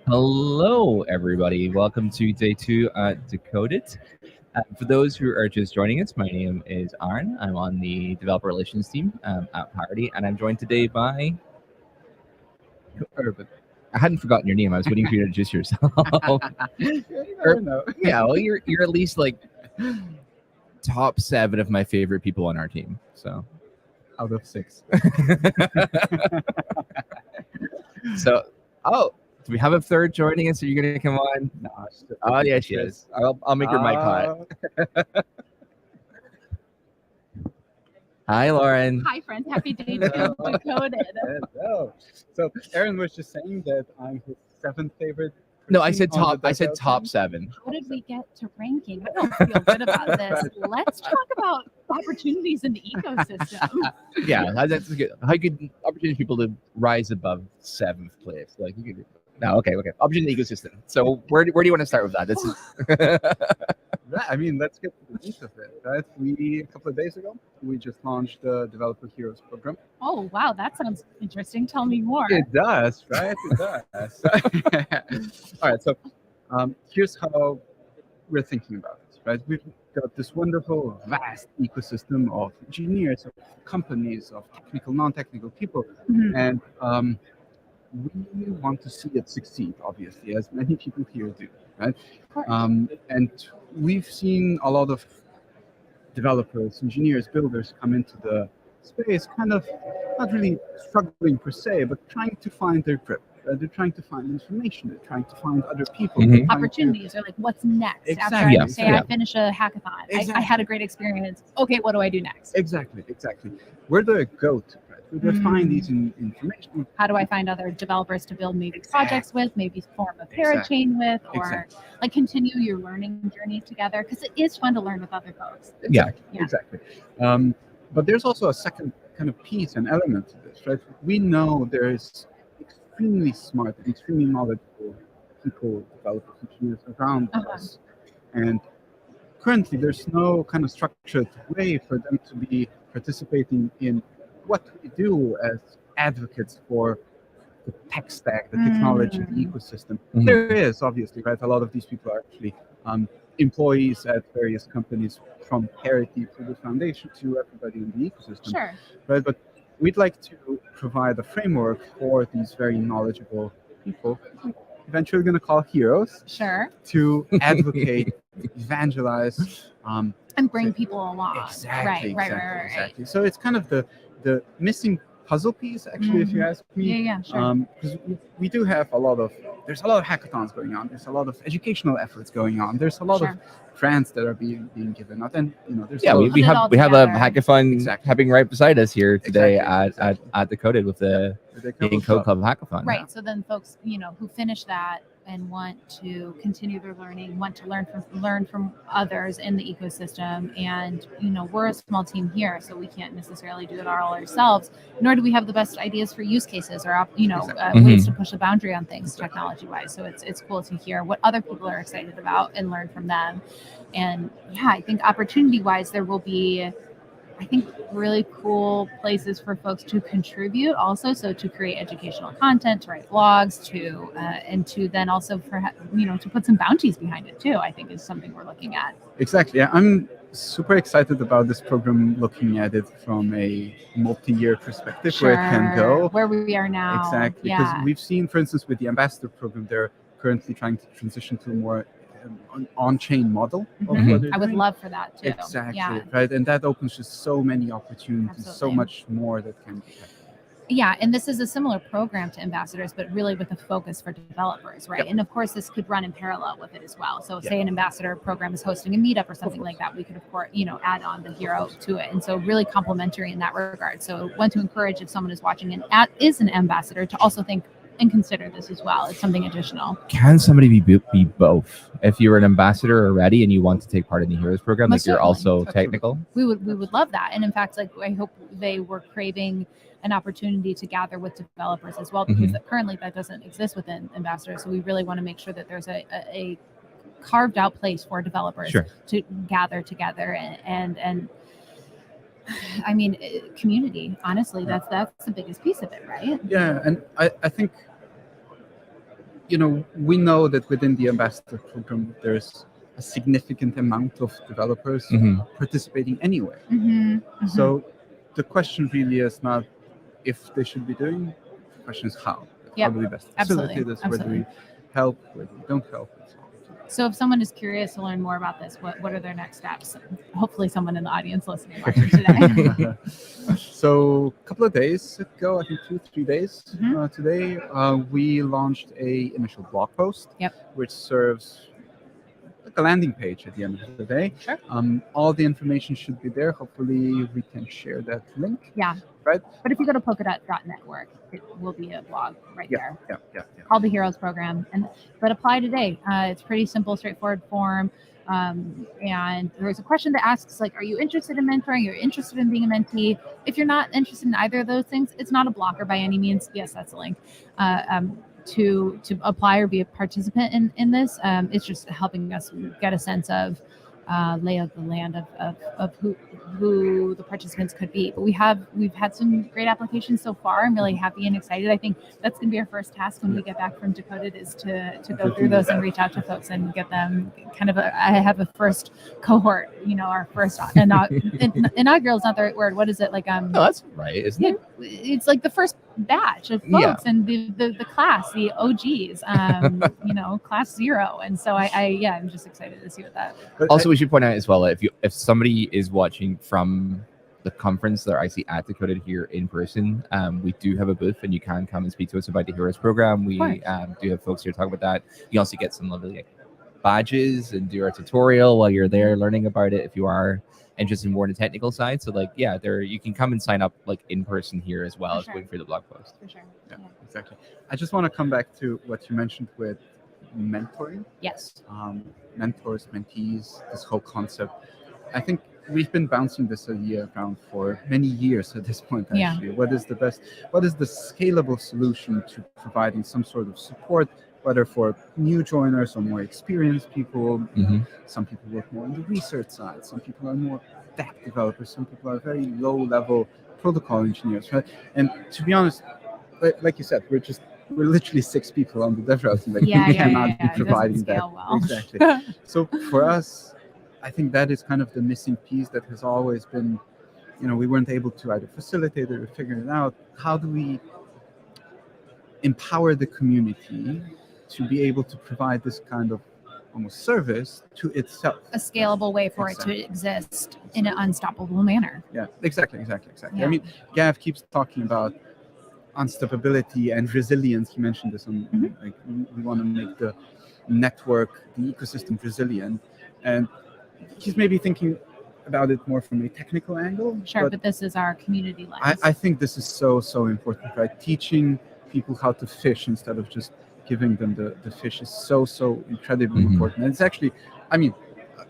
Hello, everybody. Welcome to day 2 at Decoded. For those who are just joining us, my name is Aaron. I'm on the developer relations team at Parity, and I'm joined today by. I hadn't forgotten your name. I was waiting for you to introduce yourself. Yeah, well, you're at least like top 7 of my favorite people on our team. So out of 6. So, do we have a third joining us? Are you going to come on? No, oh, yeah, she is. I'll make her mic hot. Hi, Lauren. Hi, friends. Happy day 2 Decoded. Hello. So Aaron was just saying that I'm his 7th favorite. No, I said top. I said top 7. How did we get to ranking? I don't feel good about this. Let's talk about opportunities in the ecosystem. Yeah, that's good. How could opportunity people to rise above 7th place? Like you could. No, okay. Opportunity ecosystem. So where do you want to start with that? This is. I mean, let's get to the meat of it, right? A couple of days ago, we just launched the Developer Heroes program. Oh, wow. That sounds interesting. Tell me more. It does, right? It does. All right. So here's how we're thinking about this, right? We've got this wonderful, vast ecosystem of engineers, of companies, of technical, non-technical people. Mm-hmm. And we want to see it succeed, obviously, as many people here do, right? And we've seen a lot of developers, engineers, builders come into the space kind of not really struggling per se, but trying to find their grip. They're trying to find information. They're trying to find other people. Mm-hmm. Opportunities are like, what's next? Exactly. After I finish a hackathon, Exactly. I had a great experience. Okay, what do I do next? Exactly. Where do I go to? Where do I find these information? How do I find other developers to build maybe projects with, maybe form a parachain with, or like continue your learning journey together? Because it is fun to learn with other folks. Exactly. But there's also a second kind of piece and element to this, right? We know there's extremely smart and extremely knowledgeable people, developers, engineers around us. And currently there's no kind of structured way for them to be participating in what we do as advocates for the tech stack, the technology, the ecosystem. Mm-hmm. There is, obviously, right? A lot of these people are actually employees at various companies, from Parity to the foundation to everybody in the ecosystem. Sure. Right? But we'd like to provide a framework for these very knowledgeable people, eventually going to call heroes, Sure. to advocate, evangelize, and bring people along. Exactly. Right. So it's kind of the missing puzzle piece, actually, if you ask me. Yeah, sure. Because we do have there's a lot of hackathons going on. There's a lot of educational efforts going on. There's a lot of grants that are being given out, and there's we have a hackathon happening right beside us here today at Decoded with the Code Club hackathon. Right. So then folks, who finish that and want to continue their learning, want to learn from others in the ecosystem. And we're a small team here, so we can't necessarily do it all ourselves, nor do we have the best ideas for use cases or ways to push the boundary on things technology wise. So it's cool to hear what other people are excited about and learn from them. And yeah, I think opportunity wise there will be really cool places for folks to contribute also. So to create educational content, to write blogs, and to then also to put some bounties behind it too, I think is something we're looking at. Exactly. Yeah, I'm super excited about this program, looking at it from a multi-year perspective, where it can go. Where we are now. Exactly. Because we've seen, for instance, with the ambassador program, they're currently trying to transition to a more on-chain model. I would love for that too. Exactly, right? And that opens just so many opportunities, so much more that can be happening. Yeah, and this is a similar program to ambassadors, but really with a focus for developers, right? Yep. And of course, this could run in parallel with it as well. So say an ambassador program is hosting a meetup or something like that, we could, of course, add on the hero to it. And so really complementary in that regard. So want to encourage, if someone is watching and is an ambassador, to also think and consider this as well. It's something additional. Can somebody be both? If you're an ambassador already and you want to take part in the Heroes program, like you're also technical? We would love that. And in fact, I hope they were craving an opportunity to gather with developers as well, because currently that doesn't exist within ambassadors. So we really want to make sure that there's a carved out place for developers to gather together and I mean, community, honestly, that's the biggest piece of it, right? Yeah, and I think, we know that within the ambassador program, there's a significant amount of developers participating anyway. So the question really is not if they should be doing, the question is how. How do we best facilitate this? Where do we help? Where do we don't help? So if someone is curious to learn more about this, what are their next steps? Hopefully someone in the audience listening watching today. So a couple of days ago, I think 2-3 days today, we launched a initial blog post, which serves like a landing page at the end of the day. All the information should be there. Hopefully we can share that link. Right? But if you go to polkadot.network, it will be a blog there. Called the Heroes Program, but apply today. It's pretty simple, straightforward form. And there's a question that asks, are you interested in mentoring? You're interested in being a mentee? If you're not interested in either of those things, it's not a blocker by any means. Yes, that's a link. To apply or be a participant in this. It's just helping us get a sense of lay of the land of who the participants could be. But we've had some great applications so far. I'm really happy and excited. I think that's going to be our first task when we get back from Decoded, is to go through those and reach out to folks and get them kind of I have a first cohort, our first inaugural is not the right word. What is it like? No, that's right, isn't it? It's like the first batch of folks and the class, the OGs, class 0. And so I'm just excited to see what that. Also, we should point out as well, if somebody is watching from the conference that I see at Decoded here in person, we do have a booth, and you can come and speak to us about the Heroes program. We do have folks here talk about that. You also get some lovely badges and do our tutorial while you're there learning about it if you are interested more in the technical side. So there you can come and sign up in person here as well as waiting for the blog post. For sure. Yeah, exactly. I just want to come back to what you mentioned with mentoring. Yes. Mentors, mentees, this whole concept. I think we've been bouncing this idea around for many years at this point, actually. What is the scalable solution to providing some sort of support, whether for new joiners or more experienced people? Some people work more on the research side. Some people are more tech developers. Some people are very low-level protocol engineers, right? And to be honest, like you said, we're literally 6 people on the DevRel team. We cannot be providing that. Well. Exactly. So for us, I think that is kind of the missing piece that has always been, we weren't able to either facilitate it or figure it out. How do we empower the community to be able to provide this kind of almost service to itself? A scalable way for it to exist in an unstoppable manner. Yeah, exactly. Yeah. I mean, Gav keeps talking about unstoppability and resilience. He mentioned this on we want to make the network, the ecosystem resilient, and he's maybe thinking about it more from a technical angle. Sure, but this is our community lens. I think this is so important, right? Teaching people how to fish instead of just giving them the fish is so incredibly important. And it's actually, I mean,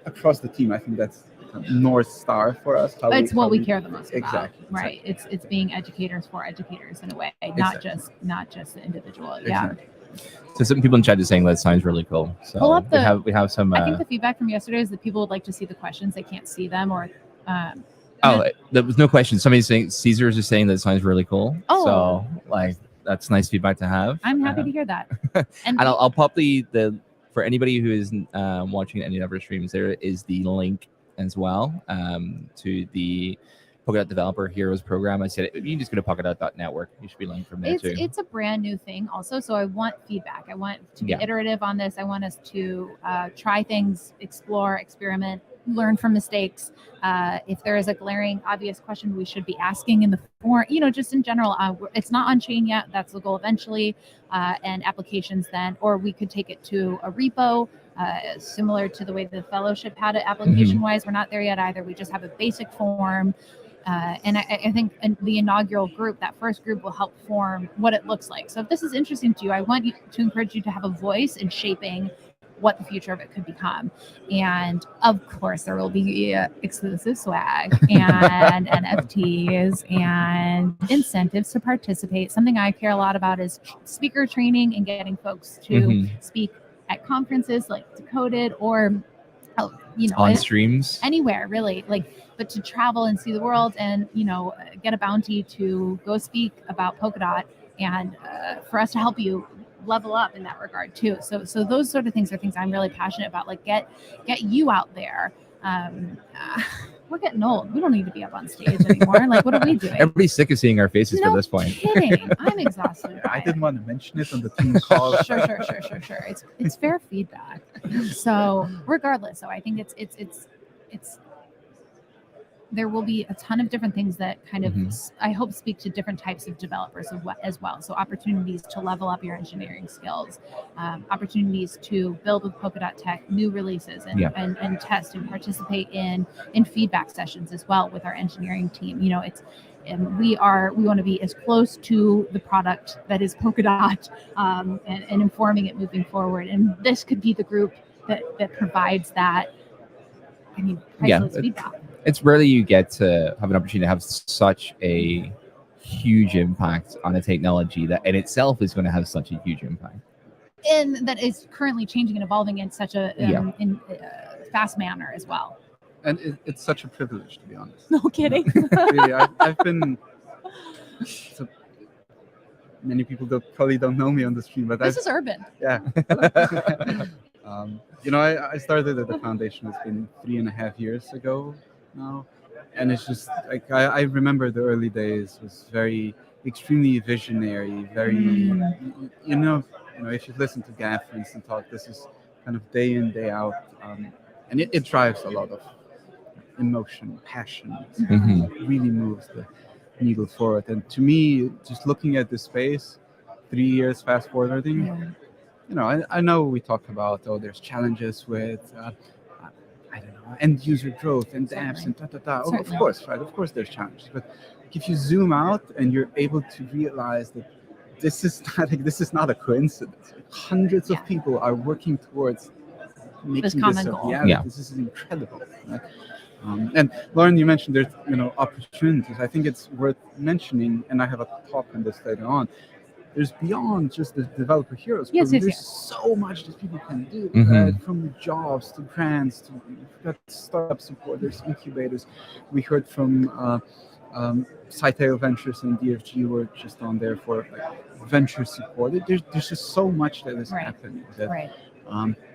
across the team, I think that's North Star for us. It's what we care the most about. Exactly. Right. It's being educators for educators in a way, Exactly. not just the individual. Exactly. So some people in chat are saying that sounds really cool. So pull up we have some. I think the feedback from yesterday is that people would like to see the questions. They can't see them, or. There was no question. Somebody's saying Caesars is saying that it sounds really cool. Oh. So like that's nice feedback to have. I'm happy to hear that. And I'll pop the for anybody who is watching any of our streams. There is the link as well to the Polkadot Developer Heroes program. I said you can just go to polkadot.network. You should be linked from there too. It's a brand new thing also, so I want feedback. I want to be iterative on this. I want us to try things, explore, experiment, learn from mistakes. If there is a glaring, obvious question we should be asking in the forum, just in general, it's not on chain yet. That's the goal eventually, and applications then, or we could take it to a repo, similar to the way the fellowship had it application-wise. We're not there yet either. We just have a basic form. And I think the inaugural group, that first group, will help form what it looks like. So if this is interesting to you, I want to encourage you to have a voice in shaping what the future of it could become. And of course, there will be exclusive swag and NFTs and incentives to participate. Something I care a lot about is speaker training and getting folks to speak at conferences like Decoded or on streams anywhere really, but to travel and see the world and get a bounty to go speak about Polkadot, and for us to help you level up in that regard too. So those sort of things are things I'm really passionate about. Like get you out there. We're getting old. We don't need to be up on stage anymore. Like, what are we doing? Everybody's sick of seeing our faces no at this point. Kidding. I'm exhausted. I didn't want to mention it on the team call. Sure. It's fair feedback. So regardless, I think it's there will be a ton of different things that kind of, I hope, speak to different types of developers as well. So opportunities to level up your engineering skills, opportunities to build with Polkadot Tech new releases and test and participate in feedback sessions as well with our engineering team. We want to be as close to the product that is Polkadot and informing it moving forward. And this could be the group that provides that. Priceless feedback. It's rarely you get to have an opportunity to have such a huge impact on a technology that in itself is going to have such a huge impact. And that is currently changing and evolving in such a fast manner as well. And it's such a privilege, to be honest. No kidding. Really, I've been... So many people probably don't know me on the stream, but this is urban. Yeah. I started at the foundation. It's been 3.5 years ago now, and it's just like I remember the early days was extremely visionary, very if you listen to Gav, for instance, talk, this is kind of day in, day out, and it drives a lot of emotion, passion. It really moves the needle forward. And to me, just looking at this space, 3 years fast forwarding, I know we talk about, there's challenges with, end user growth and apps and Of course, right? Of course there's challenges. But if you zoom out and you're able to realize that this is not a coincidence. Hundreds of people are working towards making this a reality. This is incredible. Right? And Lauren, you mentioned there's opportunities. I think it's worth mentioning, and I have a talk on this later on. There's beyond just the developer heroes. There's so much that people can do, from jobs to grants to startup support. There's incubators. We heard from Scytale Ventures and DFG were just on there for venture support. There's just so much that is happening.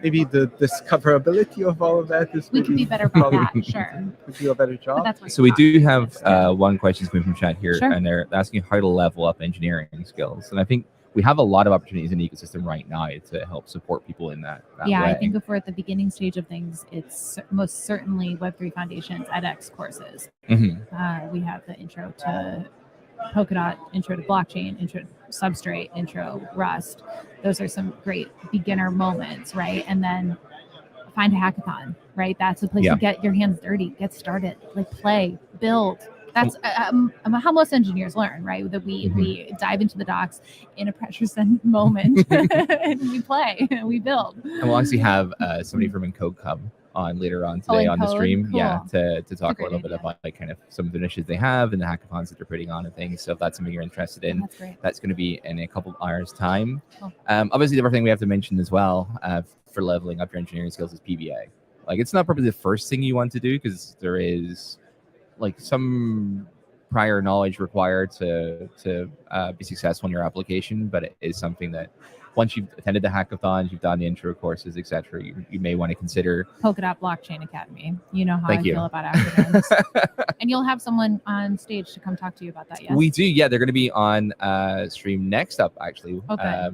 Maybe the discoverability of all of that is. We could be better about that. Sure. Could do a better job. So we do have one question coming from chat here, and they're asking how to level up engineering skills. And I think we have a lot of opportunities in the ecosystem right now to help support people in that way. I think if we're at the beginning stage of things, it's most certainly Web3 Foundations edX courses. We have the intro to Polkadot, intro to blockchain, intro to Substrate, intro Rust. Those are some great beginner moments, right? And then find a hackathon, right? That's a place to get your hands dirty, get started, play, build, That's how most engineers learn, right? That we dive into the docs in a pressure send moment and we play and we build. And we'll actually have somebody from Encode come on later on today on the stream, cool. to talk a little bit about like kind of some of the initiatives they have and the hackathons that they're putting on and things. So if that's something you're interested in, that's great. That's going to be in a couple of hours time. Cool. Obviously, the other thing we have to mention as well for leveling up your engineering skills is PBA. Like, it's not probably the first thing you want to do because there is like some prior knowledge required to be successful in your application, but it is something that once you've attended the hackathons, you've done the intro courses, etc., you may want to consider. Polkadot Blockchain Academy. You know how I feel about acronyms. And you'll have someone on stage to come talk to you about that, yes? We do, yeah. They're going to be on stream next up, actually,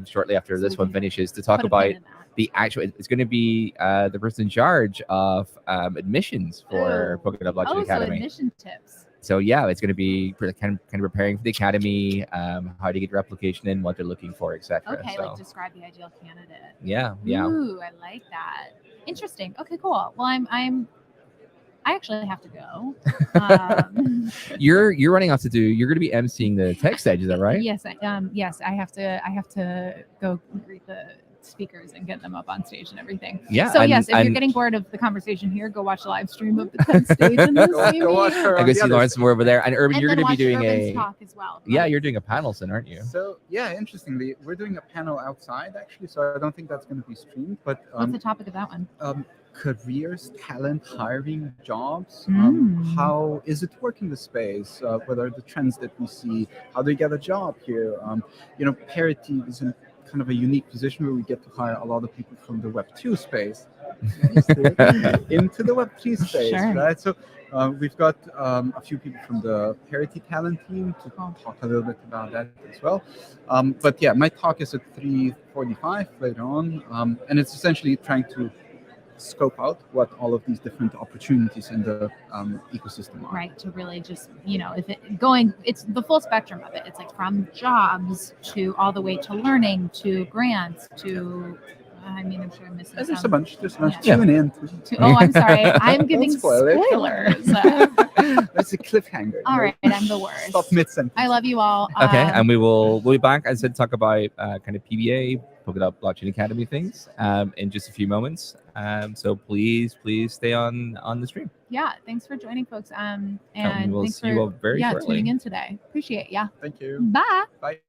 shortly after this one finishes, to talk about the actual. It's going to be the person in charge of admissions for Polkadot Blockchain Academy. So admission tips. So yeah, it's going to be kind of preparing for the academy, how to get your application in, what they're looking for, etc. Okay, like describe the ideal candidate. Yeah. Ooh, I like that. Interesting. Okay, cool. Well, I actually have to go. You're running off to do. You're going to be emceeing the tech stage, is that right? Yes. Yes. I have to go greet the speakers and get them up on stage and everything. Yeah. So yes, if you're getting bored of the conversation here, go watch the live stream of the TED stage and go watch her. I go see Lawrence more over there. And Urban, you're going to be doing Urban's talk as well. Yeah, you're doing a panel soon, aren't you? So yeah, interestingly, we're doing a panel outside actually. So I don't think that's going to be streamed. But what's the topic of that one? Careers, talent, hiring, jobs. How is it working the space? What are the trends that we see? How do you get a job here? Parity is in kind of a unique position where we get to hire a lot of people from the Web 2 space into the Web 3 space, right? So we've got a few people from the Parity talent team to talk a little bit about that as well. But yeah, my talk is at 3:45 later on, and it's essentially trying to scope out what all of these different opportunities in the ecosystem are. Right, to really just, it's the full spectrum of it. It's like from jobs to all the way to learning to grants to, I'm sure I'm missing There's a bunch. Tune in. I'm sorry. I'm giving spoilers. That's a cliffhanger. All right, I'm the worst. Stop mid-sentence. I love you all. Okay, and we'll be back, as I said, talk about kind of PBA, Polkadot Blockchain Academy things in just a few moments. So please stay on the stream. Yeah, thanks for joining, folks. And we'll thanks see you all very shortly. tuning in today. Appreciate it. Yeah. Thank you. Bye. Bye.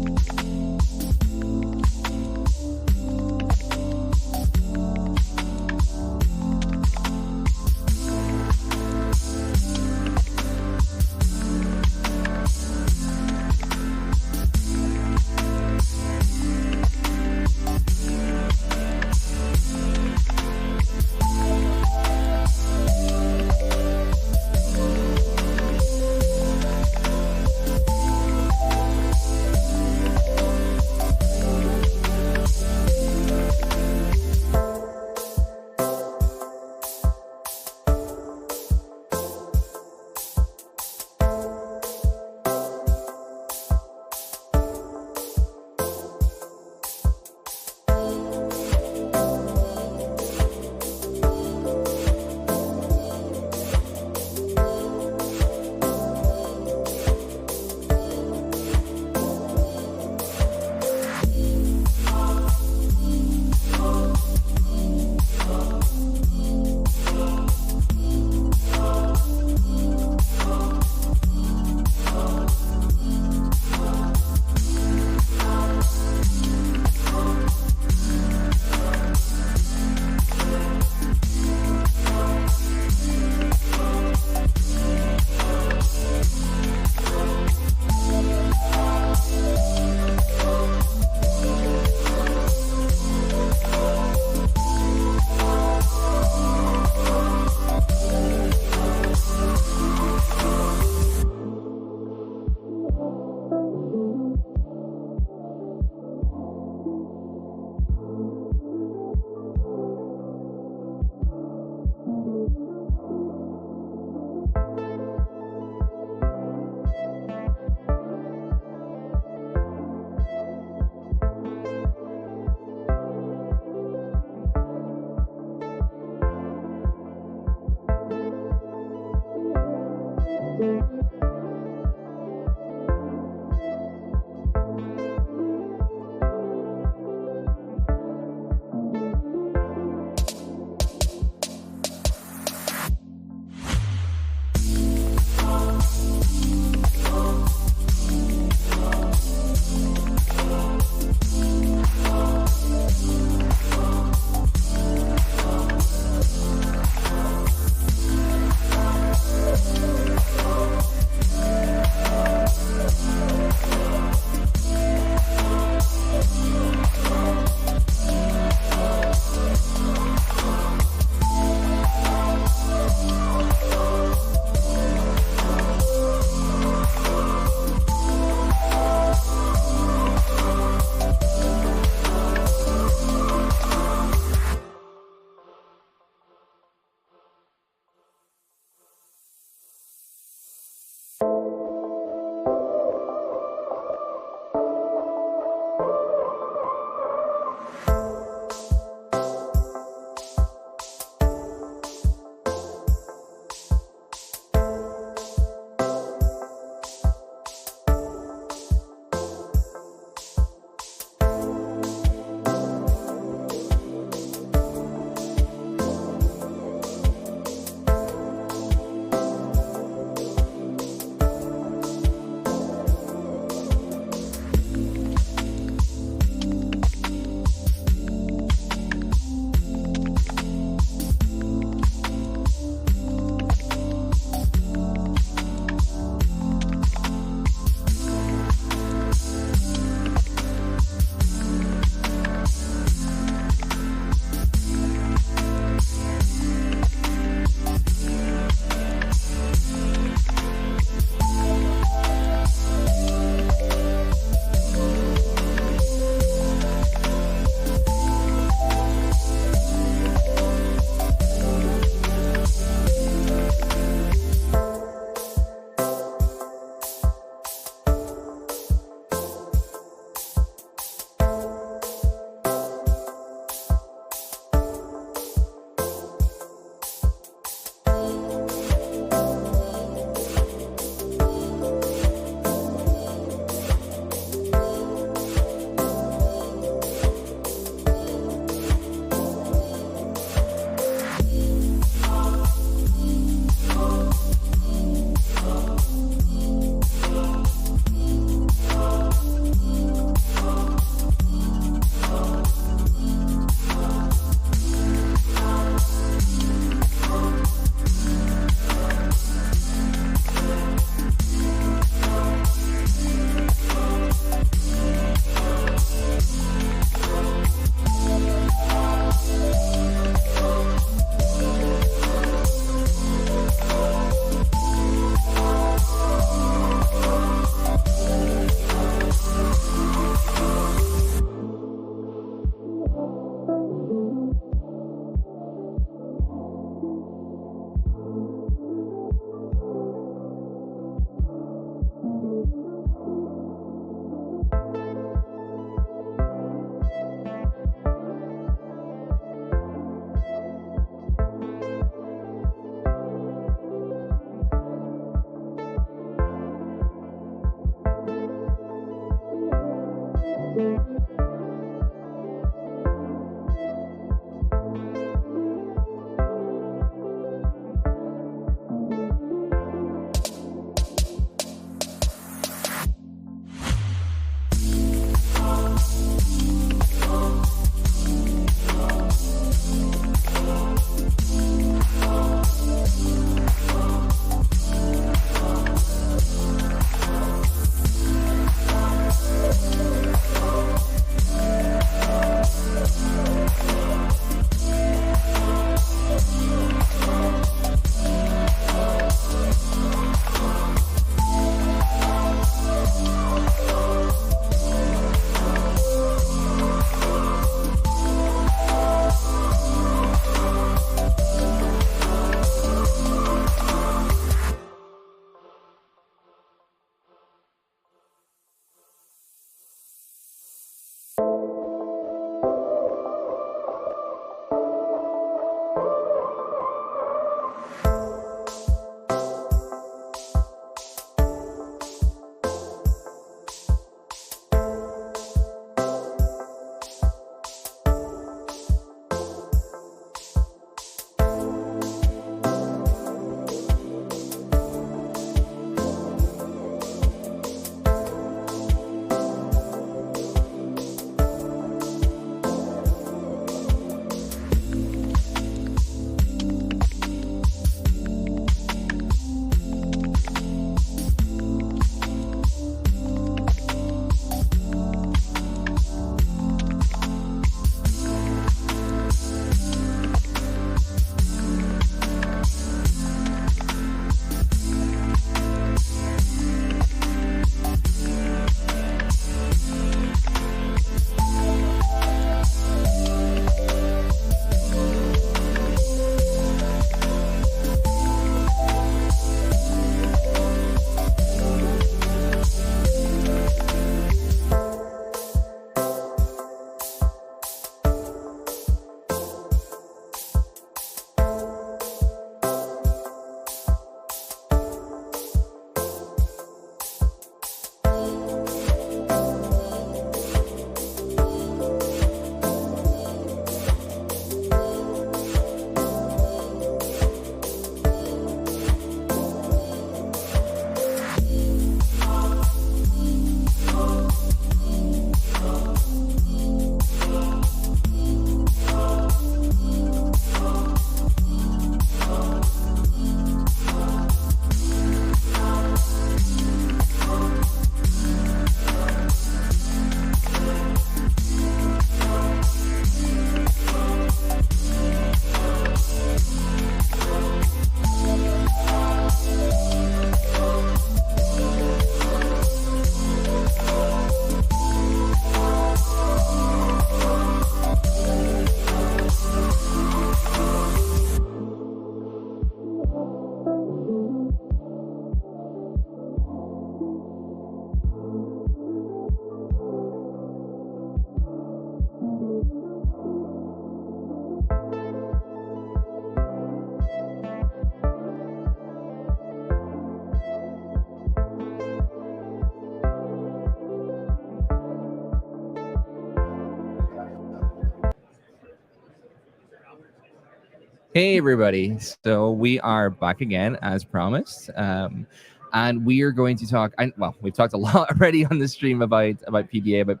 Hey, everybody. So we are back again, as promised. And we are going to talk, well, we've talked a lot already on the stream about PBA, about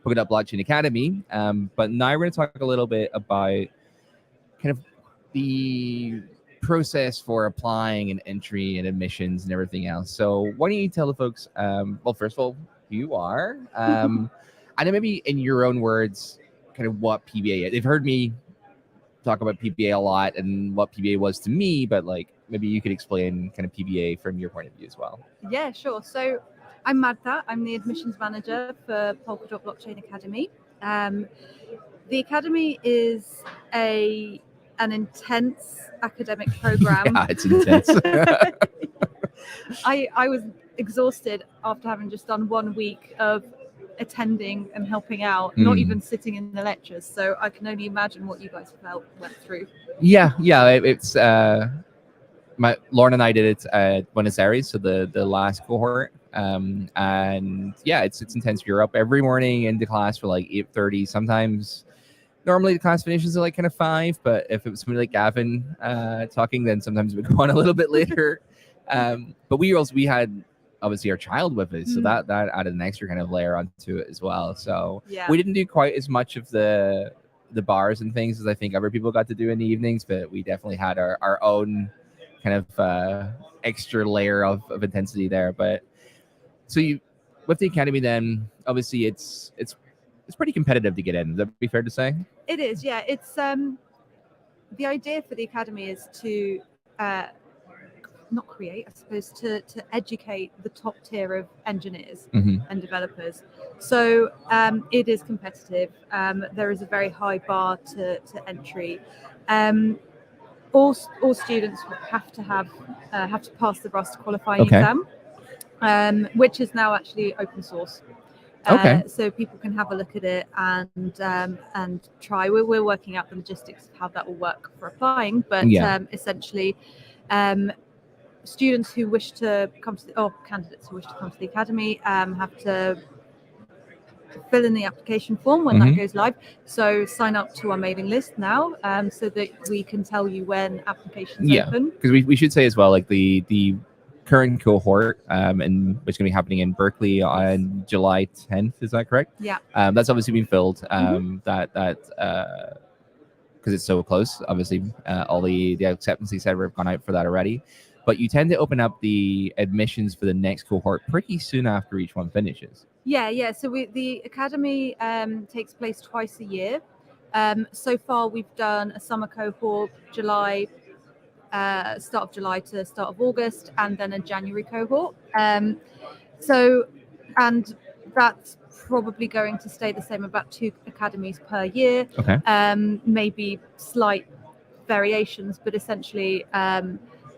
Polkadot Blockchain Academy. But now we're going to talk a little bit about kind of the process for applying and entry and admissions and everything else. So why don't you tell the folks, well, first of all, who you are, and then maybe in your own words, kind of what PBA is. They've heard me talk about PBA a lot and what PBA was to me, but like maybe you could explain kind of PBA from your point of view as well. Yeah, sure. So I'm Marta. I'm the admissions manager for Polkadot Blockchain Academy. The academy is an intense academic program. Yeah, it's intense. I was exhausted after having just done 1 week of attending and helping out, not even sitting in the lectures. So I can only imagine what you guys went through. Yeah, it's Lauren and I did it at Buenos Aires, so the last cohort. And yeah, it's intense. You're up every morning into class for like 8:30. Sometimes normally the class finishes at like kind of 5, but if it was somebody like Gavin talking, then sometimes we go on a little bit later. But we had obviously our child with us, so that added an extra kind of layer onto it as well. So we didn't do quite as much of the bars and things as I think other people got to do in the evenings, but we definitely had our own kind of extra layer of intensity there. But so you with the academy, then obviously it's pretty competitive to get in. Would that be fair to say? It is, yeah. It's the idea for the academy is to not create, I suppose, to educate the top tier of engineers and developers. So it is competitive. There is a very high bar to entry. All students have to pass the Rust qualifying exam, which is now actually open source. So people can have a look at it and try. We're working out the logistics of how that will work for applying, but essentially, students who wish to come to candidates who wish to come to the academy have to fill in the application form when that goes live. So sign up to our mailing list now, so that we can tell you when applications open. Because we should say as well, like the current cohort, and which is going to be happening in Berkeley on July 10th. Is that correct? Yeah. That's obviously been filled. That because it's so close. Obviously, all the acceptances said have gone out for that already. But you tend to open up the admissions for the next cohort pretty soon after each one finishes. Yeah. So the academy takes place twice a year. So far, we've done a summer cohort, start of July to start of August, and then a January cohort. And that's probably going to stay the same, about 2 academies per year. Maybe slight variations, but essentially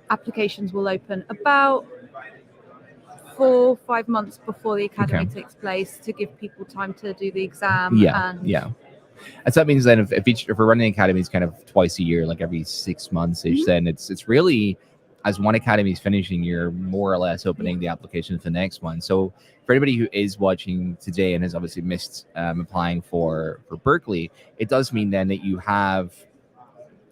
applications will open about 4 or 5 months before the academy takes place, to give people time to do the exam. And so that means then if we're running academies kind of twice a year, like every 6 months ish, then it's really, as one academy is finishing, you're more or less opening the application for the next one. So for anybody who is watching today and has obviously missed applying for Berkeley, it does mean then that you have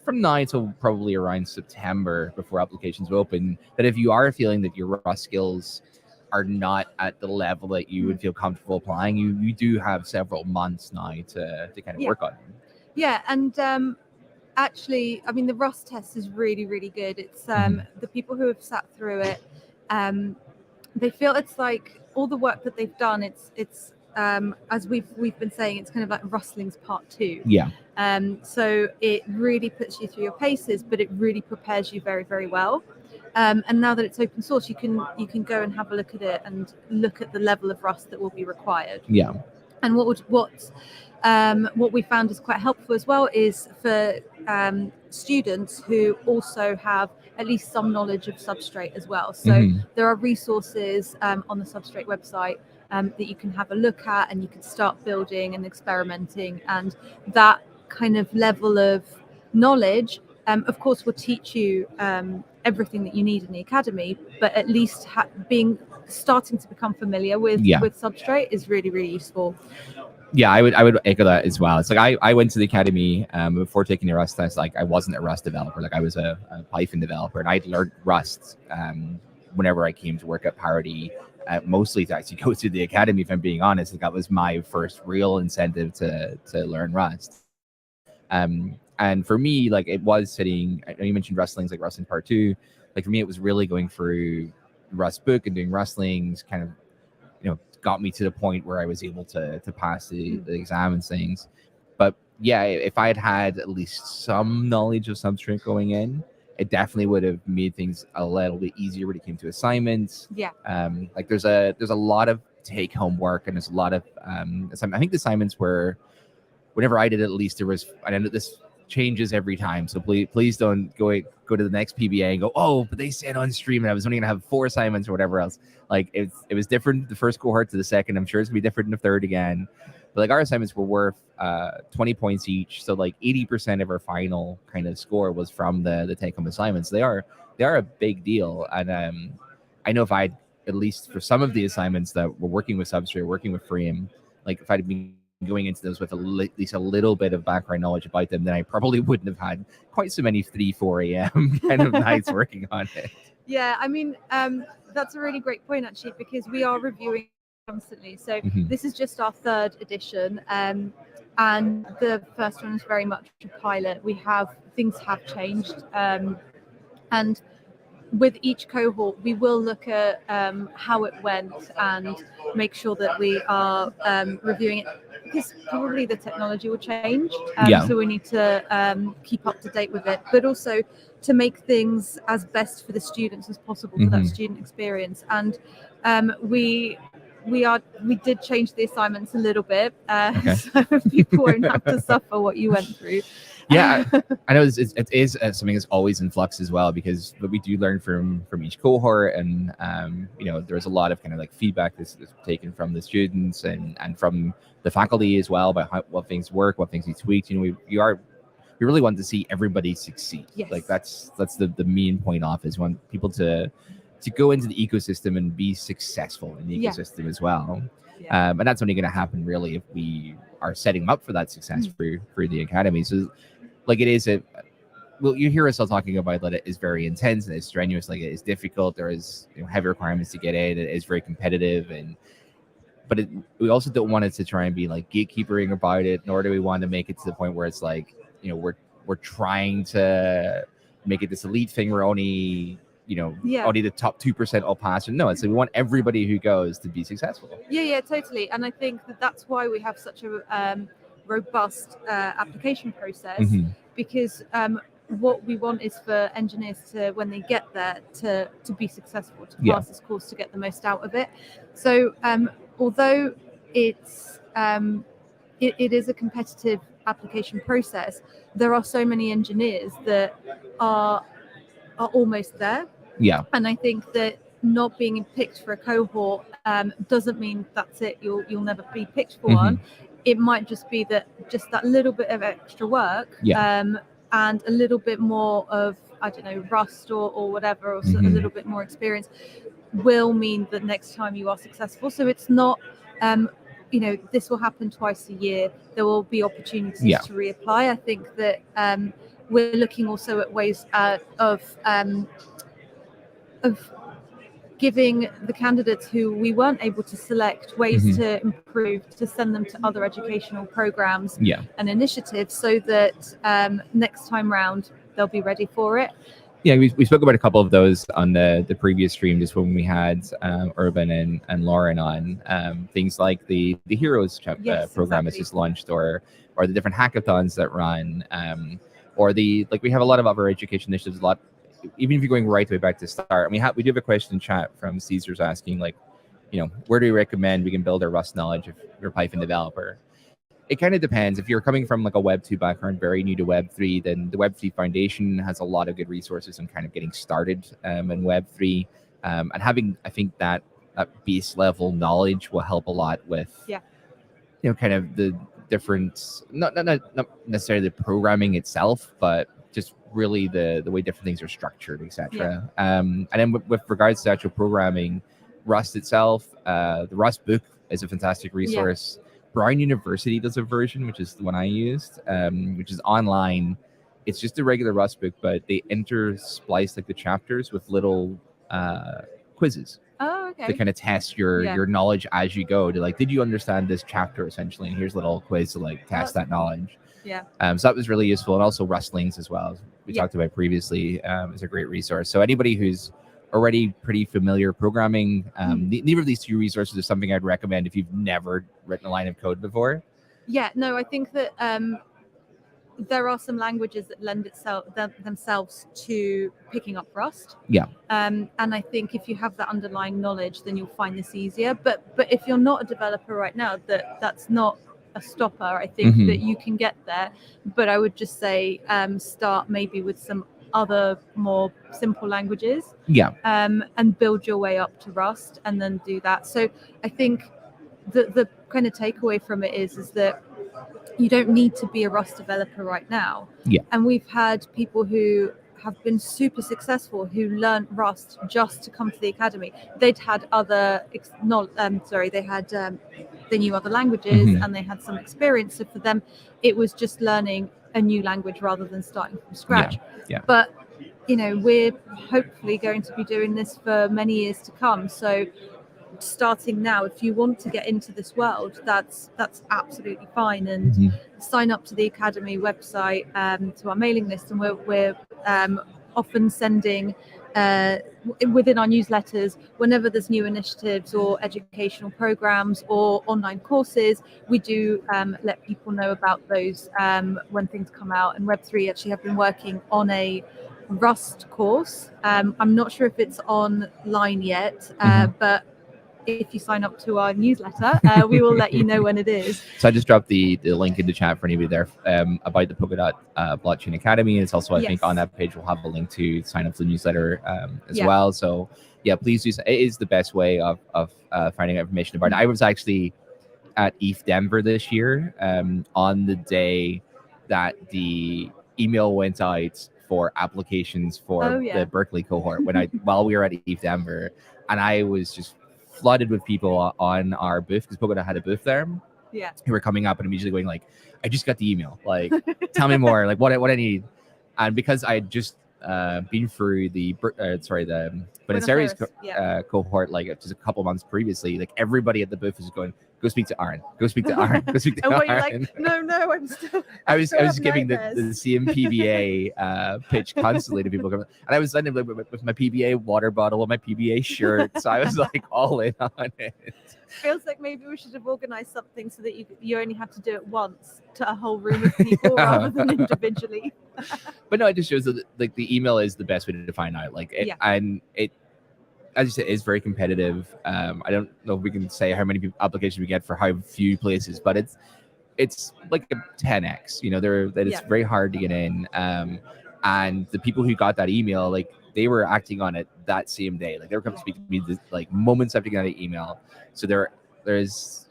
from now till probably around September, before applications will open, that if you are feeling that your Rust skills are not at the level that you would feel comfortable applying, you do have several months now to kind of work on them. Yeah, and actually, I mean, the Rust test is really, really good. It's the people who have sat through it, they feel it's like all the work that they've done. It's as we've been saying, it's kind of like Rustling's part 2. So it really puts you through your paces, but it really prepares you very, very well. And now that it's open source, you can go and have a look at it and look at the level of Rust that will be required. And what we found is quite helpful as well is for students who also have at least some knowledge of Substrate as well. So there are resources on the Substrate website that you can have a look at, and you can start building and experimenting. And that kind of level of knowledge, of course, will teach you everything that you need in the academy, but at least starting to become familiar with Substrate is really, really useful. Yeah, I would echo that as well. It's like I went to the academy before taking the Rust test. Like I wasn't a Rust developer. Like I was a Python developer, and I'd learned Rust whenever I came to work at Parity. Mostly to actually go to the academy, if I'm being honest. Like that was my first real incentive to learn Rust. And for me, like it was sitting. I know you mentioned Rustlings, like Rustling Part 2. Like for me, it was really going through the Rust book and doing Rustlings, kind of, got me to the point where I was able to pass the exam and things. But yeah, if I had at least some knowledge of Substrate going in, it definitely would have made things a little bit easier when it came to assignments. Yeah. Like there's a lot of take home work, and there's a lot of I think the assignments were, whenever I did it, at least there was, I know this changes every time, so please don't go to the next PBA and go, oh, but they said on stream and I was only gonna have 4 assignments or whatever else. Like it was different the first cohort to the second. I'm sure it's gonna be different in the third again. But like our assignments were worth 20 points each, so like 80% of our final kind of score was from the take-home assignments. They are a big deal, and I know if I'd, at least for some of the assignments that were working with Substrate, working with Frame, like if I'd been going into those with at least a little bit of background knowledge about them, then I probably wouldn't have had quite so many 3-4 a.m. kind of nights working on it. Yeah, I mean, that's a really great point, actually, because we are reviewing constantly. So this is just our 3rd edition, and the first one is very much a pilot. Things have changed, and with each cohort, we will look at how it went and make sure that we are reviewing it, because probably the technology will change. So we need to keep up to date with it, but also to make things as best for the students as possible for that student experience. And we did change the assignments a little bit, so people won't have to suffer what you went through. Yeah, I know it is something that's always in flux as well, because we do learn from each cohort, and there's a lot of kind of like feedback that's taken from the students and from the faculty as well about what things work, what things need tweaked. We really want to see everybody succeed. Yes. Like that's the main point off, is want people to go into the ecosystem and be successful in the ecosystem as well. Yeah. And that's only going to happen really if we are setting them up for that success for the academy. So like it is you hear us all talking about that it is very intense and it's strenuous, like it is difficult. There is heavy requirements to get in. It is very competitive, but we also don't want it to try and be like gatekeepering about it, nor do we want to make it to the point where it's like, we're trying to make it this elite thing where only only the top 2% all pass. And no, it's like we want everybody who goes to be successful. Yeah, totally. And I think that's why we have such a robust application process, because what we want is for engineers to, when they get there, to be successful, to pass this course, to get the most out of it. So although it's it is a competitive application process, there are so many engineers that are almost there. Yeah. And I think that not being picked for a cohort doesn't mean that's it. You'll never be picked for one. It might just be that little bit of extra work and a little bit more of, I don't know, Rust or whatever, or a little bit more experience will mean that next time you are successful. So it's not, this will happen twice a year. There will be opportunities to reapply. I think that we're looking also at ways of giving the candidates who we weren't able to select ways to improve, to send them to other educational programs and initiatives, so that next time round they'll be ready for it. Yeah, we spoke about a couple of those on the previous stream, just when we had Urban and Lauren on. Things like the Heroes program is just launched, or the different hackathons that run, or we have a lot of other education initiatives. Even if you're going right the way back to start. We do have a question in chat from Caesar's asking, where do you recommend we can build our Rust knowledge if you're a Python developer? It kind of depends. If you're coming from like a Web 2 background, very new to Web 3, then the Web 3 Foundation has a lot of good resources on kind of getting started in Web 3. And having, I think, that base level knowledge will help a lot with, kind of the different, not necessarily the programming itself, but just really the way different things are structured, etc. And then with regards to actual programming, Rust itself, the Rust book is a fantastic resource. Brown University does a version, which is the one I used, which is online. It's just a regular Rust book, but they intersplice like the chapters with little quizzes. Oh, okay. To kind of test your knowledge as you go. To like, did you understand this chapter essentially? And here's a little quiz to like test that knowledge. Yeah. So that was really useful, and also Rustlings as well, as we talked about previously, is a great resource. So anybody who's already pretty familiar programming, neither of these two resources is something I'd recommend if you've never written a line of code before. Yeah. No, I think that there are some languages that lend themselves to picking up Rust. Yeah. And I think if you have that underlying knowledge, then you'll find this easier. But if you're not a developer right now, that's not a stopper. I think that you can get there. But I would just say start maybe with some other more simple languages. Yeah. And build your way up to Rust, and then do that. So I think the kind of takeaway from it is that you don't need to be a Rust developer right now. Yeah. And we've had people who have been super successful who learned Rust just to come to the academy. They'd had they knew other languages and they had some experience. So for them, it was just learning a new language rather than starting from scratch. Yeah. But we're hopefully going to be doing this for many years to come. So starting now, if you want to get into this world, that's absolutely fine, and sign up to the academy website, to our mailing list, and we're often sending within our newsletters whenever there's new initiatives or educational programs or online courses. We do let people know about those when things come out. And Web3 actually have been working on a Rust course. I'm not sure if it's online yet, but if you sign up to our newsletter, we will let you know when it is. So I just dropped the link in the chat for anybody there about the Polkadot Blockchain Academy. And it's also, I think, on that page we'll have a link to sign up for the newsletter as well. So yeah, please do. It is the best way of finding out information about it. I was actually at ETH Denver this year on the day that the email went out for applications for the Berkeley cohort while we were at ETH Denver, and I was just flooded with people on our booth, because Polkadot had a booth there. Yeah. Who were coming up and immediately going like, I just got the email. Like, tell me more. Like what I need. And because I had just been through the Buenos Aires cohort like just a couple months previously, like everybody at the booth was going, go speak to Aaron. Go speak to Aaron. Go speak to and Aaron. You're like, no, I'm still. I was giving the CMPBA pitch constantly to people, and I was sending with my PBA water bottle and my PBA shirt. So I was like all in on it. Feels like maybe we should have organized something so that you only have to do it once to a whole room of people rather than individually. But no, it just shows that like the email is the best way to find out. Like it, and it, as you said, is very competitive. I don't know if we can say how many applications we get for how few places, but it's like a 10x. It's very hard to get in. And the people who got that email, like they were acting on it that same day. Like they were coming to speak to me like moments after getting that email. So there's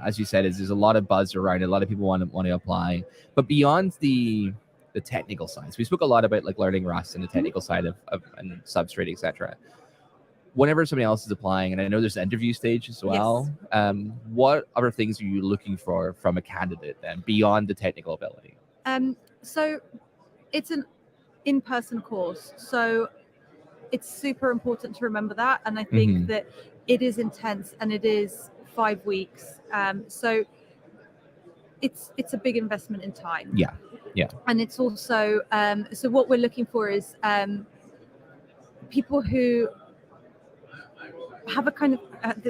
as you said, there's a lot of buzz around it. A lot of people want to apply. But beyond the technical side, so we spoke a lot about like learning Rust and the technical side of and Substrate, etc. Whenever somebody else is applying, and I know there's an interview stage as well, what other things are you looking for from a candidate then beyond the technical ability? So it's an in-person course, so it's super important to remember that. And I think that it is intense, and it is 5 weeks. So it's a big investment in time. Yeah. And it's also so what we're looking for is people who have a kind of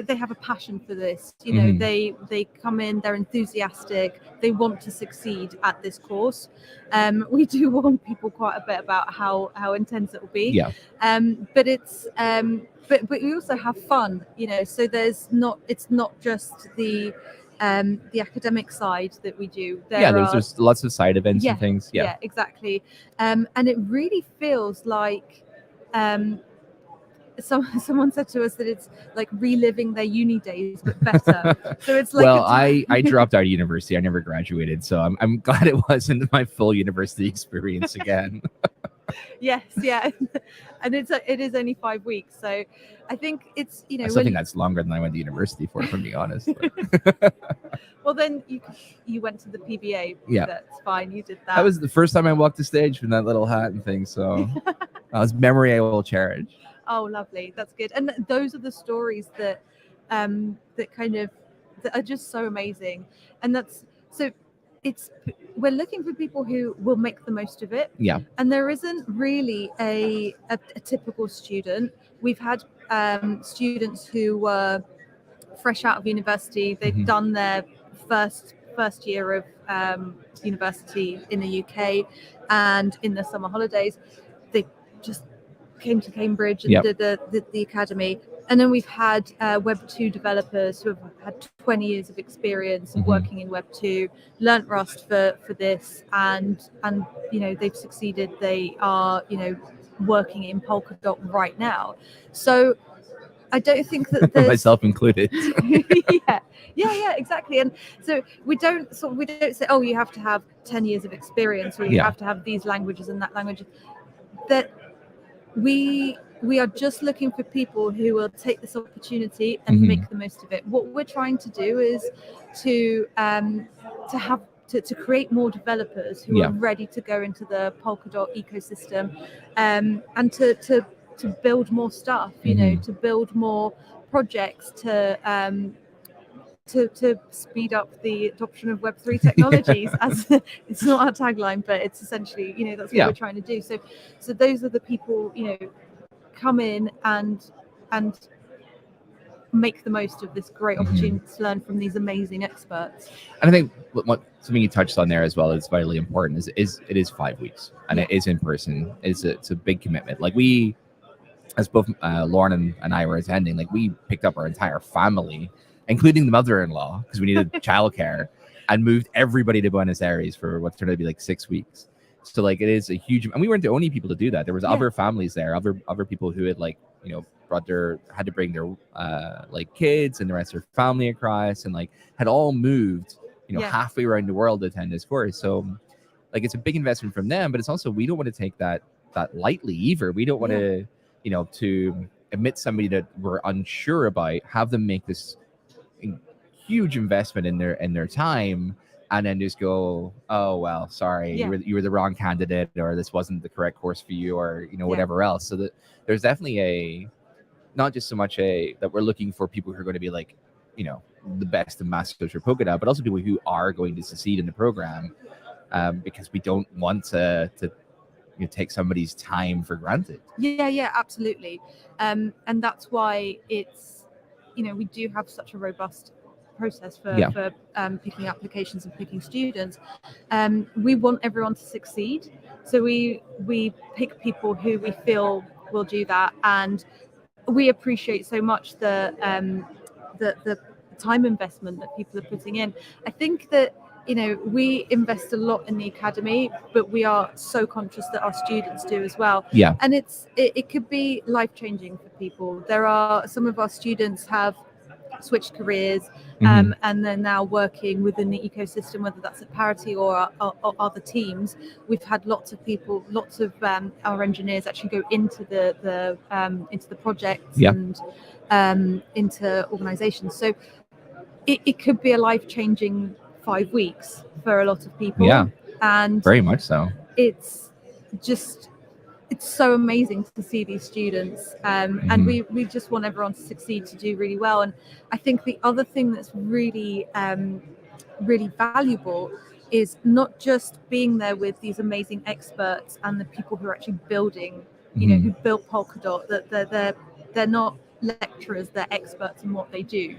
they have a passion for this. They come in, they're enthusiastic, they want to succeed at this course. We do warn people quite a bit about how intense it will be. But it's but we also have fun, so it's not just the academic side that we do. There's lots of side events and things. Yeah, exactly. And it really feels like someone said to us that it's like reliving their uni days but better. So it's like I dropped out of university. I never graduated, so I'm glad it wasn't my full university experience again. Yes, yeah, and it is only 5 weeks, so I think it's I still think that's longer than I went to university for, if I'm being honest. Well, then you went to the PBA. Yeah, that's fine. You did that. That was the first time I walked the stage from that little hat and thing. So that was memory I will cherish. Oh, lovely. That's good. And those are the stories that that are just so amazing. And we're looking for people who will make the most of it. Yeah. And there isn't really a typical student. We've had students who were fresh out of university. They've done their first year of university in the UK, and in the summer holidays, they just came to Cambridge and did the academy. And then we've had Web 2 developers who have had 20 years of experience working in Web 2, learnt Rust for this, and they've succeeded. They are working in Polkadot right now. So I don't think that there's myself included. yeah, exactly. And so we don't say, oh, you have to have 10 years of experience, or you have to have these languages and that language. That we are just looking for people who will take this opportunity and make the most of it. What we're trying to do is to create more developers who are ready to go into the Polkadot ecosystem, and to build more stuff, to build more projects, to speed up the adoption of Web3 technologies. As it's not our tagline, but it's essentially, that's what we're trying to do. So those are the people, come in and make the most of this great opportunity to learn from these amazing experts. And I think something you touched on there as well is vitally important is it is 5 weeks, and it is in person. It's a big commitment. Like we, as both Lauren and I were attending, like we picked up our entire family, including the mother-in-law, because we needed childcare, and moved everybody to Buenos Aires for what turned out to be like 6 weeks. So like it is a huge, and we weren't the only people to do that. There was other families there, other people who had had to bring their like kids and the rest of their family across, and like had all moved halfway around the world to attend this course. So like it's a big investment from them, but it's also, we don't want to take that lightly either. We don't want to to admit somebody that we're unsure about, have them make this huge investment in their time, and then just go, oh well, sorry, you were the wrong candidate, or this wasn't the correct course for you, or whatever else. So that there's definitely not just so much that we're looking for people who are going to be like the best ambassadors for Polkadot, but also people who are going to succeed in the program, because we don't want to take somebody's time for granted. Yeah, absolutely. And that's why it's, we do have such a robust process for picking applications and picking students. We want everyone to succeed. So we pick people who we feel will do that. And we appreciate so much the time investment that people are putting in. I think that we invest a lot in the academy, but we are so conscious that our students do as well. Yeah. And it could be life-changing for people. There are some of our students have switched careers, and they're now working within the ecosystem, whether that's at Parity or other teams. We've had lots of our engineers actually go into the projects and into organizations. So it could be a life-changing 5 weeks for a lot of people. Yeah, and very much so. It's so amazing to see these students, and we just want everyone to succeed, to do really well. And I think the other thing that's really really valuable is not just being there with these amazing experts and the people who are actually building, who built Polkadot, that they're not lecturers, they're experts in what they do.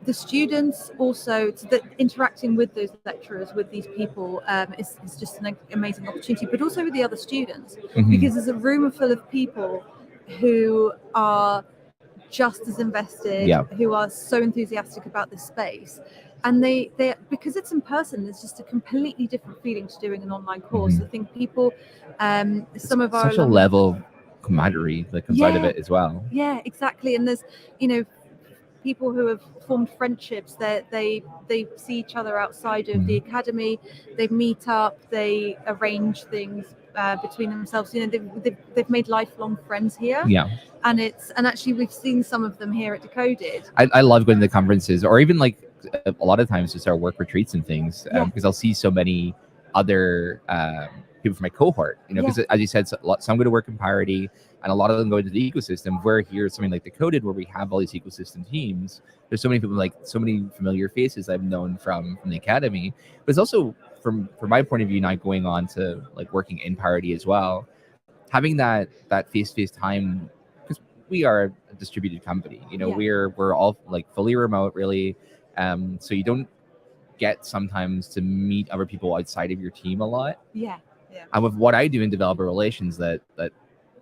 The students also, interacting with those lecturers, with these people, is just an amazing opportunity, but also with the other students, because there's a room full of people who are just as invested, who are so enthusiastic about this space. And they because it's in person, there's just a completely different feeling to doing an online course. I think people, some of our such a level of camaraderie that comes out of it as well. Yeah, exactly. And there's, people who have formed friendships. They see each other outside of the academy. They meet up. They arrange things between themselves. You know, they've made lifelong friends here. Yeah. And actually we've seen some of them here at Decoded. I love going to the conferences, or even like a lot of times just our work retreats and things, because I'll see so many other people from my cohort, you know, because as you said, some go to work in Parity, and a lot of them go into the ecosystem. We're here something like Decoded, where we have all these ecosystem teams. There's so many people, like so many familiar faces I've known from the academy, but it's also from my point of view, now going on to like working in Parity as well, having that face-to-face time, because we are a distributed company, you know, we're all like fully remote really, so you don't get sometimes to meet other people outside of your team a lot. And with what I do in developer relations, that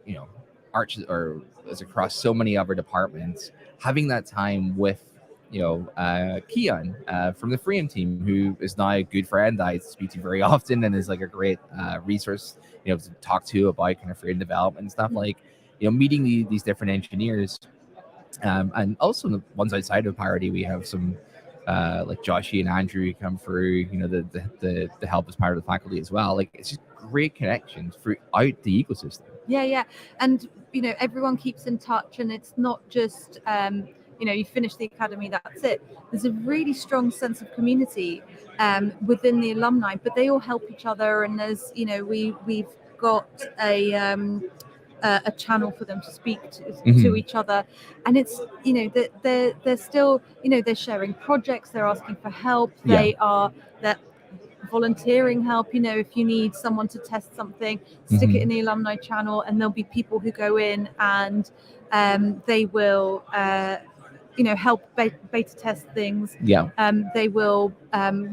you know, arches or is across so many other departments, having that time with, you know, Keon from the Freedom team, who is now a good friend I speak to very often and is like a great resource, you know, to talk to about kind of Freedom development and stuff. Like, you know, meeting these different engineers, and also the ones outside of Parity, we have some like Joshy and Andrew come through, you know, the help as part of the faculty as well. Like, it's just great connections throughout the ecosystem. And you know, everyone keeps in touch, and it's not just you know, you finish the academy, that's it. There's a really strong sense of community within the alumni, but they all help each other, and there's, you know, we've got a channel for them to speak to each other, and it's, you know, they're still, you know, they're sharing projects, they're asking for help, they're volunteering help. You know, if you need someone to test something, stick it in the alumni channel, and there'll be people who go in and they will you know, help beta test things. They will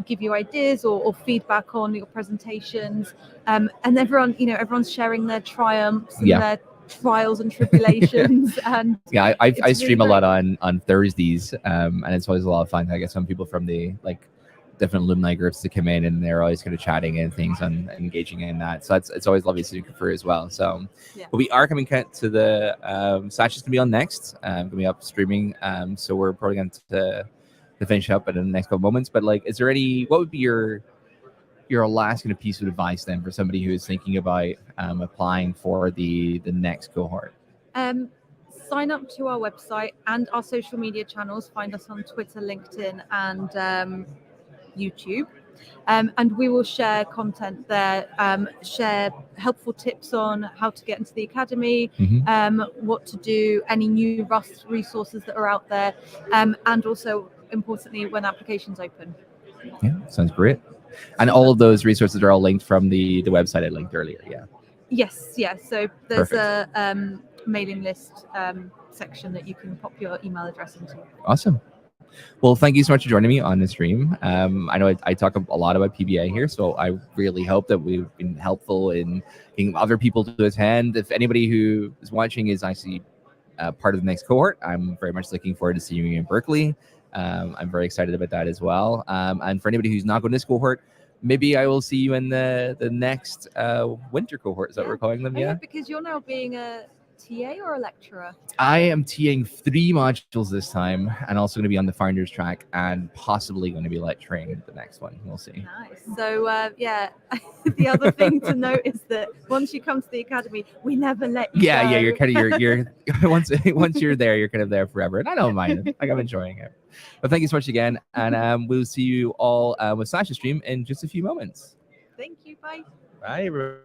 give you ideas or feedback on your presentations, and everyone, you know, everyone's sharing their triumphs and their trials and tribulations. And I stream really a lot on Thursdays, and it's always a lot of fun. I get some people from the like different alumni groups to come in, and they're always kind of chatting and things and engaging in that. So it's always lovely to see for as well. So, but we are coming to the Sasha's gonna be on next. Gonna be up streaming. So we're probably going to finish up in the next couple moments. But like, is there what would be your last kind of piece of advice then for somebody who is thinking about applying for the next cohort? Sign up to our website and our social media channels. Find us on Twitter, LinkedIn, and YouTube, and we will share content there, share helpful tips on how to get into the academy, what to do, any new Rust resources that are out there, and also importantly when applications open. Sounds great. And all of those resources are all linked from the website I linked earlier. So there's a mailing list section that you can pop your email address into. Awesome. Well, thank you so much for joining me on the stream. I know I talk a lot about PBA here, so I really hope that we've been helpful in getting other people to attend. If anybody who is watching is actually part of the next cohort, I'm very much looking forward to seeing you in Berkeley. I'm very excited about that as well. And for anybody who's not going to this cohort, maybe I will see you in the next winter cohort. Is that what we're calling them? Because you're now being a TA or a lecturer? I am TAing 3 modules this time, and also going to be on the founders track, and possibly going to be lecturing the next one. We'll see. Nice. So the other thing to note is that once you come to the academy, we never let you go. You're kind of you're once you're there, you're kind of there forever, and I don't mind it. Like, I'm enjoying it. But thank you so much again, and we'll see you all with Sasha's stream in just a few moments. Thank you. Bye. Bye, everyone.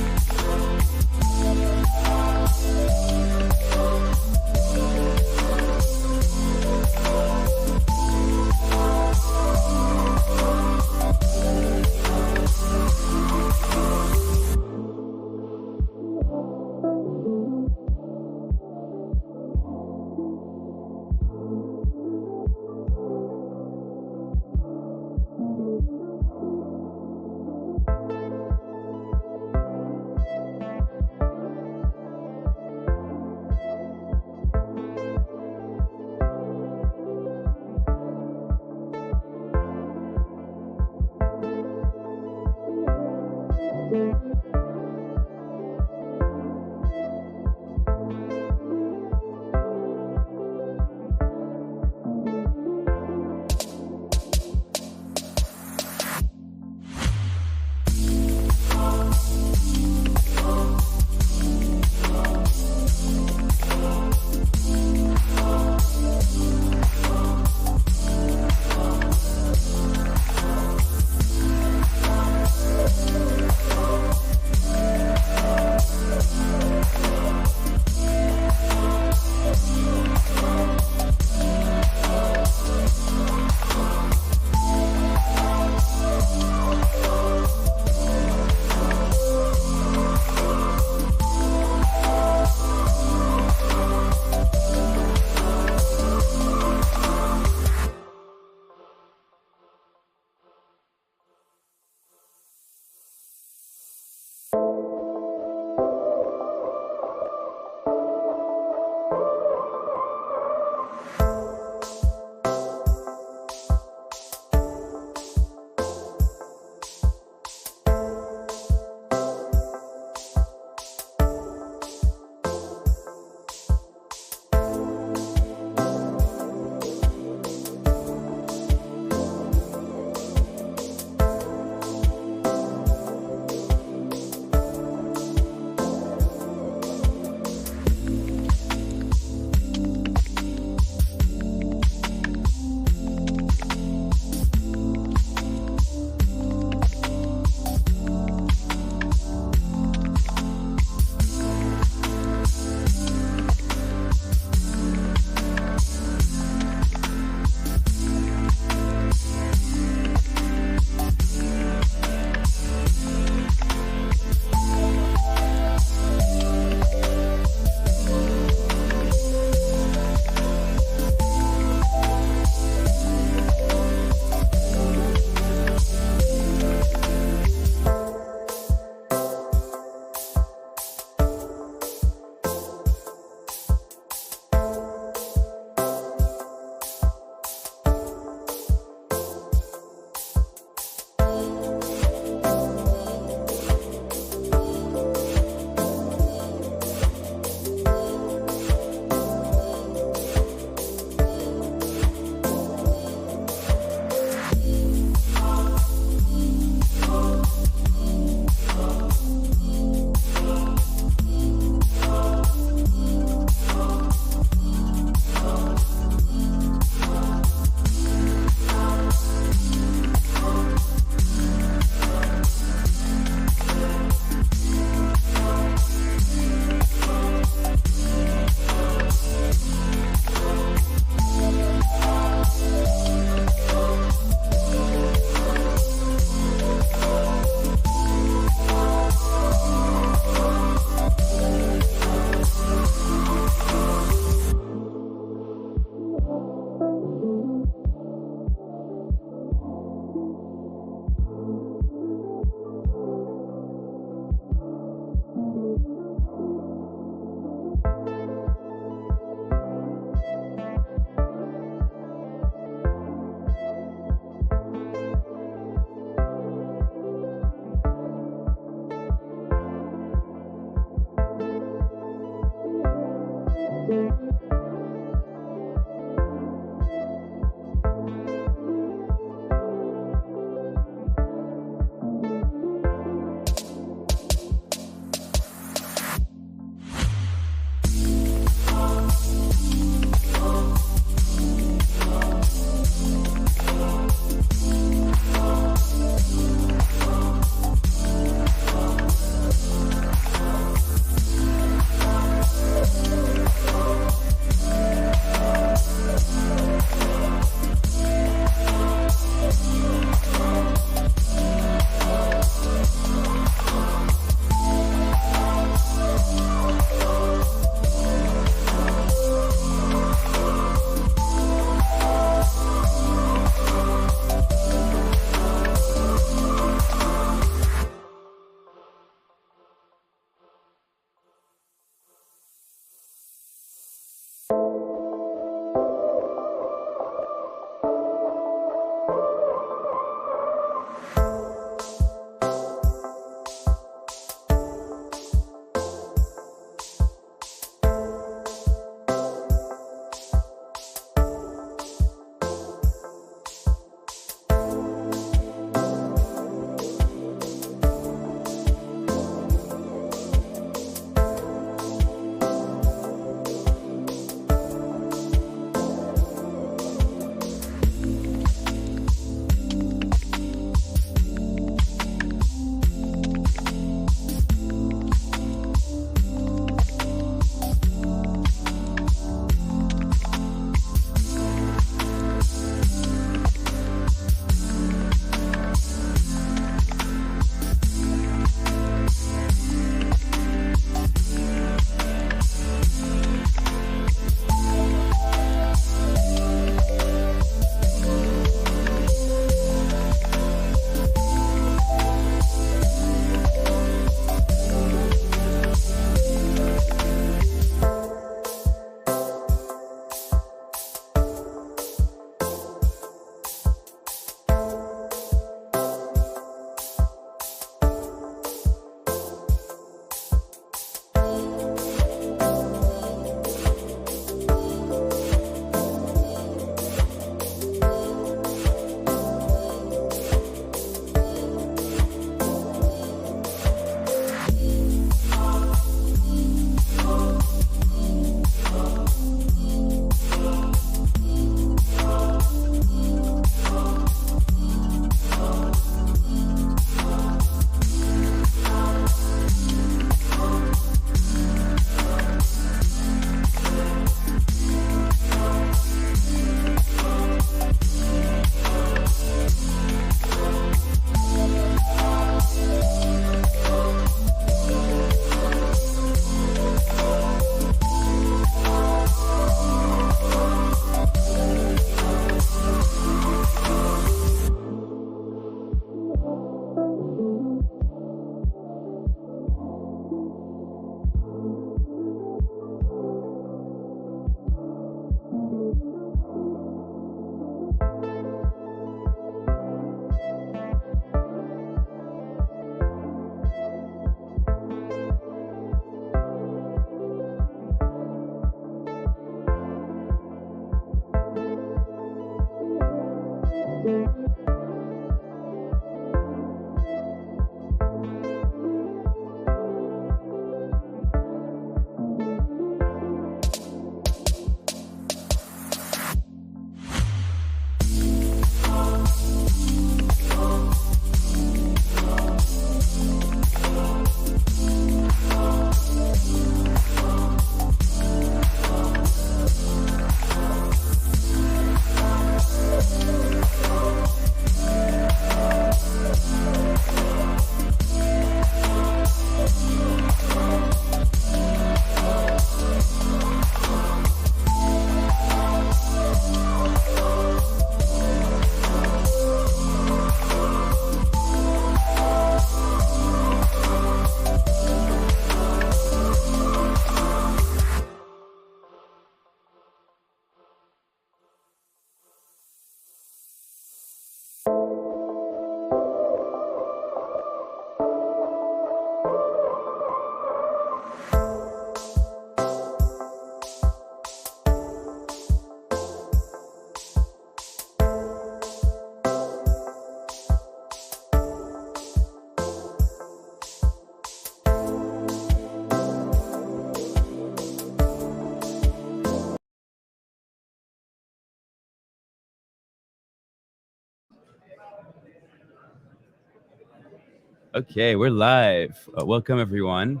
Okay, we're live. Welcome everyone.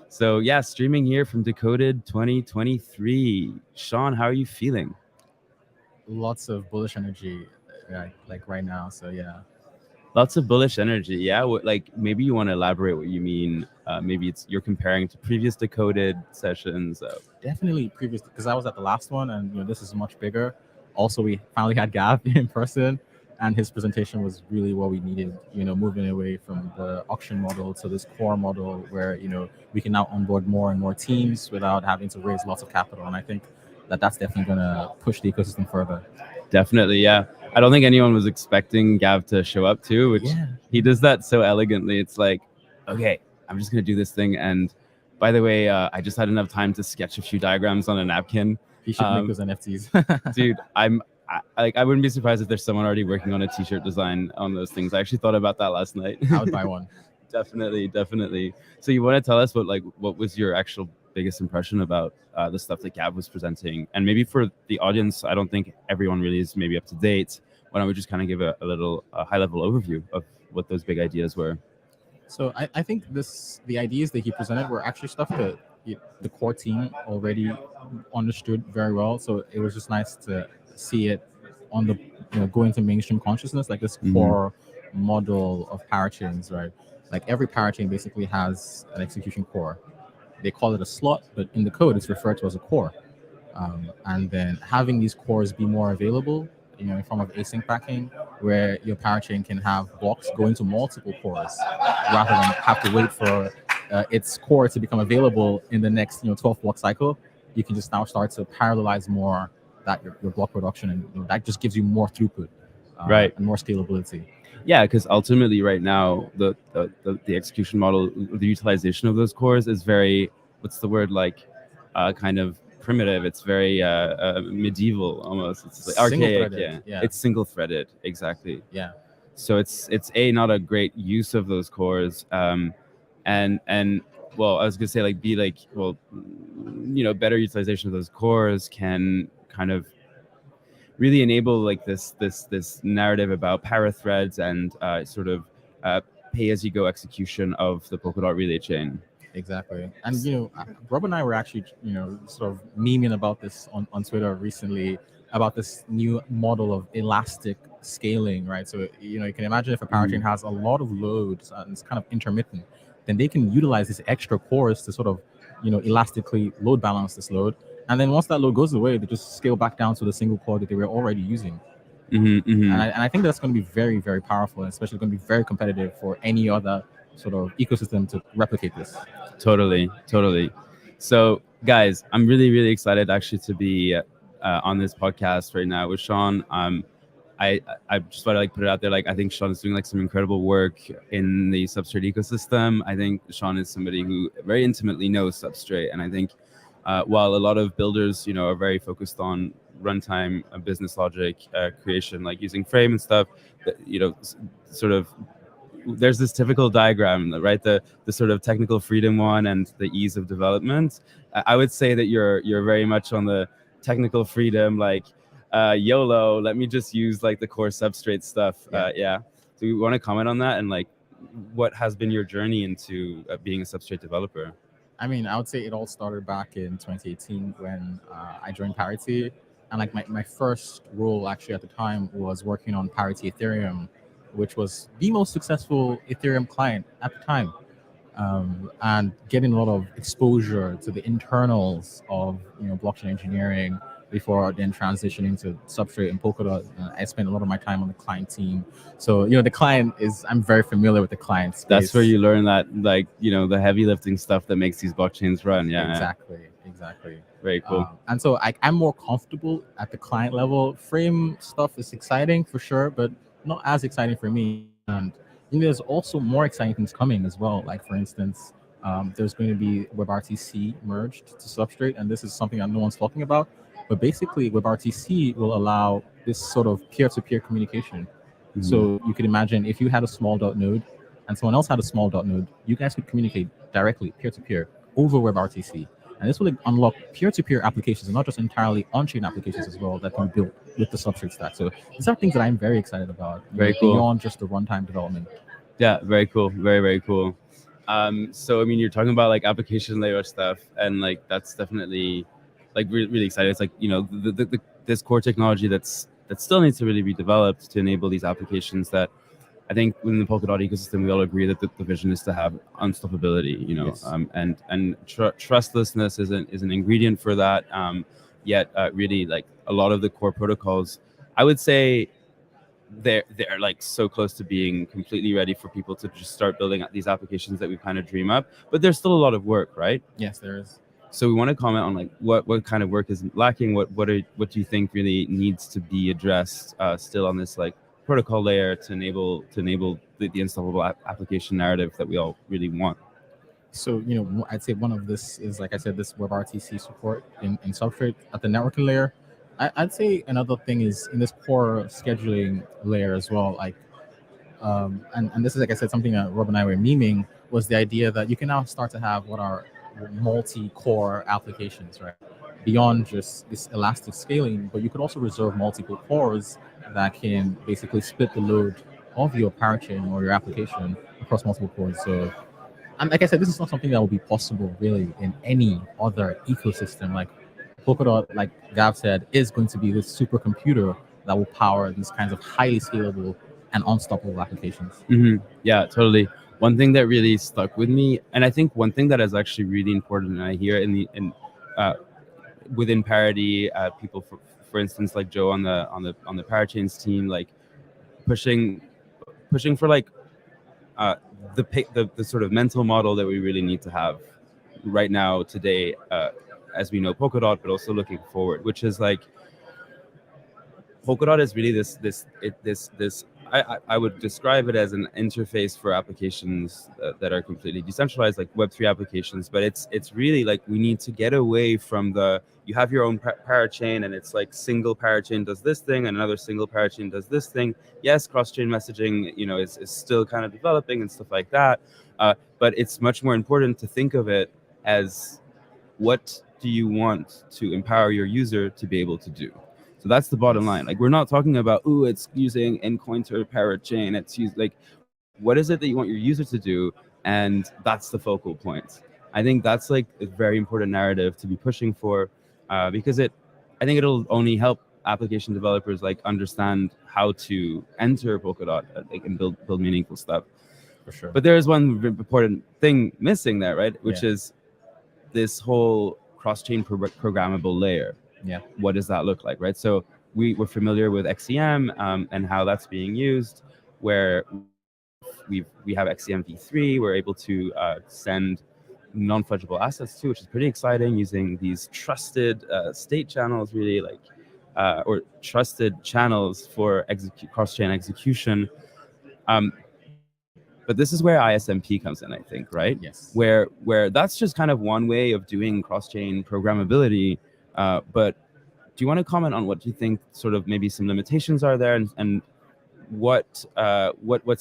So yeah, streaming here from Decoded 2023. Sean, how are you feeling? Lots of bullish energy, like right now. So yeah. Lots of bullish energy. Yeah, like maybe you want to elaborate what you mean. Maybe it's you're comparing to previous Decoded sessions. Definitely previous, because I was at the last one, and this is much bigger. Also, we finally had Gav in person, and his presentation was really what we needed. Moving away from the auction model to this core model, where we can now onboard more and more teams without having to raise lots of capital. And I think that's definitely going to push the ecosystem further. Definitely, yeah. I don't think anyone was expecting Gav to show up too, which he does that so elegantly. It's like, okay, I'm just gonna do this thing. And by the way, I just had enough time to sketch a few diagrams on a napkin. He should make those NFTs. Dude, I wouldn't be surprised if there's someone already working on a t-shirt design on those things. I actually thought about that last night. I would buy one. Definitely. So you want to tell us what was your actual biggest impression about the stuff that Gav was presenting? And maybe for the audience, I don't think everyone really is maybe up to date. Why don't we just kind of give a little high-level overview of what those big ideas were? So I think the ideas that he presented were actually stuff that the core team already understood very well. So it was just nice to see it on the go into mainstream consciousness, like this core model of parachains, right? Like every parachain basically has an execution core. They call it a slot, but in the code it's referred to as a core. And then having these cores be more available, in form of async packing, where your parachain can have blocks go into multiple cores rather than have to wait for its core to become available in the next 12 block cycle. You can just now start to parallelize more that your block production, and that just gives you more throughput, right, and more scalability. Yeah, because ultimately right now the execution model, the utilization of those cores is very, what's the word, kind of primitive. It's very medieval almost. It's like archaic. Yeah. It's single threaded. Exactly. Yeah. So it's not a great use of those cores. And well, I was gonna say better utilization of those cores can kind of really enable this narrative about parathreads and sort of pay-as-you-go execution of the Polkadot relay chain. Exactly. And Rob and I were actually sort of memeing about this on Twitter recently, about this new model of elastic scaling, right? So you can imagine if a parachain has a lot of loads and it's kind of intermittent, then they can utilize these extra cores to sort of elastically load balance this load. And then once that load goes away, they just scale back down to the single core that they were already using. And I think that's going to be very, very powerful, and especially going to be very competitive for any other sort of ecosystem to replicate this. Totally. So guys, I'm really, really excited actually to be on this podcast right now with Sean. I just want to put it out there. I think Sean is doing some incredible work in the Substrate ecosystem. I think Sean is somebody who very intimately knows Substrate, and I think while a lot of builders, are very focused on runtime business logic creation, like using Frame and stuff, sort of there's this typical diagram, right? The sort of technical freedom one and the ease of development. I would say that you're very much on the technical freedom, YOLO. Let me just use the core Substrate stuff. Yeah. So you want to comment on that, and what has been your journey into being a Substrate developer? I mean, I would say it all started back in 2018 when I joined Parity, and my first role actually at the time was working on Parity Ethereum, which was the most successful Ethereum client at the time, and getting a lot of exposure to the internals of blockchain engineering before then transitioning to Substrate and Polkadot. I spent a lot of my time on the client team, so the client I'm very familiar with the client space. That's where you learn that the heavy lifting stuff that makes these blockchains run. Yeah, exactly. Very cool. And so I'm more comfortable at the client level. Frame stuff is exciting for sure, but not as exciting for me. And there's also more exciting things coming as well. Like for instance, there's going to be WebRTC merged to Substrate, and this is something that no one's talking about. But basically, WebRTC will allow this sort of peer-to-peer communication. So you could imagine if you had a small node and someone else had a small node, you guys could communicate directly peer-to-peer over WebRTC. And this will unlock peer-to-peer applications, and not just entirely on-chain applications as well, that can be built with the Substrate stack. So these are things that I'm very excited about. Very cool. Beyond just the runtime development. Yeah, very cool. Very, very cool. So I mean, you're talking about like application layer stuff, and like that's definitely like really exciting. It's like, you know, this core technology that still needs to really be developed to enable these applications that I think within the Polkadot ecosystem, we all agree that the vision is to have unstoppability, you know, Yes. And trustlessness is an ingredient for that. Yet really like a lot of the core protocols, I would say they're like so close to being completely ready for people to just start building these applications that we kind of dream up. But there's still a lot of work, right? Yes, there is. So we want to comment on like what kind of work is lacking. What do you think really needs to be addressed still on this like protocol layer to enable the unstoppable application narrative that we all really want? So, you know, I'd say one of this is, like I said, this WebRTC support in Substrate at the networking layer. I'd say another thing is in this core scheduling layer as well. Like, and this is, like I said, something that Rob and I were memeing, was the idea that you can now start to have what are multi-core applications, right? Beyond just this elastic scaling, but you could also reserve multiple cores that can basically split the load of your parachain or your application across multiple cores. So, and like I said, this is not something that will be possible really in any other ecosystem. Like Polkadot, like Gav said, is going to be this supercomputer that will power these kinds of highly scalable and unstoppable applications. Mm-hmm. Yeah, totally. One thing that really stuck with me, and I think one thing that is actually really important, and I hear within Parity, people, for instance, like Joe on the Parachains team, like pushing for like the sort of mental model that we really need to have right now today, as we know Polkadot, but also looking forward, which is like Polkadot is really this. I would describe it as an interface for applications that are completely decentralized, like Web3 applications. But it's really like we need to get away from you have your own parachain, and it's like single parachain does this thing, and another single parachain does this thing. Yes, cross-chain messaging, you know, is still kind of developing and stuff like that. But it's much more important to think of it as, what do you want to empower your user to be able to do? So that's the bottom line. Like, we're not talking about, it's using Ncointer parachain. It's used, like, what is it that you want your user to do? And that's the focal point. I think that's like a very important narrative to be pushing for, because I think it'll only help application developers like understand how to enter Polkadot, and build meaningful stuff. For sure. But there is one important thing missing there, right? Which is this whole cross-chain programmable layer. Yeah. What does that look like, right? So we're familiar with XCM and how that's being used, where we have XCM v3. We're able to send non-fungible assets to, which is pretty exciting, using these trusted state channels, really, like or trusted channels for cross-chain execution. But this is where ISMP comes in, I think, right? Yes. Where that's just kind of one way of doing cross-chain programmability. But do you want to comment on what you think sort of maybe some limitations are there, and what's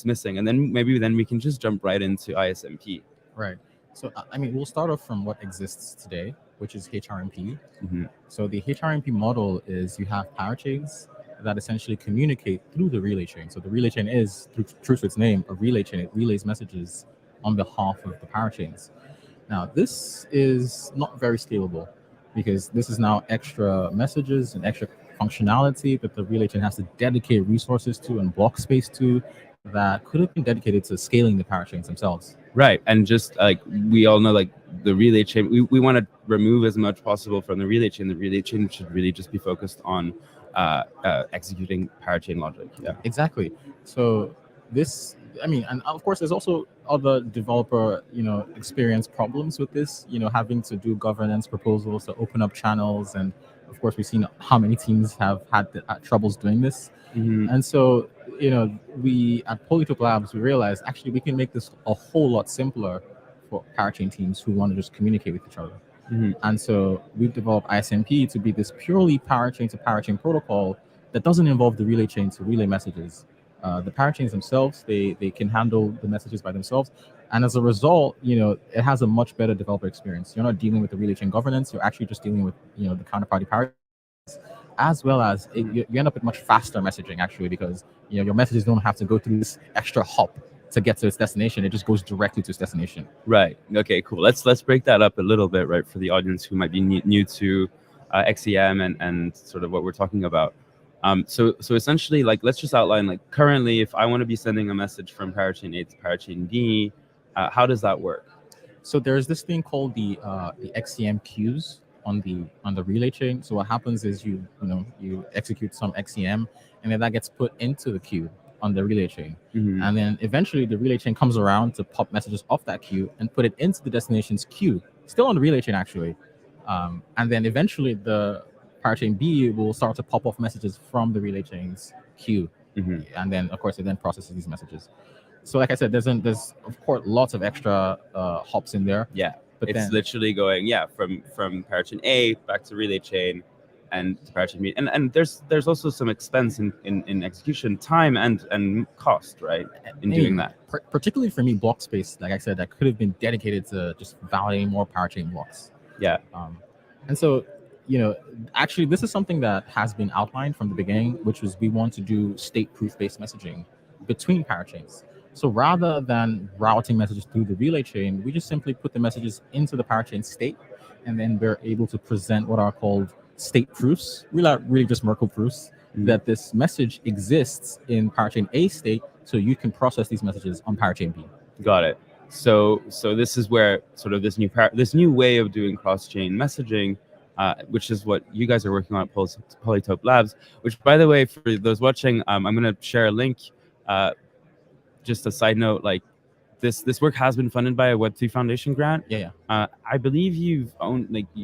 missing? And then maybe we can just jump right into ISMP. Right. So, I mean, we'll start off from what exists today, which is HRMP. Mm-hmm. So the HRMP model is you have parachains that essentially communicate through the relay chain. So the relay chain is, true to its name, a relay chain. It relays messages on behalf of the parachains. Now, this is not very scalable, because this is now extra messages and extra functionality that the relay chain has to dedicate resources to and block space to, that could have been dedicated to scaling the parachains themselves. Right. And just like we all know, like the relay chain, we want to remove as much possible from the relay chain. The relay chain should really just be focused on executing parachain logic. Yeah, exactly. So this, I mean, and of course there's also other developer, experience problems with this, having to do governance proposals to open up channels. And of course we've seen how many teams have had troubles doing this. Mm-hmm. And so, we at Polkadot Labs, we realized actually we can make this a whole lot simpler for parachain teams who want to just communicate with each other. Mm-hmm. And so we've developed ISMP to be this purely parachain to parachain protocol that doesn't involve the relay chain to relay messages. The parachains themselves, they can handle the messages by themselves. And as a result, it has a much better developer experience. You're not dealing with the relay chain governance. You're actually just dealing with, the counterparty parachains, as well as you end up with much faster messaging, actually, because, your messages don't have to go through this extra hop to get to its destination. It just goes directly to its destination. Right. Okay, cool. Let's break that up a little bit, right, for the audience who might be new to XEM and sort of what we're talking about. So essentially, like, let's just outline, like, currently, if I want to be sending a message from parachain A to parachain B, how does that work? So there's this thing called the XEM queues on the relay chain. So what happens is you execute some XEM, and then that gets put into the queue on the relay chain. Mm-hmm. And then eventually the relay chain comes around to pop messages off that queue and put it into the destination's queue, still on the relay chain actually. And then eventually the parachain B will start to pop off messages from the relay chain's queue. Mm-hmm. And then of course it then processes these messages. So like I said, there's of course lots of extra hops in there. Yeah, but it's literally going from parachain A back to relay chain and to parachain B. And there's also some expense in execution time and cost, right, in doing that. Particularly for me, block space, like I said, that could have been dedicated to just validating more parachain blocks. Yeah. And so, actually, this is something that has been outlined from the beginning, which was we want to do state-proof based messaging between parachains. So rather than routing messages through the relay chain, we just simply put the messages into the parachain state, and then we're able to present what are called state proofs, really just Merkle proofs, that this message exists in parachain A state, so you can process these messages on parachain B. Got it. So this is where sort of this new way of doing cross-chain messaging, which is what you guys are working on at Polkadot Labs. Which, by the way, for those watching, I'm going to share a link. Just a side note, like this work has been funded by a Web3 Foundation grant. Yeah. I believe you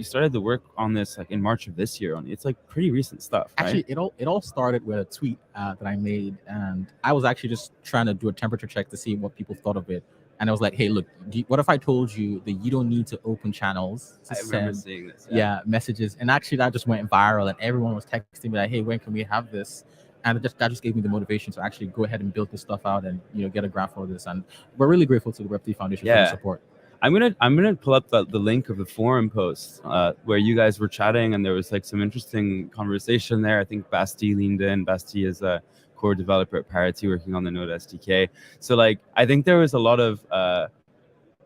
started the work on this like in March of this year. It's like pretty recent stuff, right? Actually, it all started with a tweet that I made, and I was actually just trying to do a temperature check to see what people thought of it. And I was like, hey, look, what if I told you that you don't need to open channels to remember seeing this. Yeah, messages? And actually, that just went viral, and everyone was texting me like, hey, when can we have this? And that just gave me the motivation to actually go ahead and build this stuff out and get a grant for this. And we're really grateful to the Web3 Foundation for the support. I'm gonna pull up the link of the forum post where you guys were chatting, and there was like some interesting conversation there. I think Basti leaned in. Basti is a core developer at Parity working on the Node SDK. So like I think there was a lot of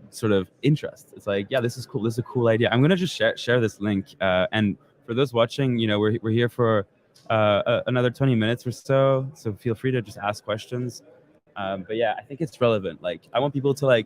sort of interest. It's like, yeah, this is cool. This is a cool idea. I'm gonna just share this link. And for those watching, we're here for another 20 minutes or so feel free to just ask questions, but yeah, I think it's relevant. Like I want people to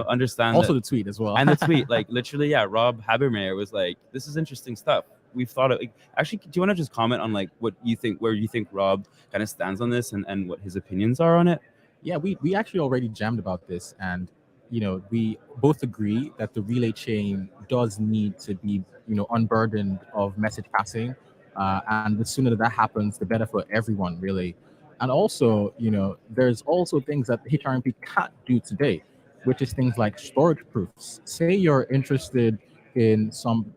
understand also the tweet as well. And the tweet, like literally, Rob Habermeyer was like, this is interesting stuff. We've thought of actually, do you want to just comment on like what you think, where you think Rob kind of stands on this and what his opinions are on it? Yeah, we actually already jammed about this, and we both agree that the relay chain does need to be unburdened of message passing. And the sooner that happens, the better for everyone, really. And also, there's also things that HRMP can't do today, which is things like storage proofs. Say you're interested in some,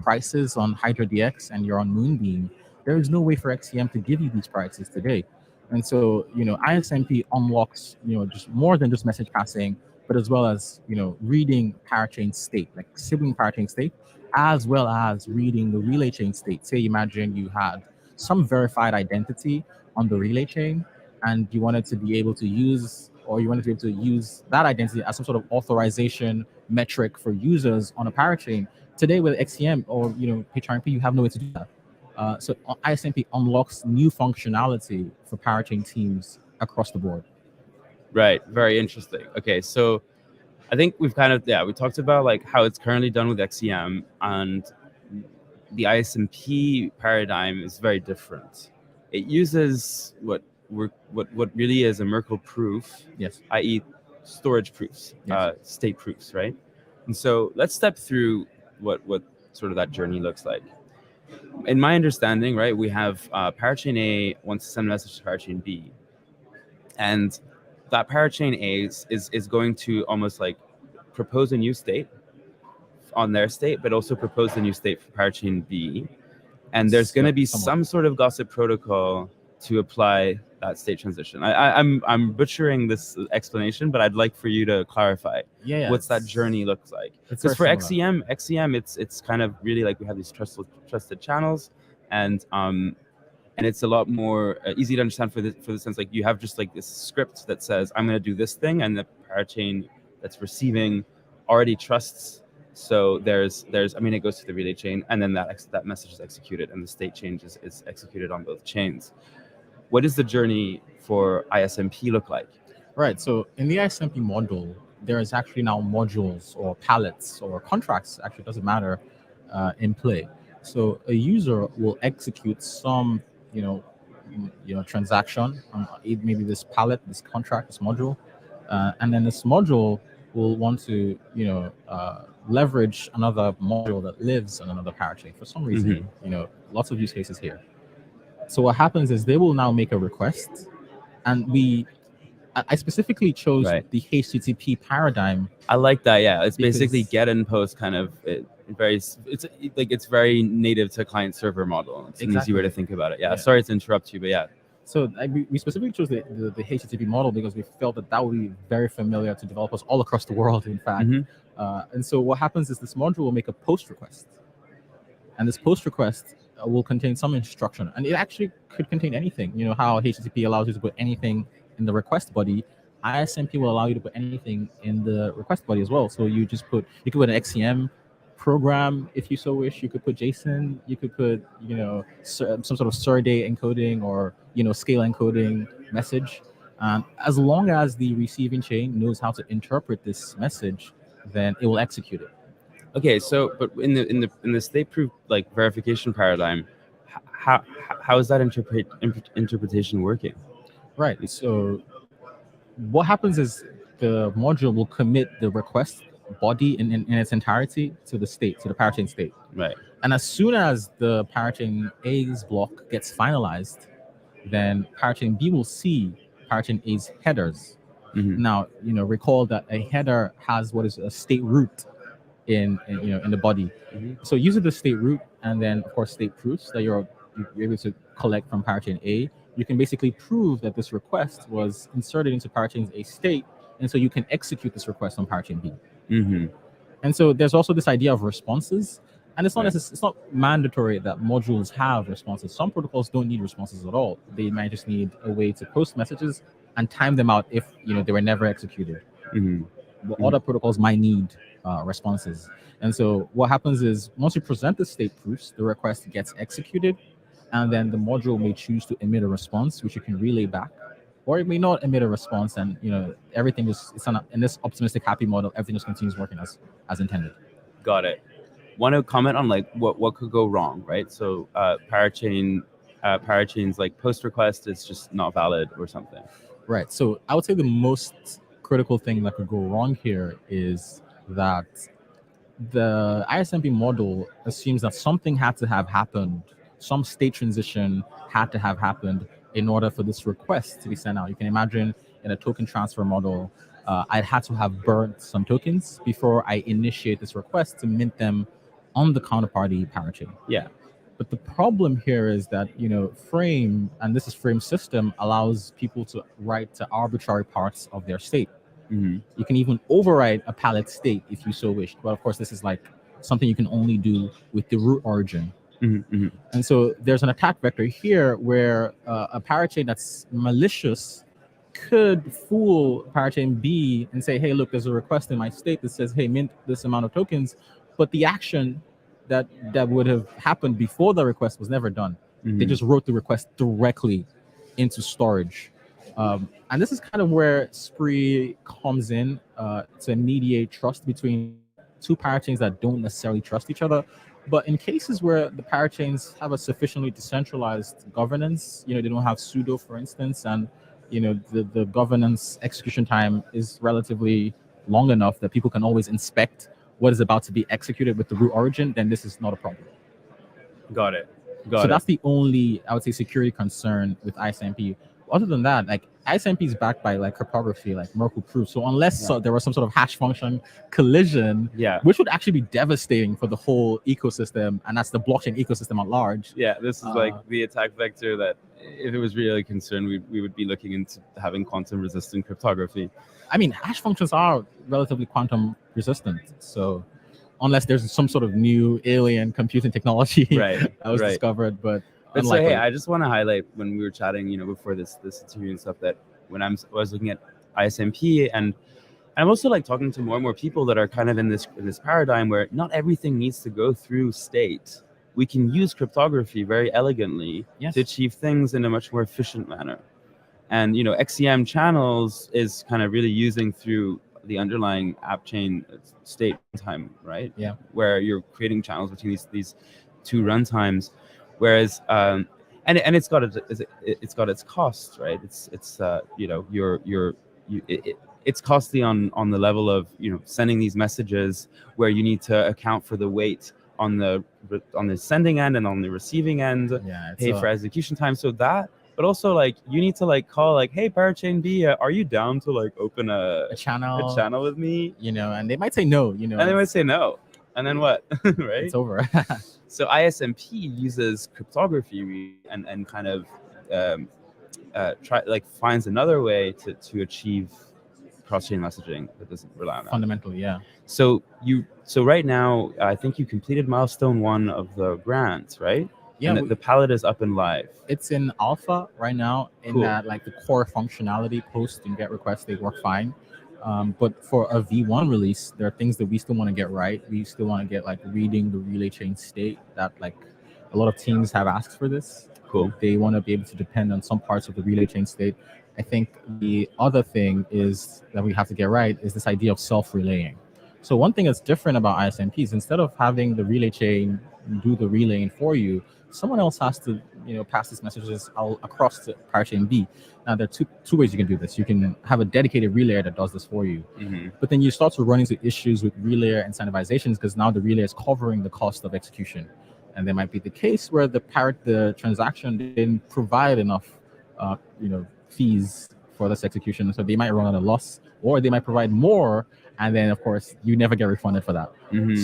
prices on Hydra DX and you're on Moonbeam. There is no way for XEM to give you these prices today. And so, ISMP unlocks, just more than just message passing, but as well as, reading parachain state, like sibling parachain state, as well as reading the relay chain state. Say, imagine you had some verified identity on the relay chain, and you wanted to be able to use that identity as some sort of authorization metric for users on a parachain. Today with XEM or HRMP, you have no way to do that. So ISMP unlocks new functionality for parachain teams across the board. Right. Very interesting. Okay, so I think we've kind of, we talked about like how it's currently done with XEM, and the ISMP paradigm is very different. It uses what really is a Merkle proof, yes, i.e. storage proofs, yes. State proofs, right? And so let's step through what sort of that journey looks like. In my understanding, right, we have parachain A wants to send a message to parachain B, and that parachain A is going to almost like propose a new state on their state, but also propose a new state for parachain B. And there's going to be some sort of gossip protocol to apply that state transition. I'm butchering this explanation, but I'd like for you to clarify what's that journey looks like. Because for XEM, it's kind of really like we have these trusted channels, and and it's a lot more easy to understand for the sense like you have just like this script that says I'm going to do this thing, and the parachain that's receiving already trusts. So there's I mean, it goes to the relay chain, and then that message is executed, and the state change is executed on both chains. What does the journey for ISMP look like? Right. So in the ISMP model, there is actually now modules or pallets or contracts, actually doesn't matter, in play. So a user will execute some, transaction on maybe this pallet, this contract, this module, and then this module will want to, leverage another module that lives on another parachain for some reason. Lots of use cases here. So what happens is they will now make a request, and I specifically chose the HTTP paradigm. I like that. Yeah, it's basically get and post kind of. It's very native to client server model. It's an easy way to think about it. Yeah. Sorry to interrupt you, but yeah. So we specifically chose the HTTP model because we felt that would be very familiar to developers all across the world, in fact. And so what happens is this module will make a post request, and this post request will contain some instruction, and it actually could contain anything. You know how HTTP allows you to put anything in the request body. ISMP will allow you to put anything in the request body as well. So you could put an XCM program if you so wish. You could put JSON. You could put some sort of Serde encoding or scale encoding message. As long as the receiving chain knows how to interpret this message, then it will execute it. Okay, so but in the state proof like verification paradigm, how is that interpretation working? Right. So what happens is the module will commit the request body in its entirety to the state, to the parachain state. Right. And as soon as the parachain A's block gets finalized, then parachain B will see parachain A's headers. Now, recall that a header has what is a state root in the body. So using the state root and then of course state proofs that you're able to collect from parachain A, you can basically prove that this request was inserted into parachain A state, and so you can execute this request on parachain B. And so there's also this idea of responses, and it's not it's not mandatory that modules have responses. Some protocols don't need responses at all. They might just need a way to post messages and time them out if they were never executed. But other protocols might need responses. And so what happens is once you present the state proofs, the request gets executed, and then the module may choose to emit a response, which you can relay back, or it may not emit a response, and everything in this optimistic happy model, everything just continues working as intended. Got it. Want to comment on like what could go wrong, right? So parachains like post request is just not valid or something. Right. So I would say the most critical thing that could go wrong here is that the ISMP model assumes that something had to have happened, some state transition had to have happened in order for this request to be sent out. You can imagine in a token transfer model, I'd had to have burnt some tokens before I initiate this request to mint them on the counterparty parachain. Yeah. But the problem here is that, Frame, and this is Frame system, allows people to write to arbitrary parts of their state. You can even override a pallet state if you so wish. But of course, this is like something you can only do with the root origin. And so there's an attack vector here where a parachain that's malicious could fool parachain B and say, hey, look, there's a request in my state that says, hey, mint this amount of tokens. But the action that would have happened before the request was never done. They just wrote the request directly into storage. And this is kind of where Spree comes in to mediate trust between two parachains that don't necessarily trust each other. But in cases where the parachains have a sufficiently decentralized governance, they don't have sudo, for instance, and the governance execution time is relatively long enough that people can always inspect what is about to be executed with the root origin, then this is not a problem. Got it. So that's the only, I would say, security concern with ISMP. Other than that, like ISMP is backed by like cryptography, like Merkle proof. So unless there was some sort of hash function collision, which would actually be devastating for the whole ecosystem, and that's the blockchain ecosystem at large. Yeah, this is like the attack vector that if it was really concerned, we would be looking into having quantum resistant cryptography. I mean, hash functions are relatively quantum resistant. So unless there's some sort of new alien computing technology that was discovered, but But so hey, I just want to highlight when we were chatting, before this interview and stuff, that when I was looking at ISMP, and I'm also like talking to more and more people that are kind of in this paradigm where not everything needs to go through state. We can use cryptography very elegantly to achieve things in a much more efficient manner. And XCM channels is kind of really using through the underlying app chain state time, right? Yeah. Where you're creating channels between these two runtimes, whereas and it's got its cost, right? It's costly on the level of sending these messages where you need to account for the weight on the sending end and on the receiving end, pay for execution time. So that, but also like you need to like call like, hey, parachain B, are you down to like open a channel with me? And they might say no. And they might say no, and then what? Right? It's over. So ISMP uses cryptography and kind of finds another way to achieve cross-chain messaging that doesn't rely on that. Fundamentally, yeah. So right now, I think you completed milestone 1 of the grant, right? Yeah. And the palette is up and live. It's in alpha right now. In that, like the core functionality, post and get requests, they work fine. But for a V1 release, there are things that we still want to get right. We still want to get like reading the relay chain state. That like a lot of teams have asked for this. Cool. They want to be able to depend on some parts of the relay chain state. I think the other thing is that we have to get right is this idea of self-relaying. So one thing that's different about ISMPs, instead of having the relay chain do the relaying for you, someone else has to pass these messages across to parachain B. Now there are two ways you can do this. You can have a dedicated relayer that does this for you, but then you start to run into issues with relayer incentivizations because now the relayer is covering the cost of execution, and there might be the case where the transaction didn't provide enough fees for this execution, so they might run at a loss, or they might provide more, and then of course you never get refunded for that.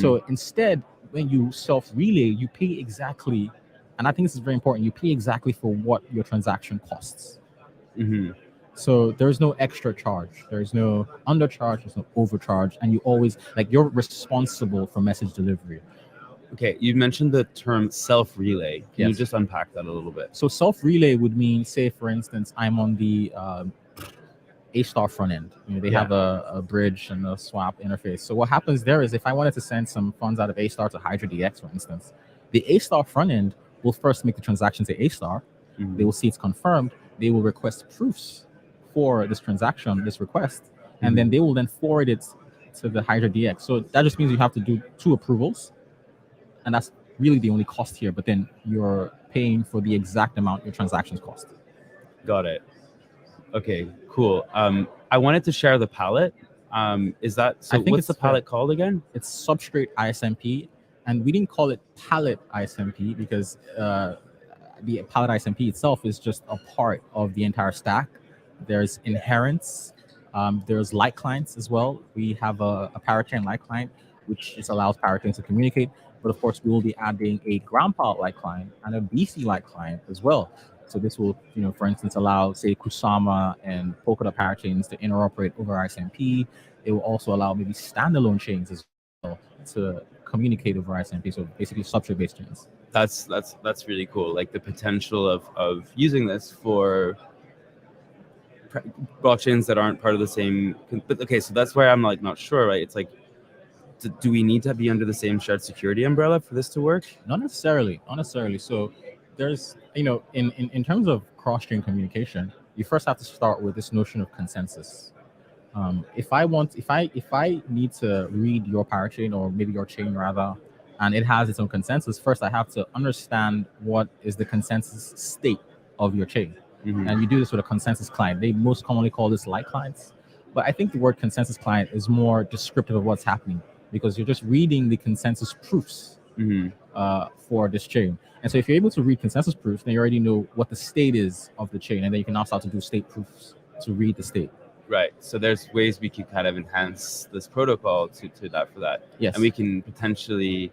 So instead, when you self-relay, you pay exactly, and I think this is very important, you pay exactly for what your transaction costs. So there's no extra charge, there's no undercharge, there's no overcharge, and you always, like, you're responsible for message delivery. Okay, you mentioned the term self-relay. Can you just unpack that a little bit? So self-relay would mean, say, for instance, I'm on the A-Star front end. They have a bridge and a swap interface. So what happens there is if I wanted to send some funds out of A-Star to Hydra DX, for instance, the A-Star front end will first make the transaction to A-Star. They will see it's confirmed. They will request proofs for this transaction, this request, and then they will then forward it to the Hydra DX. So that just means you have to do 2 approvals. And that's really the only cost here, but then you're paying for the exact amount your transactions cost. Got it. Okay, cool. I wanted to share the palette. Is that so? What's the palette called again? It's Substrate ISMP, and we didn't call it Palette ISMP because the Palette ISMP itself is just a part of the entire stack. There's inherents. There's light clients as well. We have a parachain light client, which just allows parachains to communicate. But of course, we will be adding a Grandpa light client and a BC light client as well. So this will, for instance, allow, say, Kusama and Polkadot parachains to interoperate over ISMP. It will also allow maybe standalone chains as well to communicate over ISMP. So basically, substrate-based chains. That's really cool. Like the potential of using this for blockchains that aren't part of the same. But okay, so that's where I'm like not sure, right? It's like, do we need to be under the same shared security umbrella for this to work? Not necessarily. So there's, in terms of cross-chain communication, you first have to start with this notion of consensus. If I need to read your parachain, or maybe your chain rather, and it has its own consensus, first I have to understand what is the consensus state of your chain. And you do this with a consensus client. They most commonly call this light clients. But I think the word consensus client is more descriptive of what's happening, because you're just reading the consensus proofs for this chain. And so if you're able to read consensus proofs, then you already know what the state is of the chain, and then you can now start to do state proofs to read the state. Right. So there's ways we can kind of enhance this protocol to that for that. Yes. And we can potentially,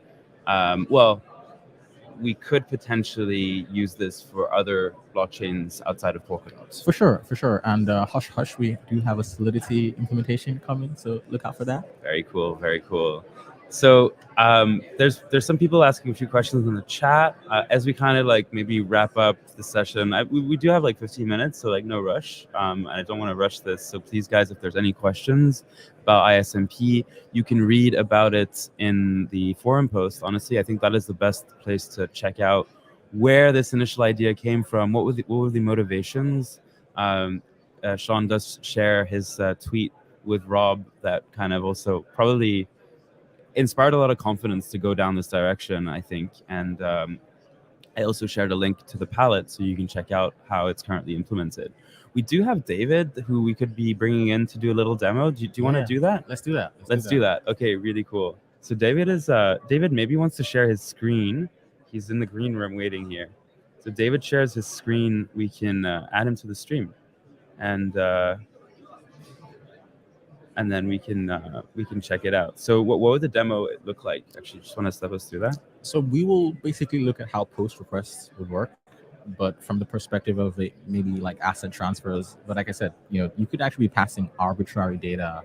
we could potentially use this for other blockchains outside of Polkadot. For sure. And hush hush, we do have a Solidity implementation coming, so look out for that. Very cool. So there's some people asking a few questions in the chat. As we kind of like maybe wrap up the session, we do have like 15 minutes, so like no rush. I don't want to rush this. So please, guys, if there's any questions about ISMP, you can read about it in the forum post. Honestly, I think that is the best place to check out where this initial idea came from. What were the motivations? Sean does share his tweet with Rob that kind of also probably inspired a lot of confidence to go down this direction, I think. And I also shared a link to the palette so you can check out how it's currently implemented. We do have David, who we could be bringing in to do a little demo. Do you want to do that? Let's do that. Let's do that. Okay, really cool. So David maybe wants to share his screen. He's in the green room waiting here. So David shares his screen. We can add him to the stream, and then we can check it out. So what would the demo look like? Actually, just want to step us through that. So we will basically look at how post requests would work, but from the perspective of maybe like asset transfers. But like I said, you could actually be passing arbitrary data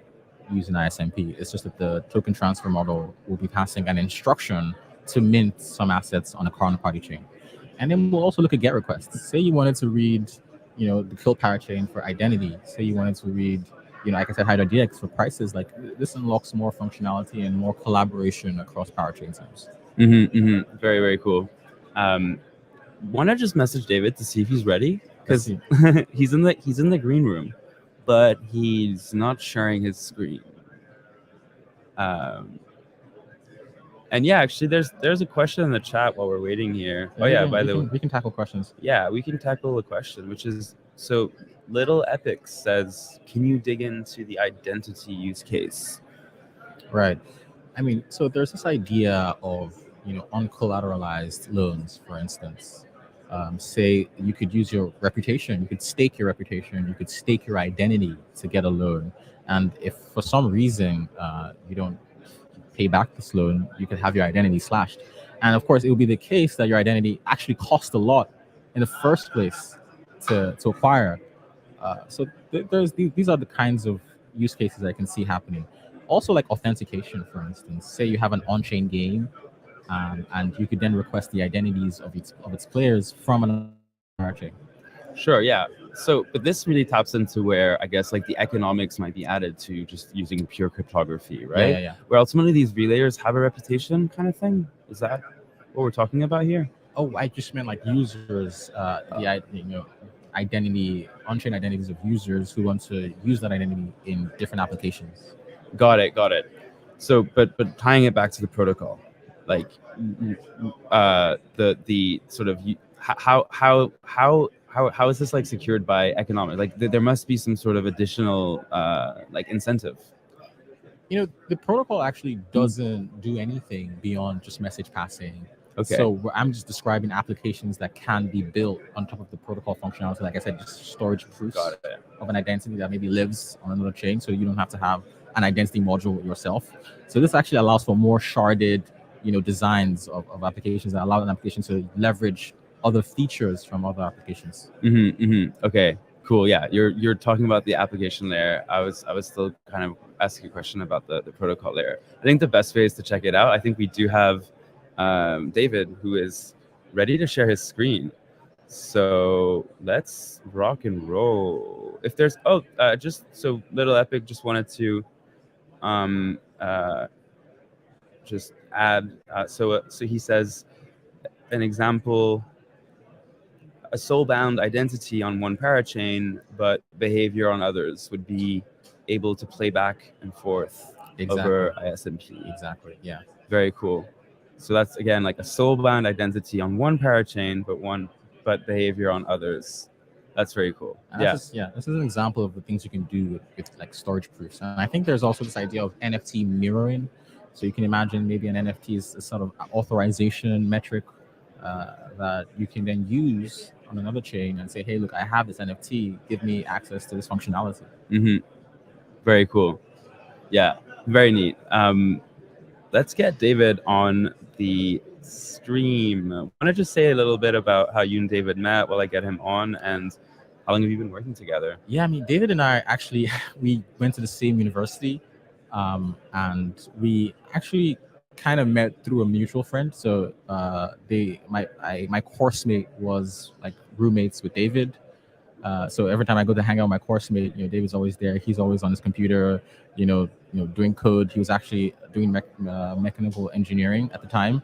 using ISMP. It's just that the token transfer model will be passing an instruction to mint some assets on a counterparty chain. And then we'll also look at GET requests. Say you wanted to read, the kill parachain for identity. Say you wanted to read, like I said, HydroDX for prices. Like this unlocks more functionality and more collaboration across parachain teams. Very, very cool. Want to just message David to see if he's ready, because he's in the green room, but he's not sharing his screen. And yeah, actually, there's a question in the chat while we're waiting here. We can tackle questions. Yeah, we can tackle a question, which is, so Little Epic says, can you dig into the identity use case? Right. I mean, so there's this idea of, uncollateralized loans, for instance. Say you could use your reputation, you could stake your reputation, you could stake your identity to get a loan. And if for some reason you don't pay back this loan, you could have your identity slashed. And of course, it would be the case that your identity actually cost a lot in the first place to acquire. So these are the kinds of use cases I can see happening. Also, like authentication, for instance. Say you have an on-chain game, and you could then request the identities of its players from another chain. Sure, yeah. So, but this really taps into where I guess like the economics might be added to just using pure cryptography, right? Yeah. Where ultimately these relayers have a reputation, kind of thing. Is that what we're talking about here? Oh, I just meant like users, identity, on-chain identities of users who want to use that identity in different applications. Got it. So, but tying it back to the protocol, like the sort of how is this like secured by economics? Like there must be some sort of additional like incentive. The protocol actually doesn't do anything beyond just message passing. Okay. So I'm just describing applications that can be built on top of the protocol functionality. Like I said, just storage proofs of an identity that maybe lives on another chain, so you don't have to have an identity module yourself. So this actually allows for more sharded, designs of applications that allow an application to leverage other features from other applications. Okay, cool. Yeah, you're talking about the application layer. I was still kind of asking a question about the protocol layer. I think the best way is to check it out. I think we do have David, who is ready to share his screen. So let's rock and roll. If there's just so Little Epic just wanted to just add. So he says an example: a soul-bound identity on one parachain, but behavior on others would be able to play back and forth over ISMP. Exactly. Yeah. Very cool. So that's again like a soul-bound identity on one parachain, but behavior on others. That's very cool. This is an example of the things you can do with like storage proofs. And I think there's also this idea of NFT mirroring. So you can imagine maybe an NFT is a sort of authorization metric that you can then use on another chain and say, hey, look, I have this NFT, give me access to this functionality. Very cool. Yeah, very neat. Let's get David on the stream. I want to just say a little bit about how you and David met while I get him on, and how long have you been working together? Yeah, I mean, David and I actually, we went to the same university, and we actually kind of met through a mutual friend. So my course mate was like roommates with David. So every time I go to hang out with my course mate, David's always there. He's always on his computer, doing code. He was actually doing mechanical engineering at the time.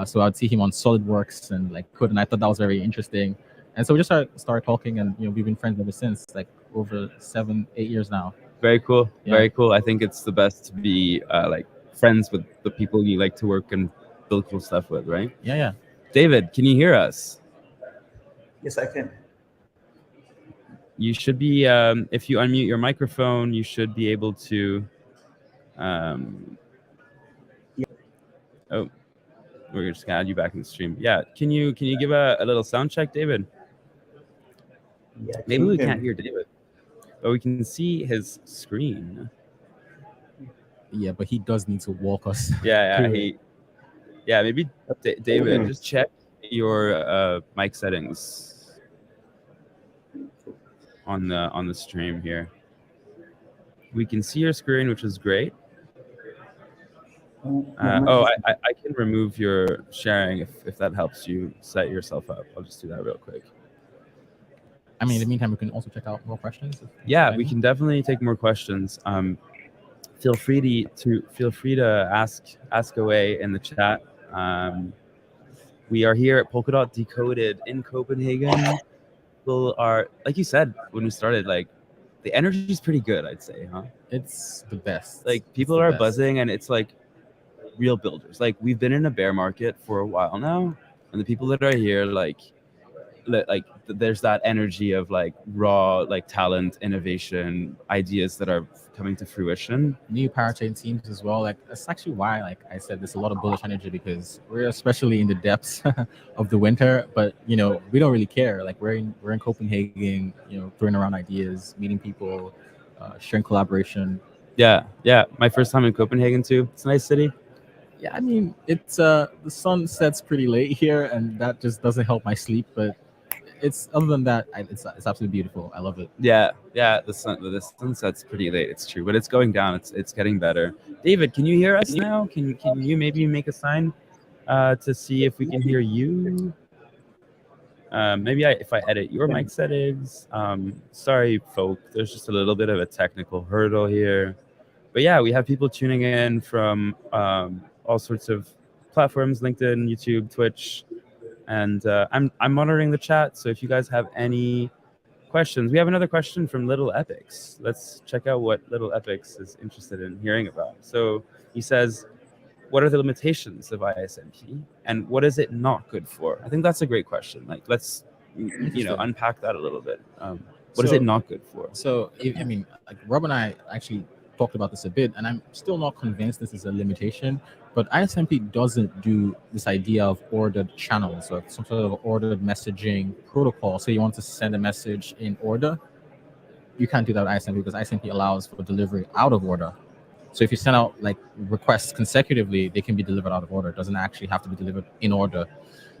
So I'd see him on SolidWorks and like code, and I thought that was very interesting. And so we just started talking, and we've been friends ever since, like over 7-8 years now. Very cool. Yeah. Very cool. I think it's the best to be like friends with the people you like to work and build cool stuff with, right? Yeah. David, can you hear us? Yes, I can. You should be, if you unmute your microphone, you should be able to. Oh, we're just gonna add you back in the stream. Yeah, can you give a little sound check, David? Yeah, Maybe we can't hear David, but we can see his screen. Yeah, but he does need to walk us. Yeah, maybe David, just check your mic settings on the stream here. We can see your screen, which is great. I can remove your sharing if that helps you set yourself up. I'll just do that real quick. I mean, in the meantime, we can also check out more questions. Yeah, we can definitely take more questions. Feel free to ask away in the chat. We are here at Polkadot Decoded in Copenhagen. People are, like you said when we started, like the energy is pretty good, I'd say, huh? It's the best. Like people are buzzing, and it's like real builders. Like we've been in a bear market for a while now, and the people that are here, like there's that energy of like raw, like talent, innovation, ideas that are coming to fruition. New parachain teams as well. Like that's actually why, like I said, there's a lot of bullish energy, because we're especially in the depths of the winter, but we don't really care. Like we're in Copenhagen, throwing around ideas, meeting people, sharing collaboration. Yeah. My first time in Copenhagen too. It's a nice city. Yeah, I mean, it's the sun sets pretty late here, and that just doesn't help my sleep. But it's other than that, it's absolutely beautiful. I love it. Yeah. The sun sets pretty late. It's true, but it's going down. It's getting better. David, can you hear us now? Can you maybe make a sign to see if we can hear you? Maybe if I edit your mic settings. Sorry, folk. There's just a little bit of a technical hurdle here. But yeah, we have people tuning in from all sorts of platforms: LinkedIn, YouTube, Twitch, and I'm monitoring the chat. So if you guys have any questions, we have another question from Little Epics. Let's check out what Little Epics is interested in hearing about. So he says, what are the limitations of ISMP, and what is it not good for? I think that's a great question. Like, let's unpack that a little bit. What is it not good for? So I mean, like Rob and I actually talked about this a bit, and I'm still not convinced this is a limitation. But ISMP doesn't do this idea of ordered channels or some sort of ordered messaging protocol. So you want to send a message in order, you can't do that with ISMP, because ISMP allows for delivery out of order. So if you send out like requests consecutively, they can be delivered out of order. It doesn't actually have to be delivered in order.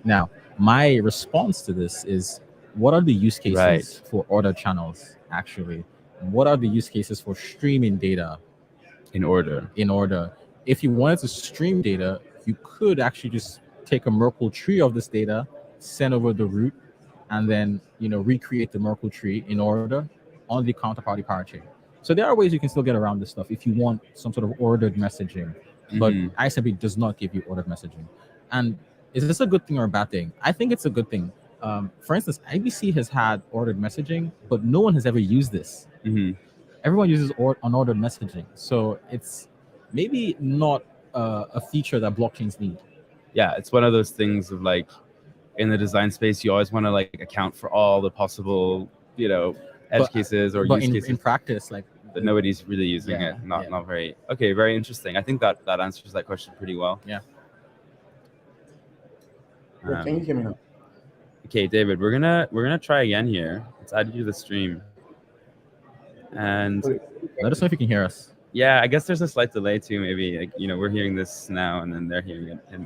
Now, my response to this is, what are the use cases for ordered channels actually? What are the use cases for streaming data in order? If you wanted to stream data, you could actually just take a Merkle tree of this data, send over the root, and then recreate the Merkle tree in order on the counterparty parachain. So there are ways you can still get around this stuff if you want some sort of ordered messaging. But ISMP does not give you ordered messaging. And is this a good thing or a bad thing? I think it's a good thing. For instance, IBC has had ordered messaging, but no one has ever used this. Everyone uses unordered messaging. So it's maybe not a feature that blockchains need. Yeah, it's one of those things of like, in the design space, you always want to like account for all the possible, edge cases or use cases. In practice, like, but nobody's really using it. Not very. Okay, very interesting. I think that answers that question pretty well. Yeah. Can you hear me now? Okay, David, we're gonna try again here. Let's add you to the stream. And let us know if you can hear us. Yeah, I guess there's a slight delay too. Maybe like we're hearing this now and then they're hearing it. And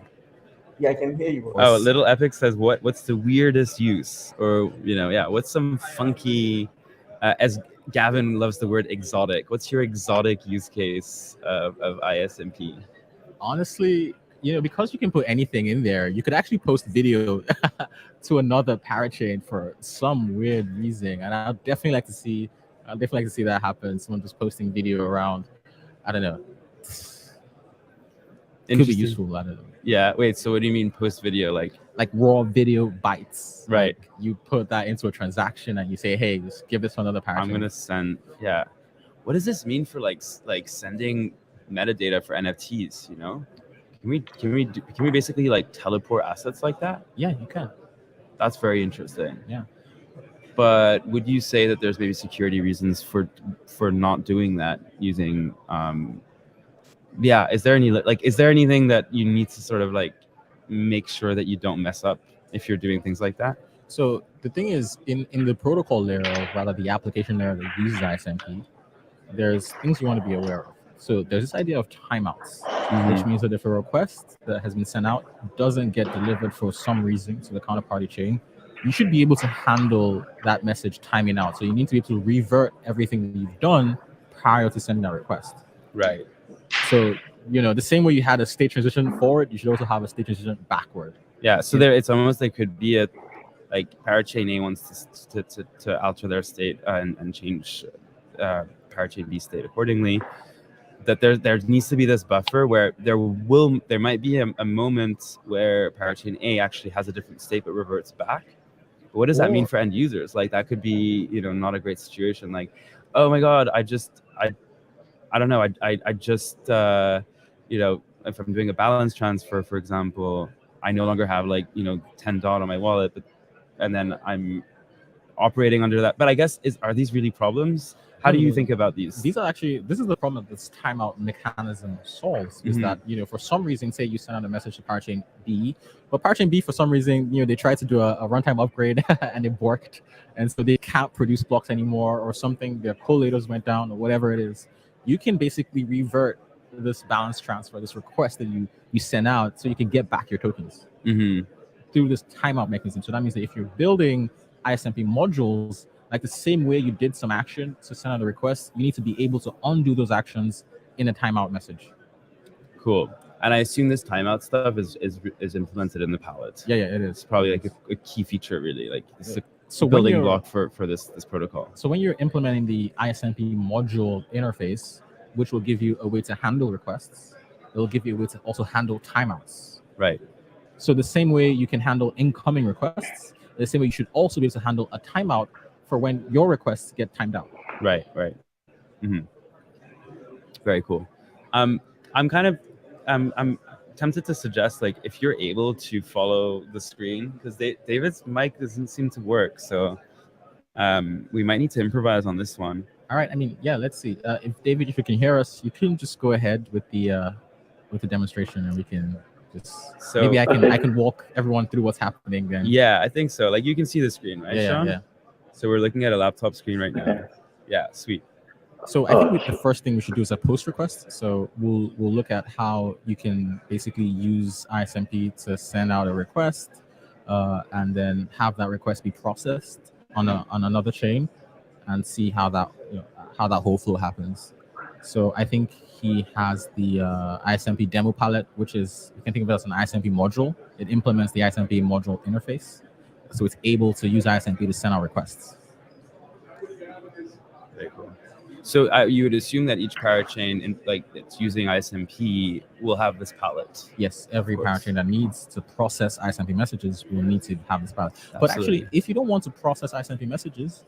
yeah, I can hear you. Oh, Little Epic says what's the weirdest use, or what's some funky, as Gavin loves the word exotic. What's your exotic use case of ISMP? Honestly, because you can put anything in there, you could actually post video to another parachain for some weird reason, and I'd definitely like to see. I'd definitely like to see that happen. Someone just posting video around. I don't know. It could be useful. I don't know. Yeah. Wait. So what do you mean post video? Like raw video bytes. Right. Like you put that into a transaction and you say, hey, just give this to another parachain. I'm gonna send. Yeah. What does this mean for like sending metadata for NFTs? Can we basically like teleport assets like that? Yeah, you can. That's very interesting. Yeah. But would you say that there's maybe security reasons for not doing that using is there anything that you need to sort of like make sure that you don't mess up if you're doing things like that? So the thing is, in the protocol layer, or rather the application layer that uses ISMP, there's things you want to be aware of. So there's this idea of timeouts, which means that if a request that has been sent out doesn't get delivered for some reason to the counterparty chain, you should be able to handle that message timing out. So you need to be able to revert everything that you've done prior to sending that request. Right. So, the same way you had a state transition forward, you should also have a state transition backward. Yeah. So there, it's almost like could be parachain A wants to alter their state and change parachain B state accordingly. That there needs to be this buffer where there might be a moment where parachain A actually has a different state but reverts back. But what does that mean for end users? Like that could be not a great situation. Like, oh my God, I don't know. I just if I'm doing a balance transfer, for example, I no longer have $10 on my wallet, and then I'm operating under that. But I guess are these really problems? How do you think about these? This is the problem that this timeout mechanism solves, is that, for some reason, say you send out a message to parachain B, but parachain B, for some reason, they tried to do a runtime upgrade and it borked. And so they can't produce blocks anymore or something, their collators went down or whatever it is. You can basically revert this balance transfer, this request that you send out so you can get back your tokens through this timeout mechanism. So that means that if you're building ISMP modules, like the same way you did some action to send out a request, you need to be able to undo those actions in a timeout message. Cool. And I assume this timeout stuff is implemented in the palette. Yeah, it is. It's probably like a key feature, really. Like it's a building block for this protocol. So when you're implementing the ISMP module interface, which will give you a way to handle requests, it will give you a way to also handle timeouts. Right. So the same way you can handle incoming requests, the same way you should also be able to handle a timeout for when your requests get timed out. Right. Very cool. I'm tempted to suggest, like, if you're able to follow the screen, because David's mic doesn't seem to work, so we might need to improvise on this one. All right. Let's see. If you can hear us, you can just go ahead with the demonstration, and we can just maybe I can walk everyone through what's happening then. Yeah, I think so. Like, you can see the screen, right, Sean? Yeah. So we're looking at a laptop screen right now. Yeah, sweet. So I think the first thing we should do is a post request. So we'll look at how you can basically use ISMP to send out a request, and then have that request be processed on another chain, and see how that whole flow happens. So I think he has the ISMP demo palette, which is, you can think of it as an ISMP module. It implements the ISMP module interface, so it's able to use ISMP to send out requests. Very cool. So you would assume that each parachain, it's using ISMP, will have this palette. Yes, every parachain that needs to process ISMP messages will need to have this palette. Absolutely. But actually, if you don't want to process ISMP messages,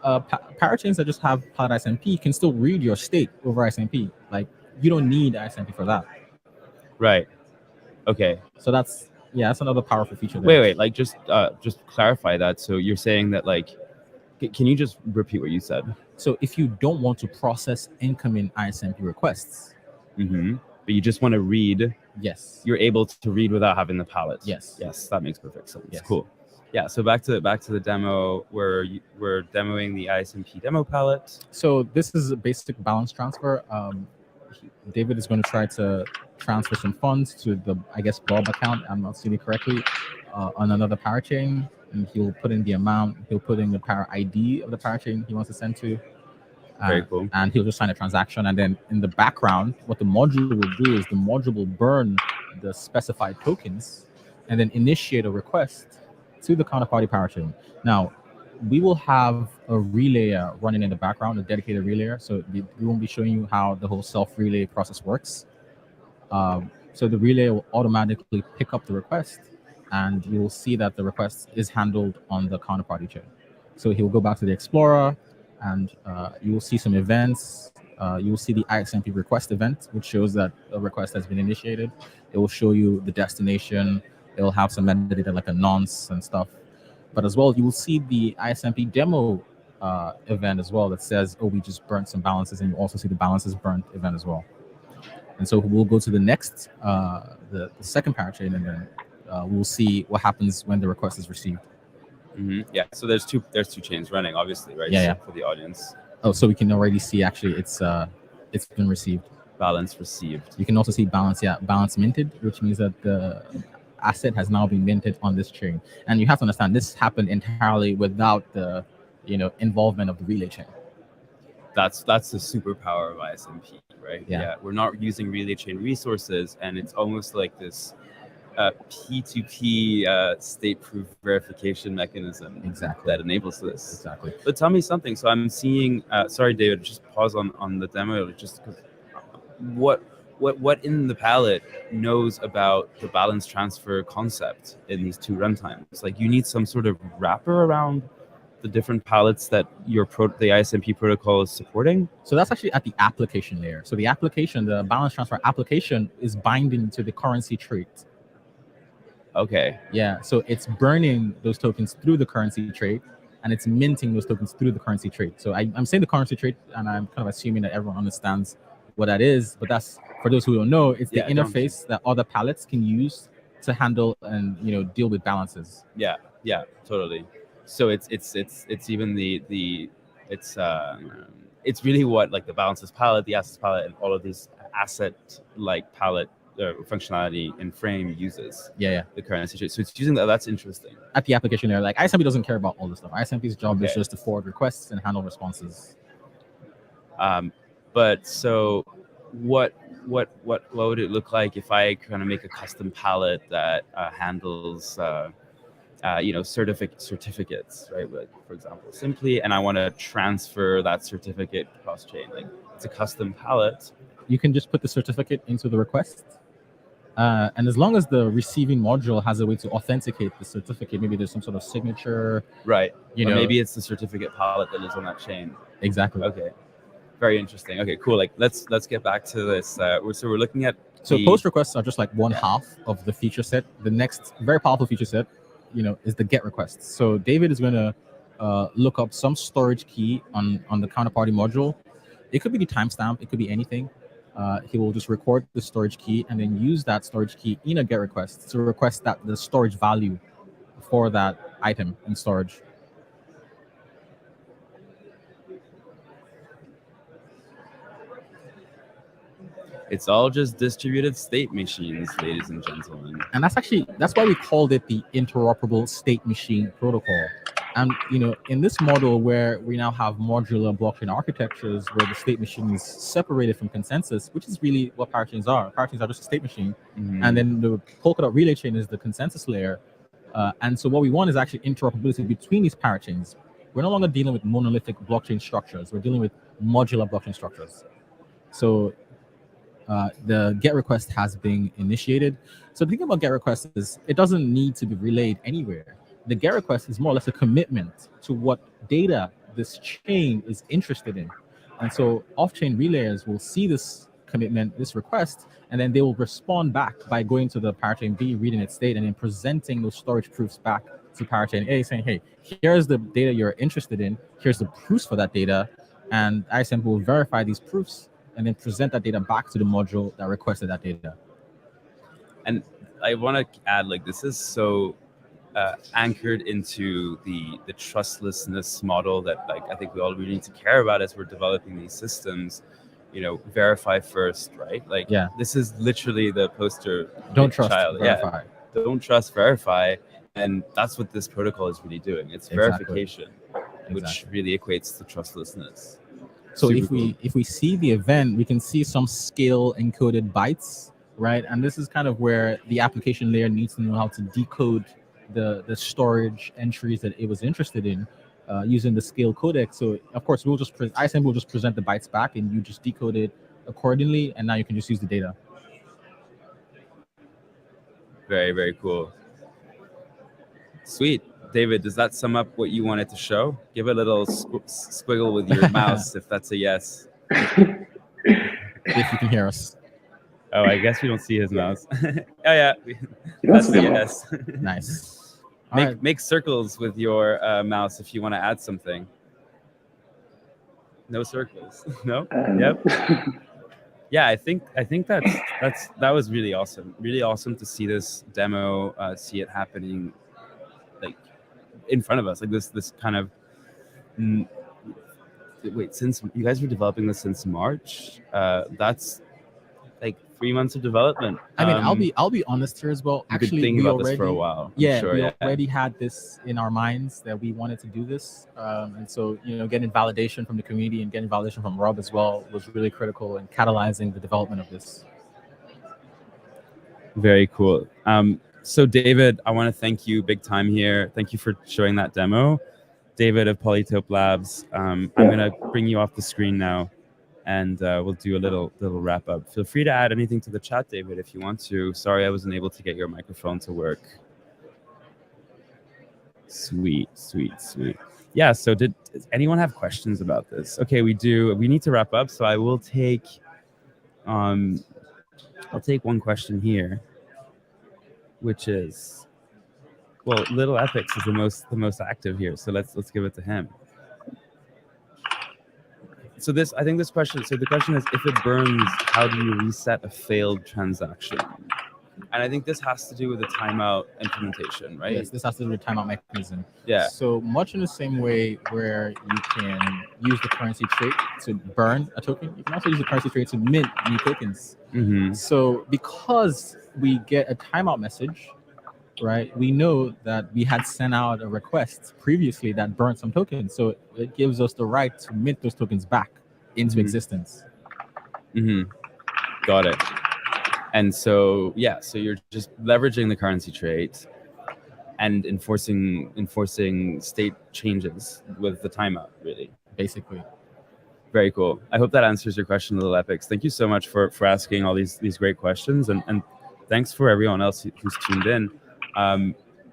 parachains that just have palette ISMP can still read your state over ISMP. Like, you don't need ISMP for that. Right. Okay. So that's another powerful feature there. Wait, like just clarify that. So you're saying that, like, can you just repeat what you said? So if you don't want to process incoming ISMP requests, but you just want to read, yes, you're able to read without having the palette. Yes, that makes perfect sense. Yes. Cool. Yeah. So back to the demo, where we're demoing the ISMP demo palette. So this is a basic balance transfer. David is going to try to transfer some funds to the, I guess, Bob account, I'm not seeing it correctly, on another parachain. And he'll put in the amount, he'll put in the para ID of the parachain he wants to send to, Very cool. And he'll just sign a transaction. And then in the background, what the module will do is the module will burn the specified tokens and then initiate a request to the counterparty parachain. Now, we will have a relayer running in the background, a dedicated relayer. So we won't be showing you how the whole self-relay process works. So the relay will automatically pick up the request, and you will see that the request is handled on the counterparty chain. So he will go back to the Explorer, and you will see some events. You will see the ISMP request event, which shows that a request has been initiated. It will show you the destination. It will have some metadata like a nonce and stuff. But as well, you will see the ISMP demo event as well that says, oh, we just burnt some balances, and you also see the balances burnt event as well. And so we'll go to the next, the second parachain, and then we'll see what happens when the request is received. Yeah, so there's two chains running, obviously, right? Yeah, for the audience. Oh, so we can already see actually it's been received. Balance received. You can also see balance minted, which means that the asset has now been minted on this chain. And you have to understand this happened entirely without the involvement of the relay chain. That's the superpower of ISMP, right? Yeah. We're not using relay chain resources, and it's almost like this P2P state proof verification mechanism that enables this. Exactly. But tell me something. So I'm seeing, sorry, David, just pause on the demo, just because what in the palette knows about the balance transfer concept in these two runtimes? Like, you need some sort of wrapper around the different palettes that the ISMP protocol is supporting? So that's actually at the application layer. So the application, the balance transfer application, is binding to the currency trait. Okay. Yeah, so it's burning those tokens through the currency trait, and it's minting those tokens through the currency trait. So I'm saying the currency trait, and I'm kind of assuming that everyone understands what that is, but that's, for those who don't know, it's the interface that other palettes can use to handle and deal with balances. Yeah, totally. So it's even it's really what, like, the balances palette, the assets palette, and all of these asset like palette functionality in Frame uses. Yeah. The currency trait. So it's using that. That's interesting. At the application layer, like ISMP doesn't care about all this stuff. ISMP's job is just to forward requests and handle responses. But so what would it look like if I kind of make a custom palette that handles certificates, right? Like, for example, Simply, and I want to transfer that certificate cross chain. Like, it's a custom palette. You can just put the certificate into the request. And as long as the receiving module has a way to authenticate the certificate, maybe there's some sort of signature. Right. Maybe it's the certificate palette that lives on that chain. Exactly. Okay. Very interesting. Okay, cool. Like, let's get back to this. We're looking at. So post requests are just like one half of the feature set. The next very powerful feature set, is the get requests. So David is going to look up some storage key on the counterparty module. It could be the timestamp. It could be anything. He will just record the storage key and then use that storage key in a get request to request that the storage value for that item in storage. It's all just distributed state machines, ladies and gentlemen. And that's why we called it the interoperable state machine protocol. And in this model where we now have modular blockchain architectures where the state machine is separated from consensus, which is really what parachains are. Parachains are just a state machine. And then the Polkadot relay chain is the consensus layer. And so what we want is actually interoperability between these parachains. We're no longer dealing with monolithic blockchain structures. We're dealing with modular blockchain structures. So the GET request has been initiated. So the thing about GET request is it doesn't need to be relayed anywhere. The GET request is more or less a commitment to what data this chain is interested in. And so off-chain relayers will see this commitment, this request, and then they will respond back by going to the parachain B, reading its state, and then presenting those storage proofs back to parachain A, saying, hey, here's the data you're interested in, here's the proofs for that data, and ISMP will verify these proofs and then present that data back to the module that requested that data. And I want to add, like, this is so anchored into the trustlessness model that, like, I think we all really need to care about as we're developing these systems. Verify first, right? Like, this is literally the poster. Don't trust, verify. Don't trust, verify. And that's what this protocol is really doing. It's verification, which really equates to trustlessness. So Super if we see the event, we can see some scale encoded bytes, right? And this is kind of where the application layer needs to know how to decode the storage entries that it was interested in using the scale codec. So of course we'll just ISMP will just present the bytes back, and you just decode it accordingly, and now you can just use the data. Very, very cool. Sweet. David, does that sum up what you wanted to show? Give a little squiggle with your mouse if that's a yes. If you can hear us. Oh, I guess we don't see his mouse. Oh yeah, You don't that's see a the yes. Nice. Make circles with your mouse if you want to add something. No circles. No. Yep. Yeah, I think that was really awesome. Really awesome to see this demo, see it happening, like in front of us, like this kind of. Wait, since you guys were developing this since March, that's like 3 months of development. I mean, I'll be honest here as well. Actually, thinking we about already this for a while. we Yeah. already had this in our minds that we wanted to do this, and so getting validation from the community and getting validation from Rob as well was really critical in catalyzing the development of this. Very cool. So David, I want to thank you big time here. Thank you for showing that demo. David of Polytope Labs. I'm gonna bring you off the screen now, and we'll do a little wrap up. Feel free to add anything to the chat, David, if you want to. Sorry, I wasn't able to get your microphone to work. Sweet. Yeah. So does anyone have questions about this? Okay, we do. We need to wrap up, so I will take. I'll take one question here, which is. Well, Little Epics is the most active here, so let's give it to him. So I think this question. So the question is, if it burns, how do you reset a failed transaction? And I think this has to do with the timeout implementation, right? Yes, this has to do with timeout mechanism. Yeah. So much in the same way where you can use the currency trait to burn a token, you can also use the currency trait to mint new tokens. Mm-hmm. So because we get a timeout message, right, we know that we had sent out a request previously that burned some tokens. So it gives us the right to mint those tokens back into existence. Mm-hmm. Got it. And so, yeah, so you're just leveraging the currency trait and enforcing state changes with the timeout, really. Basically. Very cool. I hope that answers your question, Little Epics. Thank you so much for asking all these great questions, and thanks for everyone else who's tuned in.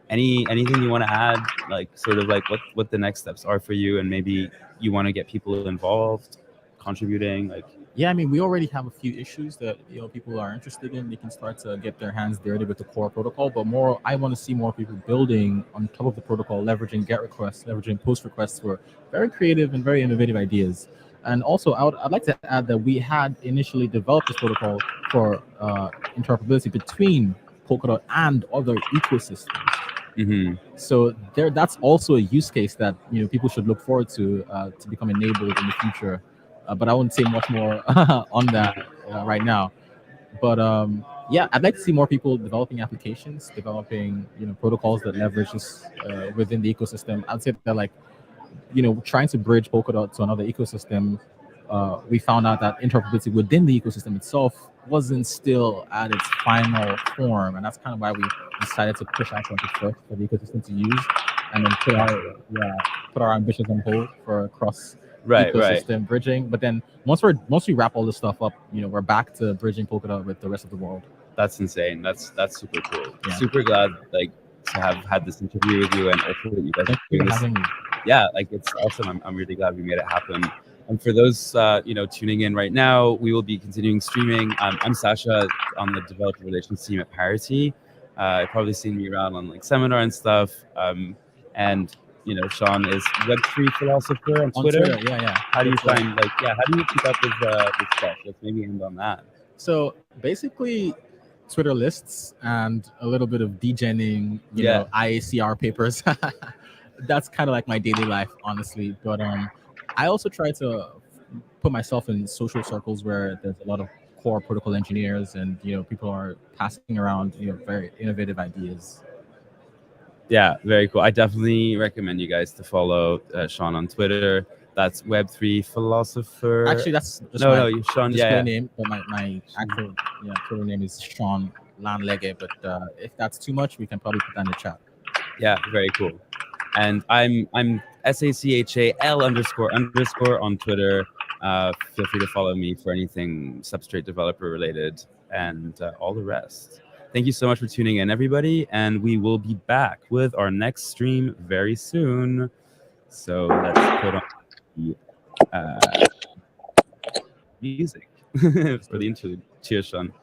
Anything you want to add, like sort of like what the next steps are for you, and maybe you want to get people involved, contributing, like. Yeah, I mean, we already have a few issues that people are interested in. They can start to get their hands dirty with the core protocol, but I want to see more people building on top of the protocol, leveraging GET requests, leveraging post requests for very creative and very innovative ideas. And also, I'd like to add that we had initially developed this protocol for interoperability between Polkadot and other ecosystems. Mm-hmm. So that's also a use case that people should look forward to become enabled in the future. But I wouldn't say much more on that right now. But yeah, I'd like to see more people developing applications, developing protocols that leverage this within the ecosystem. I'd say that trying to bridge Polkadot to another ecosystem, we found out that interoperability within the ecosystem itself wasn't still at its final form, and that's kind of why we decided to push out something first for the ecosystem to use, and then put our ambitions on hold for cross ecosystem bridging. But then once we wrap all this stuff up, we're back to bridging Polkadot with the rest of the world. That's insane. That's super cool. Yeah. Super glad to have had this interview with you, and also that you guys are doing this. Me. Yeah, it's awesome. I'm really glad we made it happen. And for those tuning in right now, we will be continuing streaming. I'm Sasha on the developer relations team at Parity. You've probably seen me around on seminar and stuff. And Sean is Web3 philosopher on Twitter. Yeah. How do you find how do you keep up with stuff? Let's maybe end on that. So basically, Twitter lists and a little bit of degenning, IACR papers. That's kind of like my daily life, honestly. But I also try to put myself in social circles where there's a lot of core protocol engineers, and people are passing around very innovative ideas. Yeah, very cool. I definitely recommend you guys to follow Sean on Twitter. That's Web3 philosopher. Actually, that's just no, my no, Sean. display Yeah, name, but my actual Twitter name is Sean Lanlege. But if that's too much, we can probably put that in the chat. yeah, very cool. And I'm SACHAL__ on Twitter. Feel free to follow me for anything Substrate developer related and all the rest. Thank you so much for tuning in, everybody, and we will be back with our next stream very soon. So let's put on the music for the interlude. Cheers, Sean.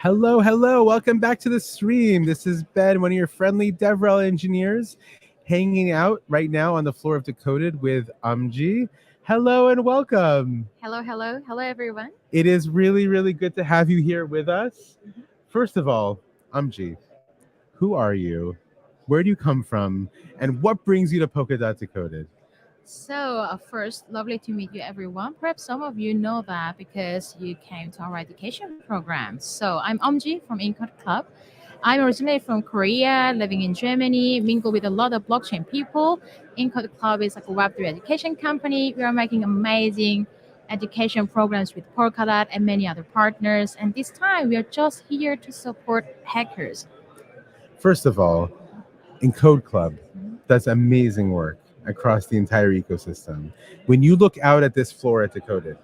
Hello, hello. Welcome back to the stream. This is Ben, one of your friendly DevRel engineers, hanging out right now on the floor of Decoded with Umji. Hello and welcome. Hello, hello. Hello, everyone. It is really, really good to have you here with us. First of all, Umji, who are you? Where do you come from? And what brings you to Polkadot Decoded? So first, lovely to meet you, everyone. Perhaps some of you know that because you came to our education program. So I'm Omji from Interlude Club. I'm originally from Korea, living in Germany, mingle with a lot of blockchain people. Interlude Club is like a Web3 education company. We are making amazing education programs with Polkadot and many other partners. And this time, we are just here to support hackers. First of all, Encode Club does amazing work across the entire ecosystem. When you look out at this floor at Decoded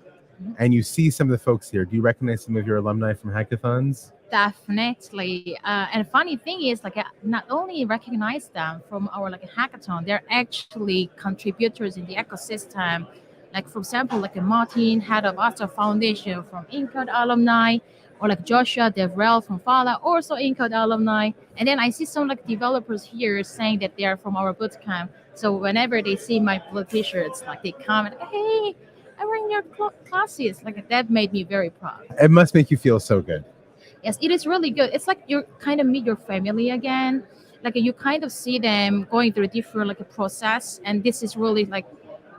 and you see some of the folks here, do you recognize some of your alumni from hackathons? Definitely. And funny thing is, like, not only recognize them from our hackathon, they're actually contributors in the ecosystem. Like, for example, Martin, head of Astor Foundation from Interlude alumni, or like Joshua Devrel from Fala, also Encode alumni. And then I see some like developers here saying that they are from our bootcamp. So whenever they see my blue t-shirts, like they comment, hey, I'm wearing your classes. Like that made me very proud. It must make you feel so good. Yes, it is really good. It's like you kind of meet your family again. Like you kind of see them going through a different like a process, and this is really like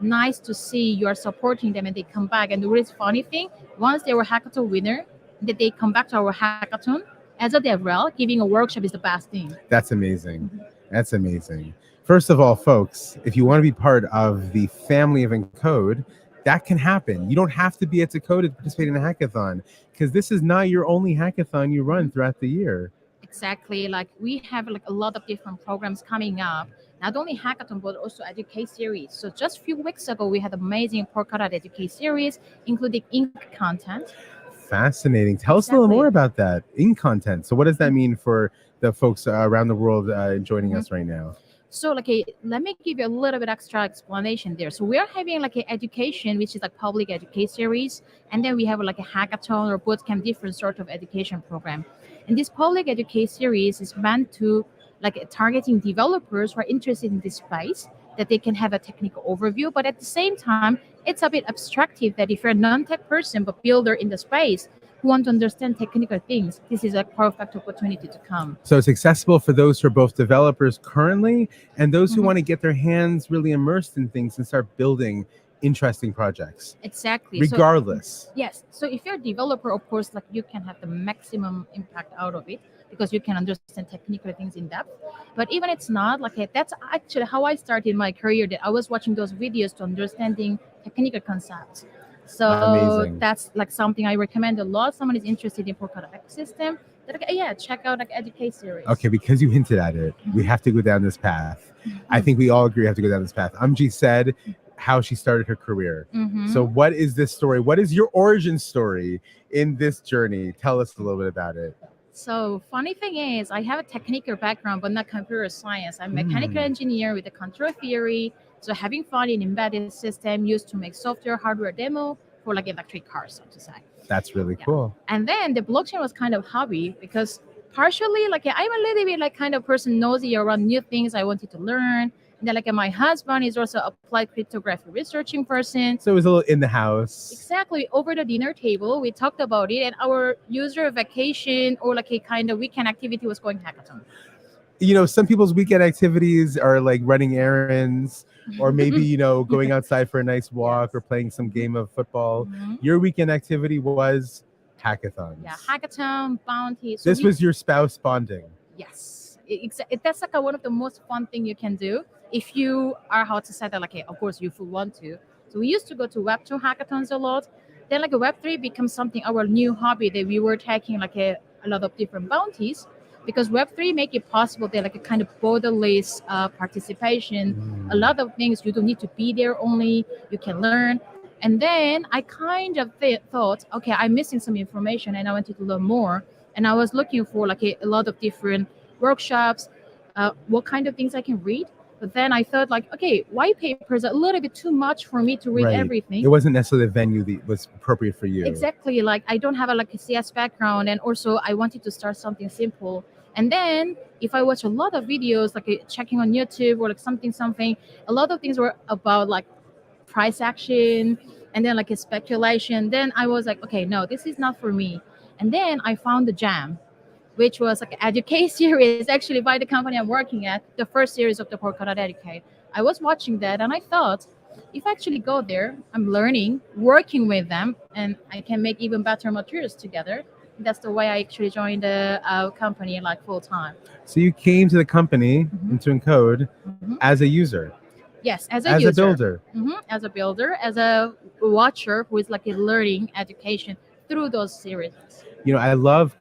nice to see you are supporting them and they come back. And the really funny thing, once they were hackathon winner, that they come back to our hackathon as a DevRel, giving a workshop is the best thing. That's amazing. That's amazing. First of all, folks, if you want to be part of the family of Encode, that can happen. You don't have to be at Decoded to participate in a hackathon, because this is not your only hackathon you run throughout the year. Exactly. Like we have like a lot of different programs coming up, not only hackathon but also educate series. So just a few weeks ago we had amazing Polkadot educate series, including ink content. Fascinating. Tell us a little more about that, ink content. So what does that mean for the folks around the world joining us right now? So like let me give you a little bit extra explanation there. So we are having like an education, which is like public education series, and then we have like a hackathon or bootcamp, different sort of education program. And this public education series is meant to like targeting developers who are interested in this space, that they can have a technical overview, but at the same time it's a bit abstractive, that if you're a non-tech person but builder in the space who want to understand technical things, this is a perfect opportunity to come. So it's accessible for those who are both developers currently and those who want to get their hands really immersed in things and start building interesting projects. Exactly. Regardless. So, yes. So if you're a developer, of course, like you can have the maximum impact out of it because you can understand technical things in depth. But even it's not like that's actually how I started my career, that I was watching those videos to understanding technical concepts. So amazing. That's like something I recommend a lot. Someone is interested in Polkadot ecosystem, like, yeah, check out like educate series. Okay, because you hinted at it, we have to go down this path. I think we all agree we have to go down this path. Amji said how she started her career. So what is this story? What is your origin story in this journey? Tell us a little bit about it. So funny thing is, I have a technical background, but not computer science. I'm a mechanical engineer with a control theory. So having fun in embedded system used to make software hardware demo for like electric cars, so to say. That's really cool. And then the blockchain was kind of hobby because partially like I'm a little bit like kind of person nosy around new things I wanted to learn. And then like my husband is also applied cryptography researching person. So it was a little in the house. Exactly. Over the dinner table, we talked about it, and our user vacation or like a kind of weekend activity was going hackathon. You know, some people's weekend activities are like running errands or maybe, you know, going outside for a nice walk or playing some game of football. Your weekend activity was hackathons. Yeah, hackathon, bounty. So this was your spouse bonding. Yes. That's like one of the most fun thing you can do if you are, how to say that, like, of course, you want to. So we used to go to Web2 hackathons a lot. Then like a Web3 becomes something, our new hobby, that we were taking like a lot of different bounties. Because Web3 make it possible that like a kind of borderless participation. A lot of things you don't need to be there only, you can learn. And then I kind of thought, okay, I'm missing some information and I wanted to learn more. And I was looking for like a lot of different workshops, what kind of things I can read. But then I thought like, okay, white papers are a little bit too much for me to read everything. It wasn't necessarily the venue that was appropriate for you. Exactly. Like I don't have a CS background, and also I wanted to start something simple. And then if I watch a lot of videos, like checking on YouTube or like something, a lot of things were about like price action and then like a speculation. Then I was like, okay, no, this is not for me. And then I found the Jam, which was like an educate series actually by the company I'm working at, the first series of the Polkadot Educate. I was watching that and I thought, if I actually go there, I'm learning, working with them, and I can make even better materials together. That's the way I actually joined the company like full time. So you came to the company into Encode as a user. Yes, as a user. Builder. As a builder, as a watcher who is like a learning education through those series. You know, I love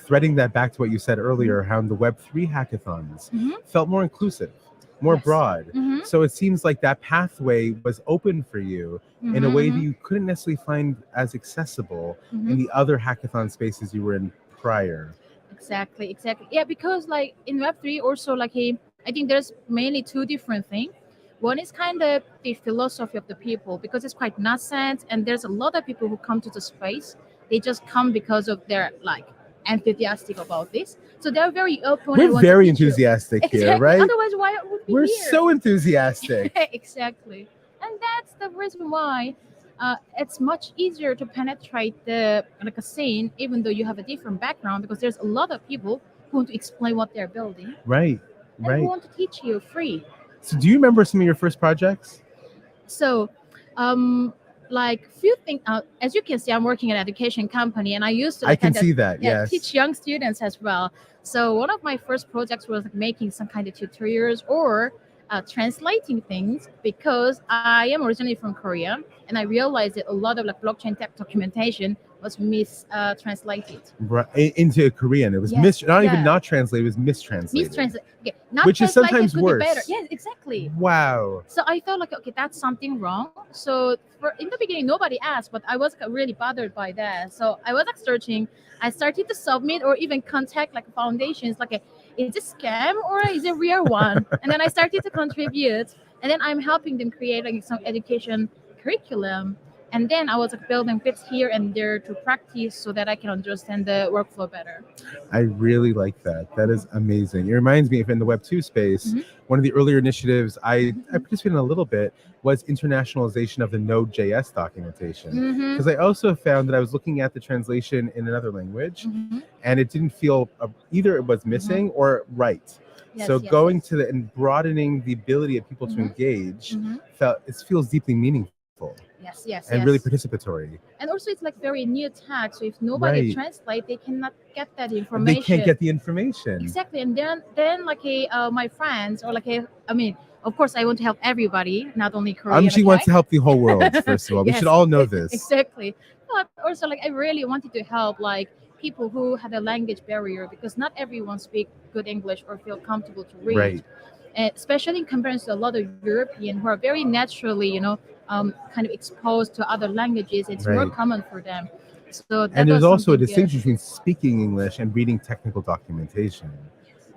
threading that back to what you said earlier, how the Web3 hackathons felt more inclusive, more broad. So it seems like that pathway was open for you in a way that you couldn't necessarily find as accessible in the other hackathon spaces you were in prior. Exactly. Yeah, because like in Web3 also like I think there's mainly two different things. One is kind of the philosophy of the people, because it's quite nascent and there's a lot of people who come to the space they just come because of their like enthusiastic about this. So they're very open. and We're want to very teach you. enthusiastic here, Exactly. right? Otherwise, why would we We're here? so enthusiastic. Exactly. And that's the reason why it's much easier to penetrate the like a scene, even though you have a different background, because there's a lot of people who want to explain what they're building Right, and right. who want to teach you free. So do you remember some of your first projects? So, like few things. As you can see, I'm working at an education company, and I used to I can kind of, see that, yeah, yes. teach young students as well. So one of my first projects was like making some kind of tutorials or translating things, because I am originally from Korea, and I realized that a lot of like blockchain tech documentation was translated. Into Korean. It was Yes, not even yeah. not translated, it was mistranslated. Okay, not Which is translated sometimes could worse. be better. Yes, exactly. Wow. So I felt like, okay, that's something wrong. So in the beginning, nobody asked, but I was really bothered by that. So I was like searching. I started to submit or even contact like foundations, like, is this scam or is it real one? And then I started to contribute, and then I'm helping them create like some education curriculum. And then I was like building bits here and there to practice so that I can understand the workflow better. I really like that. That is amazing. It reminds me, if in the Web 2 space, one of the earlier initiatives I participated in a little bit was internationalization of the Node.js documentation. Because I also found that I was looking at the translation in another language, and it didn't feel either it was missing or right. Yes, so yes, going yes. to and broadening the ability of people to engage it feels deeply meaningful. Yes, and really participatory. And also it's like very new tag, so if nobody Right. translate, they cannot get that information. They can't get the information. Exactly. And then like my friends, or like I mean, of course I want to help everybody, not only Korean. She wants to help the whole world, first of all. We Yes, should all know this. Exactly. But also like I really wanted to help like people who had a language barrier, because not everyone speak good English or feel comfortable to read. Right. Especially in comparison to a lot of European who are very naturally, kind of exposed to other languages. It's more Right. common for them. So that And there's was also a something distinction between speaking English and reading technical documentation.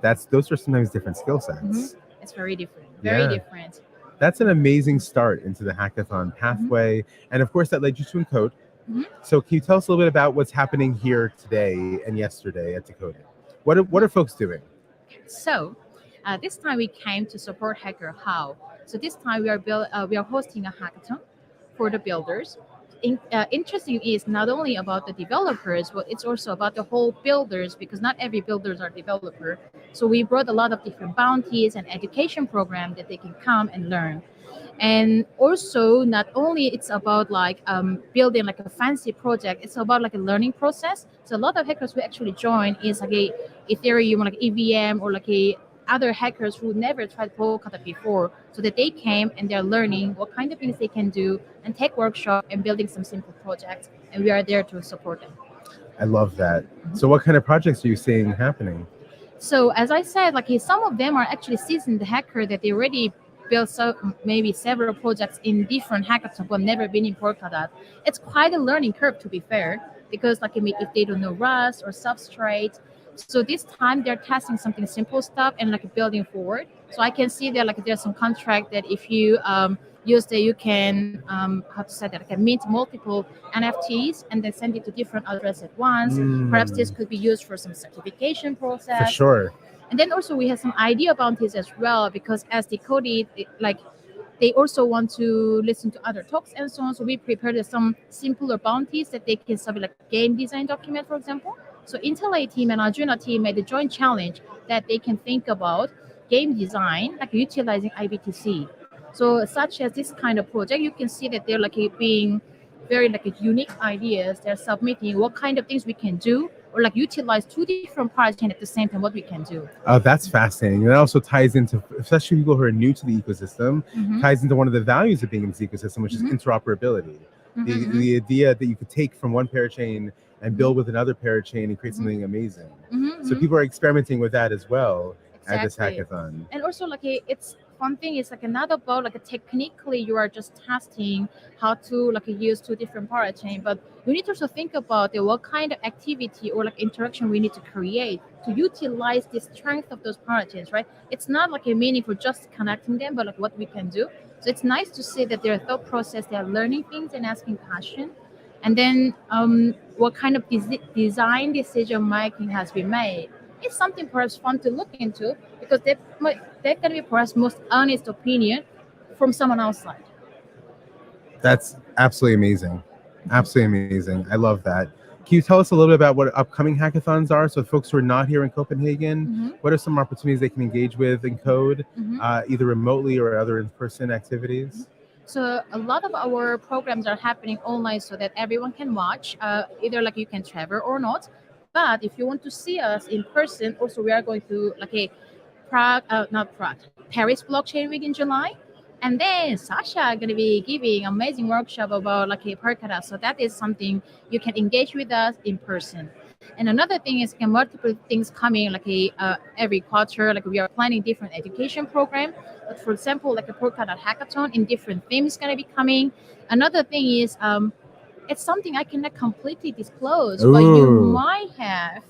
Those are sometimes different skill sets. It's very different. Very Yeah. different. That's an amazing start into the hackathon pathway. And of course, that led you to Encode. So can you tell us a little bit about what's happening here today and yesterday at Decoded? What are folks doing? So this time we came to support Hacker How. So this time we are hosting a hackathon for the builders. Interesting is not only about the developers, but it's also about the whole builders, because not every builders are developer. So we brought a lot of different bounties and education programs that they can come and learn. And also not only it's about like building like a fancy project, it's about like a learning process. So a lot of hackers who actually join is like a Ethereum, like EVM, or like other hackers who never tried Polkadot before, so that they came and they're learning what kind of things they can do and take workshop and building some simple projects, and we are there to support them. I love that. So what kind of projects are you seeing happening? So as I said, like some of them are actually seasoned hacker that they already built maybe several projects in different hackathons but never been in Polkadot. It's quite a learning curve, to be fair, because like if they don't know Rust or Substrate. So this time they're testing something simple stuff and like building forward. So I can see that like there's some contract that if you use that, you can how to say that, like mint multiple NFTs and then send it to different addresses at once. Perhaps this could be used for some certification process. For sure. And then also we have some idea bounties as well, because as Decoded, like they also want to listen to other talks and so on. So we prepared some simpler bounties that they can submit, like game design document, for example. So Interlude team and Arjuna team made a joint challenge that they can think about game design, like utilizing IBTC. So such as this kind of project, you can see that they're like being very like unique ideas. They're submitting what kind of things we can do, or like utilize two different parts and at the same time what we can do. Oh, that's fascinating. And that also ties into, especially people who are new to the ecosystem, ties into one of the values of being in this ecosystem, which is interoperability. The idea that you could take from one parachain and build with another parachain and create something amazing. So people are experimenting with that as well at this hackathon. And also like it's fun thing is like not about like technically you are just testing how to like use two different parachain, but you need to also think about what kind of activity or like interaction we need to create to utilize the strength of those parachains, right? It's not like a meaning for just connecting them, but like what we can do. So it's nice to see that their thought process, they are learning things and asking questions. and then what kind of design decision making has been made. It's something perhaps fun to look into because they're going to be perhaps most honest opinion from someone outside. That's absolutely amazing. Absolutely amazing. I love that. Can you tell us a little bit about what upcoming hackathons are? So folks who are not here in Copenhagen, what are some opportunities they can engage with in code, either remotely or other in-person activities? So a lot of our programs are happening online so that everyone can watch, either like you can travel or not. But if you want to see us in person, also we are going to like a Paris Blockchain Week in July. And then Sasha going to be giving amazing workshop about like a Polkadot. So that is something you can engage with us in person. And another thing is multiple things coming like every quarter. Like we are planning different education program. But for example, like a Polkadot hackathon in different themes going to be coming. Another thing is it's something I cannot completely disclose, but you might have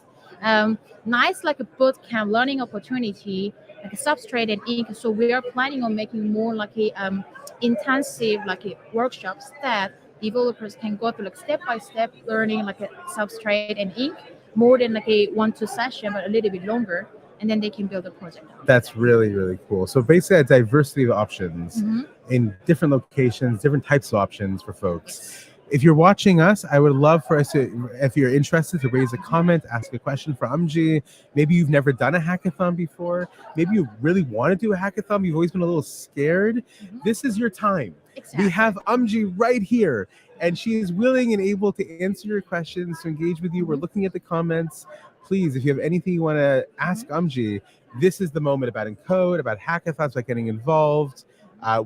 nice like a boot camp learning opportunity, like a substrate and ink. So we are planning on making more like a intensive like a workshops that developers can go through like step-by-step learning like a substrate and ink, more than like a 1-2 session, but a little bit longer, and then they can build a project. That's really, really cool. So basically a diversity of options in different locations, different types of options for folks. If you're watching us, I would love for us to, if you're interested, to raise a comment, ask a question for Umji. Maybe you've never done a hackathon before. Maybe you really want to do a hackathon. You've always been a little scared. This is your time. Exactly. We have Umji right here, and she is willing and able to answer your questions, to engage with you. We're looking at the comments. Please, if you have anything you want to ask Umji, this is the moment about Encode, about hackathons, about getting involved.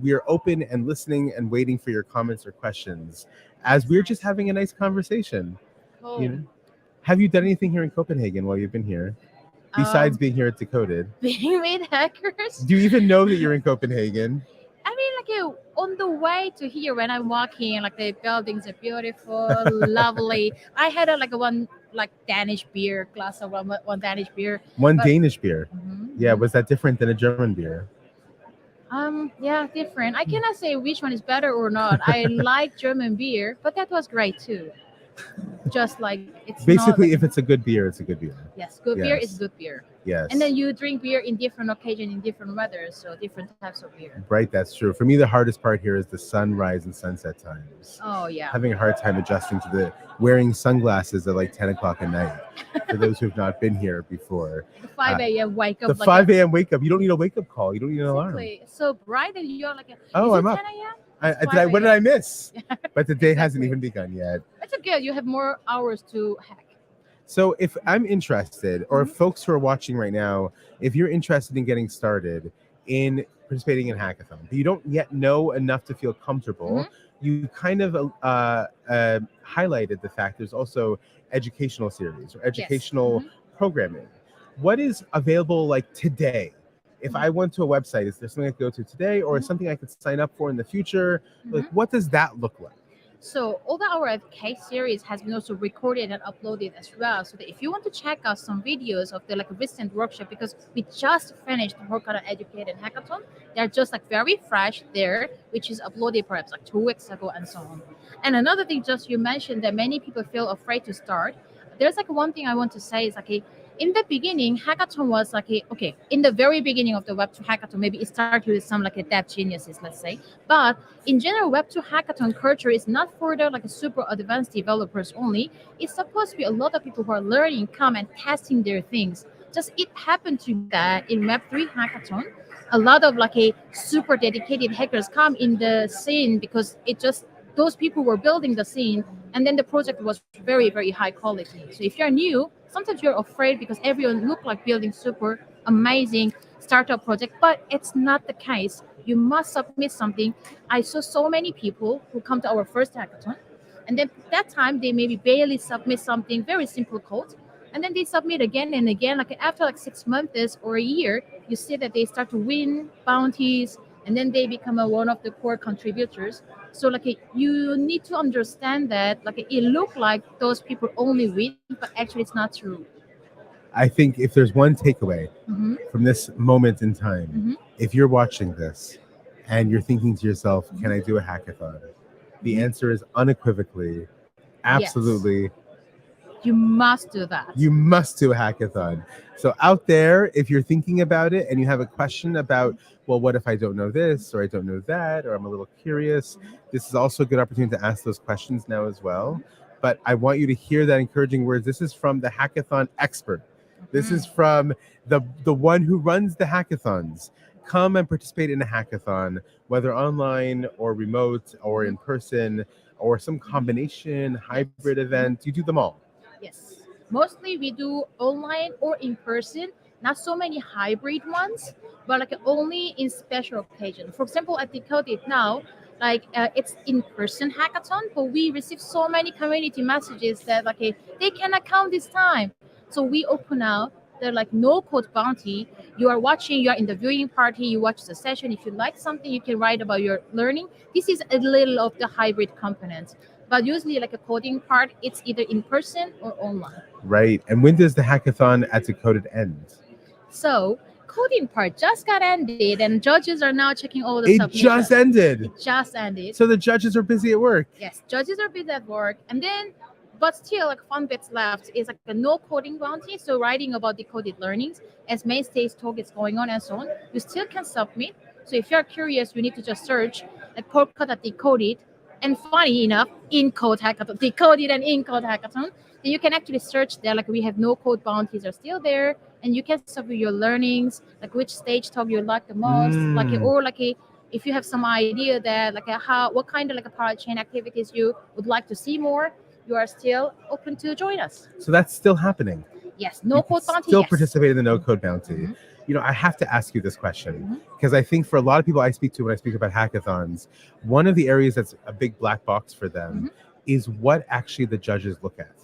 We are open and listening and waiting for your comments or questions, as we're just having a nice conversation. Cool. You know? Have you done anything here in Copenhagen while you've been here, besides being here at Decoded? Being with hackers. Do you even know that you're in Copenhagen? I mean, like on the way to here, when I'm walking, like the buildings are beautiful, lovely. I had one Danish beer, glass of one Danish beer. Danish beer. Yeah, was that different than a German beer? Yeah, different. I cannot say which one is better or not. I like German beer, but that was great too. Just like it's basically, if it's a good beer, it's a good beer. Yes, good beer is good beer. Yes. And then you drink beer in different occasions, in different weather, so different types of beer. Right, that's true. For me, the hardest part here is the sunrise and sunset times. Oh, yeah. Having a hard time adjusting to the wearing sunglasses at like 10 o'clock at night. For those who've not been here before. The 5 a.m. wake up. The 5 a.m. wake up. You don't need a wake up call. You don't need an alarm. It's so bright and you're like, I'm up. 10 a.m.? What did I miss? But the day hasn't even begun yet. That's good. You have more hours to hack. So if I'm interested, or if folks who are watching right now, if you're interested in getting started in participating in Hackathon, but you don't yet know enough to feel comfortable, you kind of highlighted the fact there's also educational series or educational programming. What is available like today? If I went to a website, is there something I could go to today, or something I could sign up for in the future? Like, what does that look like? So all our case series has been also recorded and uploaded as well. So that if you want to check out some videos of the recent workshop, because we just finished the Polkadot Educated Hackathon, they're just very fresh there, which is uploaded perhaps 2 weeks ago and so on. And another thing, just you mentioned that many people feel afraid to start. There's one thing I want to say is in the beginning, Hackathon was in the very beginning of the Web2 Hackathon, maybe it started with some dev geniuses, let's say. But in general, Web2 Hackathon culture is not for the super advanced developers only. It's supposed to be a lot of people who are learning, come and testing their things. Just it happened to be that in Web3 Hackathon, a lot of super dedicated hackers come in the scene because those people were building the scene, and then the project was very, very high quality. So if you're new, sometimes you're afraid because everyone look like building super amazing startup project, but it's not the case. You must submit something. I saw so many people who come to our first hackathon, and then that time they maybe barely submit something, very simple code, and then they submit again and again. After 6 months or a year, you see that they start to win bounties, and then they become one of the core contributors. So you need to understand that it look like those people only win, but actually it's not true. I think if there's one takeaway from this moment in time, if you're watching this and you're thinking to yourself, can I do a hackathon? The answer is unequivocally, Absolutely. You must do that. You must do a hackathon. So out there, if you're thinking about it and you have a question about, well, what if I don't know this or I don't know that, or I'm a little curious, this is also a good opportunity to ask those questions now as well. But I want you to hear that encouraging words. This is from the hackathon expert. This is from the one who runs the hackathons. Come and participate in a hackathon, whether online or remote or in person or some combination, hybrid event. You do them all. Yes. Mostly we do online or in person. Not so many hybrid ones, but like only in special occasion. For example, at Decoded now, it's in-person hackathon, but we receive so many community messages that they cannot come this time. So we open out the no code bounty. You are watching, you are in the viewing party, you watch the session. If you like something, you can write about your learning. This is a little of the hybrid component. But usually a coding part, it's either in person or online. Right. And when does the hackathon at Decoded end? So coding part just got ended and judges are now checking all the submissions. Just ended. It just ended. So the judges are busy at work. Yes, judges are busy at work. And then, but still fun bits left is a no coding bounty. So writing about Decoded learnings as main stage talk is going on and so on, you still can submit. So if you're curious, you need to just search Polkadot Decoded. And funny enough, in-code hackathon, Decoded and in-code hackathon, then you can actually search there. We have no code bounties are still there, and you can submit your learnings, which stage talk you like the most, if you have some idea that what kind of parachain activities you would like to see more, you are still open to join us. So that's still happening. Yes, no code bounty. Still participate in the no code bounty. I have to ask you this question because I think for a lot of people I speak to when I speak about hackathons, one of the areas that's a big black box for them is what actually the judges look at.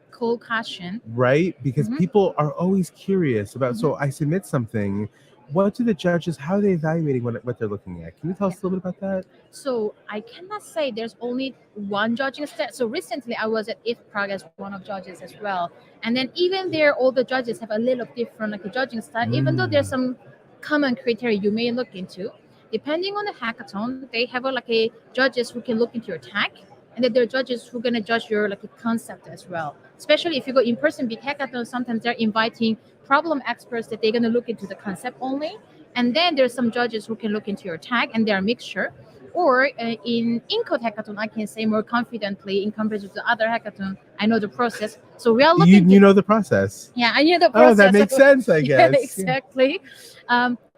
Cool question. Right? Because people are always curious about, so I submit something, what do the judges, how are they evaluating what they're looking at? Can you tell us a little bit about that? So I cannot say there's only one judging step. So recently I was at IF Prague as one of judges as well. And then even there, all the judges have a little different judging style, even though there's some common criteria you may look into. Depending on the hackathon, they have a judges who can look into your tag, and then there are judges who are going to judge your concept as well. Especially if you go in person big hackathon, sometimes they're inviting problem experts that they're going to look into the concept only. And then there's some judges who can look into your tag, and they're a mixture. Or in code hackathon, I can say more confidently in comparison to the other hackathon, I know the process. So we are looking. You know the process. Yeah, I knew the process. Oh, that makes sense, I guess. Yeah, exactly.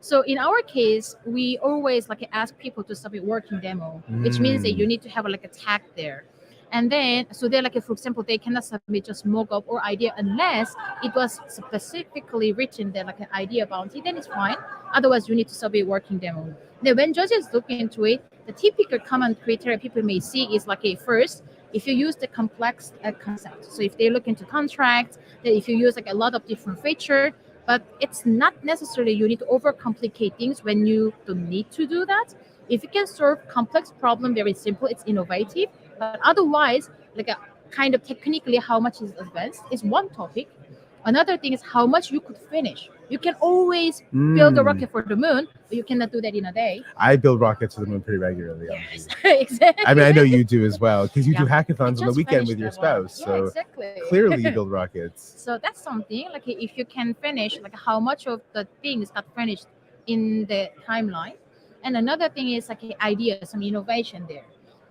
So in our case, we always ask people to submit working demo, which means that you need to have a tag there. And then, so they're for example, they cannot submit just mock-up or idea unless it was specifically written there an idea bounty, then it's fine. Otherwise, you need to submit working demo. Then when judges look into it, the typical common criteria people may see is first, if you use the complex concept. So if they look into contracts, then if you use a lot of different features, but it's not necessarily you need to overcomplicate things when you don't need to do that. If you can solve complex problem very simple, it's innovative. But otherwise, kind of technically how much is advanced is one topic. Another thing is how much you could finish. You can always build a rocket for the moon, but you cannot do that in a day. I build rockets to the moon pretty regularly. Yes, exactly. I mean, I know you do as well, because you do hackathons on the weekend with your spouse. Yeah, so exactly. Clearly you build rockets. So that's something, if you can finish, how much of the things got finished in the timeline. And another thing is idea, some innovation there.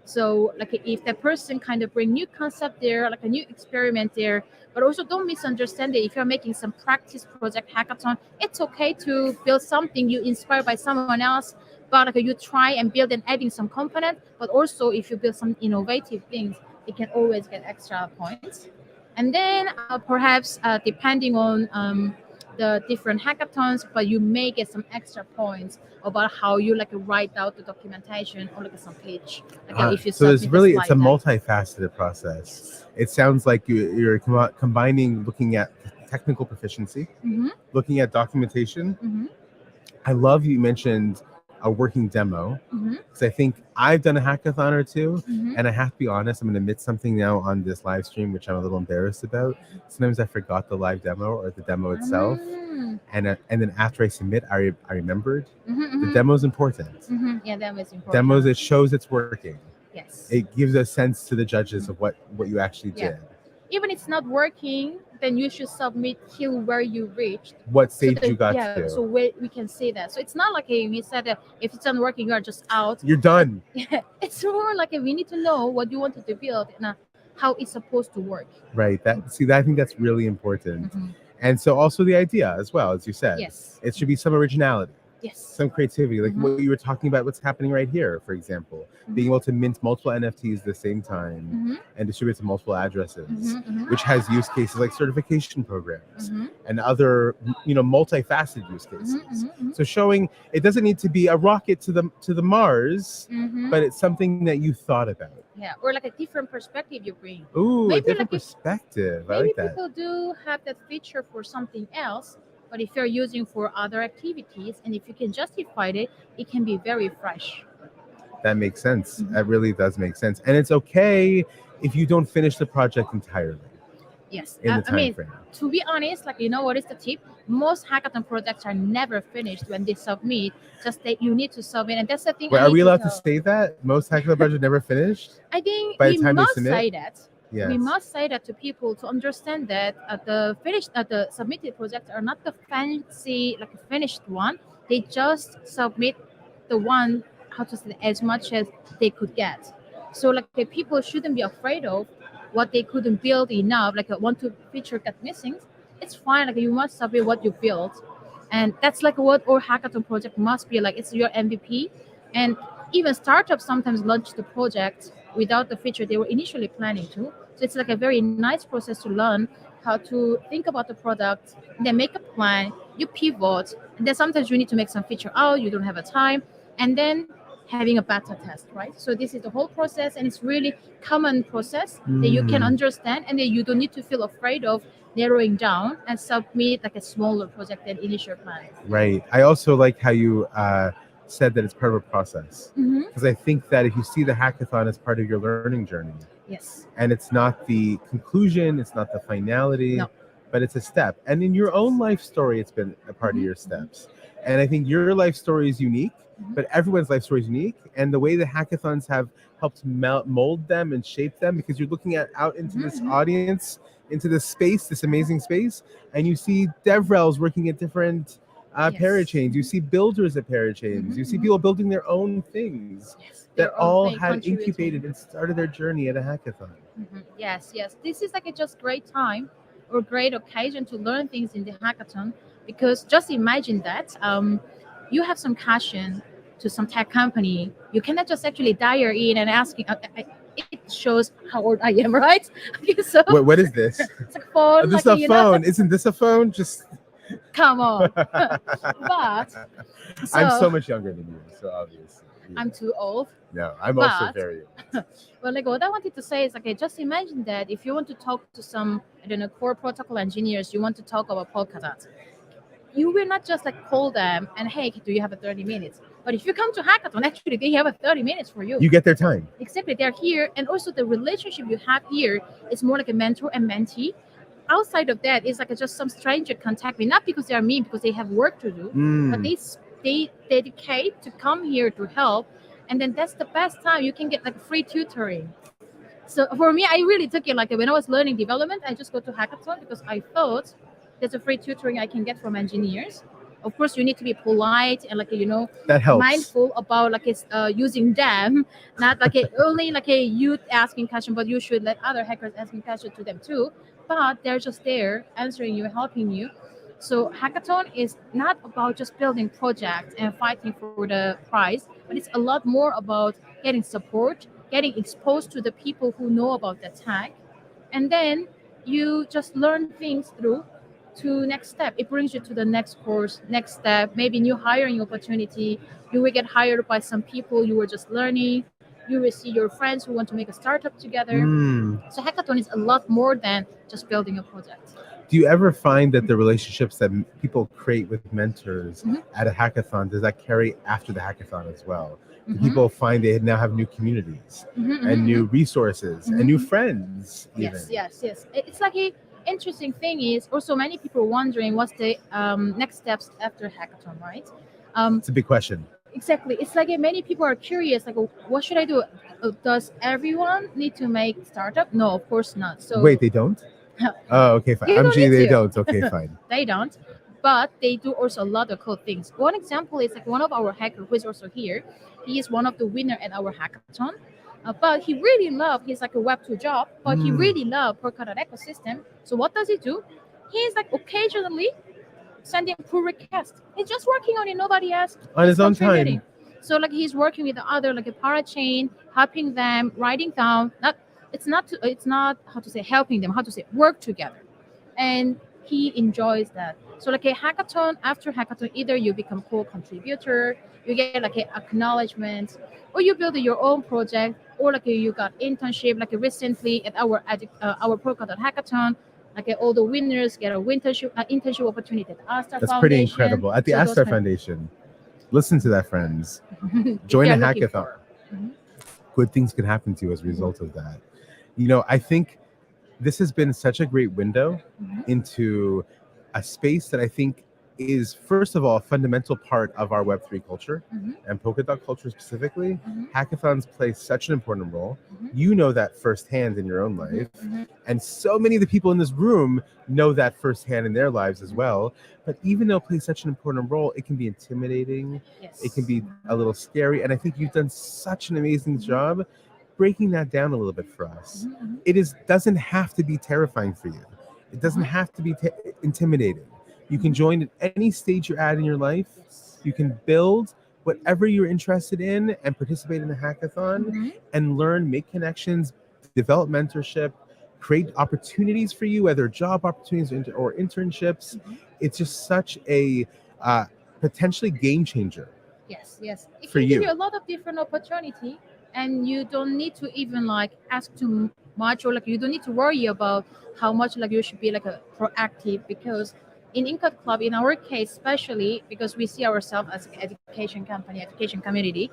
So if the person kind of bring new concept there, a new experiment there, but also don't misunderstand it. If you're making some practice project hackathon, it's okay to build something you inspired by someone else, but you try and build and adding some component. But also if you build some innovative things, you can always get extra points. And then perhaps depending on the different hackathons, but you may get some extra points about how you write out the documentation or some pitch. If you so it's a multifaceted process. Yes. It sounds like you're combining looking at technical proficiency, looking at documentation. I love you mentioned a working demo, because I think I've done a hackathon or two, and I have to be honest, I'm going to admit something now on this live stream, which I'm a little embarrassed about. Sometimes I forgot the live demo or the demo itself, and then after I submit, I remembered. The demo is important. Yeah, demo is important. Demos, it shows it's working. Yes. It gives a sense to the judges of what you actually Yeah. did. Even it's not working, then you should submit here where you reached. What stage that, you got yeah, to. so we can say that. So it's not like we said that if it's not working, you are just out. You're done. It's more like we need to know what you wanted to build and how it's supposed to work. Right. I think that's really important. Mhm. And so also the idea as well, as you said, Yes. it should be some originality, Yes. some creativity, like Mhm. what you were talking about, what's happening right here, for example, being able to mint multiple NFTs at the same time Mhm. and distribute to multiple addresses, Mhm, mhm. which has use cases like certification programs Mhm. and other, multifaceted use cases. Mhm. So showing it doesn't need to be a rocket to the Mars, Mhm. but it's something that you thought about. Yeah, or like a different perspective you bring. Ooh, Maybe a different like if- perspective. I Maybe like that. people do have that feature for something else, but if you're using for other activities and if you can justify it, it can be very fresh. That makes sense. Mhm. That really does make sense. And it's okay if you don't finish the project entirely Yes. in the I time mean, frame. to be honest, like what is the tip? Most hackathon projects are never finished when they submit. Just that you need to submit, and that's the thing. Wait, I are need we to allowed to tell. say that? Most hackathon projects never finished? I think by the we time they must submit? say that. Yes. We must say that to people to understand that the submitted projects are not the fancy like a finished one. They just submit the one how to say as much as they could get. So like the people shouldn't be afraid of what they couldn't build enough. Like one two feature got missing. It's fine. Like you must submit what you built, and that's like what our hackathon project must be like. It's your MVP, and even startups sometimes launch the project without the feature they were initially planning to. So it's like a very nice process to learn how to think about the product, then make a plan, you pivot, and then sometimes you need to make some feature out, you don't have a time, and then having a beta test, right? So this is the whole process, and it's really common process that you can understand, and then you don't need to feel afraid of narrowing down and submit like a smaller project than initial plan. Right. I also like how you said that it's part of a process. Mm-hmm. Because I think that if you see the hackathon as part of your learning journey, Yes. and it's not the conclusion, it's not the finality, No. but it's a step. And in your own life story, it's been a part of your steps. And I think your life story is unique, but everyone's life story is unique. And the way the hackathons have helped mold them and shape them, because you're looking out into this audience, into this space, this amazing space, and you see DevRels working at different parachains. You see builders at parachains. You see people building their own things that all had incubated and started their journey at a hackathon. Yes. This is like a just great time or great occasion to learn things in the hackathon, because just imagine that you have some passion to some tech company. You cannot just actually dial in and asking. It shows how old I am, right? Okay, so What is this? it's like phone. This like, is a phone. Isn't this a phone? Just come on. But I'm so much younger than you, so obviously. I'm too old. No, I'm also But- very old. Well, like what I wanted to say is, okay, just imagine that if you want to talk to some, I don't know, core protocol engineers, you want to talk about Polkadot, you will not just like call them and hey, do you have a 30 minutes? But if you come to Hackathon, actually they have a 30 minutes for you. You get their time. Exactly, they're here, and also the relationship you have here is more like a mentor and mentee. Outside of that, it's like just some stranger contact me, not because they are mean, because they have work to do, but they dedicate to come here to help, and then that's the best time you can get like free tutoring. So for me, I really took it like when I was learning development, I just go to Hackathon because I thought there's a free tutoring I can get from engineers. Of course, you need to be polite and like That helps. mindful about like using them, not like only like a youth asking question, but you should let other hackers asking question to them too. But they're just there answering you, helping you. So hackathon is not about just building projects and fighting for the prize, but it's a lot more about getting support, getting exposed to the people who know about the tech, and then you just learn things through to next step. It brings you to the next course, next step, maybe new hiring opportunity. You will get hired by some people you were just learning. You will see your friends who want to make a startup together. So hackathon is a lot more than just building a project. Do you ever find that the relationships that people create with mentors at a hackathon, does that carry after the hackathon as well? Do people find they now have new communities and new resources and new friends even? Yes. It's like a interesting thing is also many people wondering what's the next steps after hackathon, right? It's a big question. Exactly. It's like many people are curious, like, what should I do? Does everyone need to make startup? No, of course not. So Wait, they don't? Oh, okay, fine. You don't MG, need they to. don't. Okay, fine. they don't, but they do also a lot of cool things. One example is like one of our hacker who is also here. He is one of the winner at our hackathon. But he really loved, he's like a Web2 job, but he really loved Polkadot ecosystem. So what does he do? He's like occasionally sending pull requests. He's just working on it. Nobody else On is his own contributing. time. So like he's working with the other like a parachain, helping them, writing down. It's not how to say helping them, how to say work together, and he enjoys that. So like a hackathon, after hackathon, either you become co-contributor, you get like a acknowledgement, or you build your own project, or like you got internship. Like recently at our Polkadot hackathon, like all the winners get a internship opportunity at Asta That's Foundation. pretty incredible. At the So those Astar kind- Foundation. Listen to that, friends. If Join you're a looking hackathon. for- Mhm. Good things can happen to you as a result of that. I think this has been such a great window into a space that I think is, first of all, a fundamental part of our Web3 culture and Polkadot culture specifically. Hackathons play such an important role. You know that firsthand in your own life. And so many of the people in this room know that firsthand in their lives as well. But even though it plays such an important role, it can be intimidating. Yes. It can be a little scary. And I think you've done such an amazing job breaking that down a little bit for us. It doesn't have to be terrifying for you. It doesn't have to be intimidating. You can join at any stage you're at in your life. You can build whatever you're interested in and participate in the hackathon and learn, make connections, develop mentorship, create opportunities for you, whether job opportunities or internships. It's just such a potentially game changer. Yes. It For can give you. you a lot of different opportunity, and you don't need to even like ask too much, or like you don't need to worry about how much like you should be like a proactive, because in Incode Club, in our case, especially because we see ourselves as an education company, education community,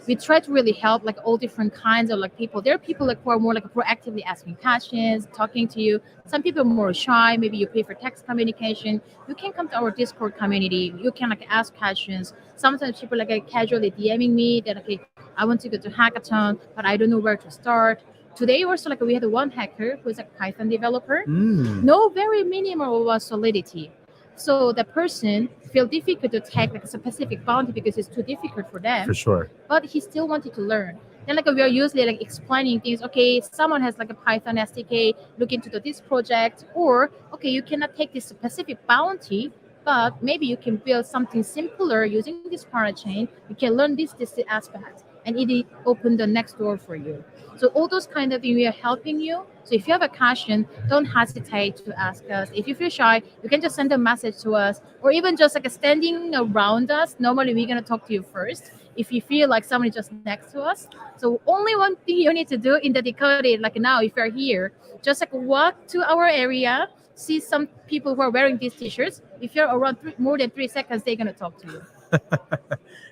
we try to really help like all different kinds of like people. There are people like who are more like proactively asking questions, talking to you. Some people are more shy. Maybe you prefer text communication. You can come to our Discord community. You can like ask questions. Sometimes people like casually DMing me. They're like, "Hey, I want to go to hackathon, but I don't know where to start." Today also like we had one hacker who's a Python developer. No very minimal solidity. So the person feel difficult to take like a specific bounty because it's too difficult for them. For sure. But he still wanted to learn. Then like we are usually like explaining things. Okay, someone has like a Python SDK, look into this project, or okay, you cannot take this specific bounty, but maybe you can build something simpler using this parachain. You can learn this aspect, and it opened the next door for you. So all those kind of things we are helping you. So if you have a question, don't hesitate to ask us. If you feel shy, you can just send a message to us, or even just like standing around us. Normally we're gonna talk to you first. If you feel like somebody just next to us. So only one thing you need to do in the Decoded, like now, if you're here, just like walk to our area, see some people who are wearing these t-shirts. If you're around more than 3 seconds, they're gonna talk to you.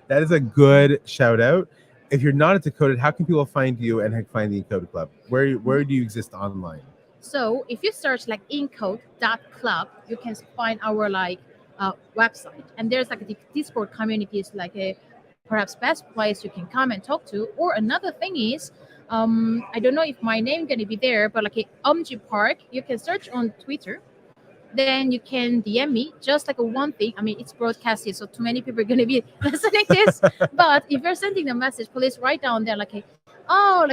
That is a good shout out. If you're not at Decoded, how can people find you and find the Decoded Club? Where do you exist online? So if you search like incode.club, you can find our like website, and there's like the Discord community is like a perhaps best place you can come and talk to. Or another thing is, I don't know if my name gonna be there, but like a Park, you can search on Twitter. Then you can DM me, just like a one thing. I mean, it's broadcasted, so too many people are gonna be listening this. But if you're sending the message, please write down there like, oh,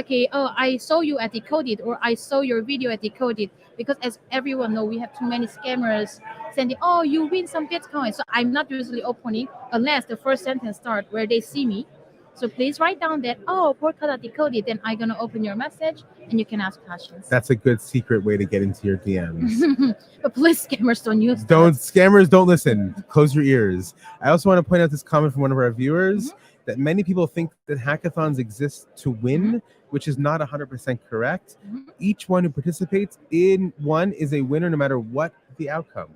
I saw you at Decoded, or I saw your video at Decoded. Because as everyone know, we have too many scammers sending, oh, you win some Bitcoin. So I'm not usually opening unless the first sentence start where they see me. So please write down that, oh, Polkadot Decoded, then I'm gonna open your message and you can ask questions. That's a good secret way to get into your DMs. But please, scammers don't use Scammers don't listen. Close your ears. I also want to point out this comment from one of our viewers that many people think that hackathons exist to win, which is not 100% correct. Each one who participates in one is a winner no matter what the outcome.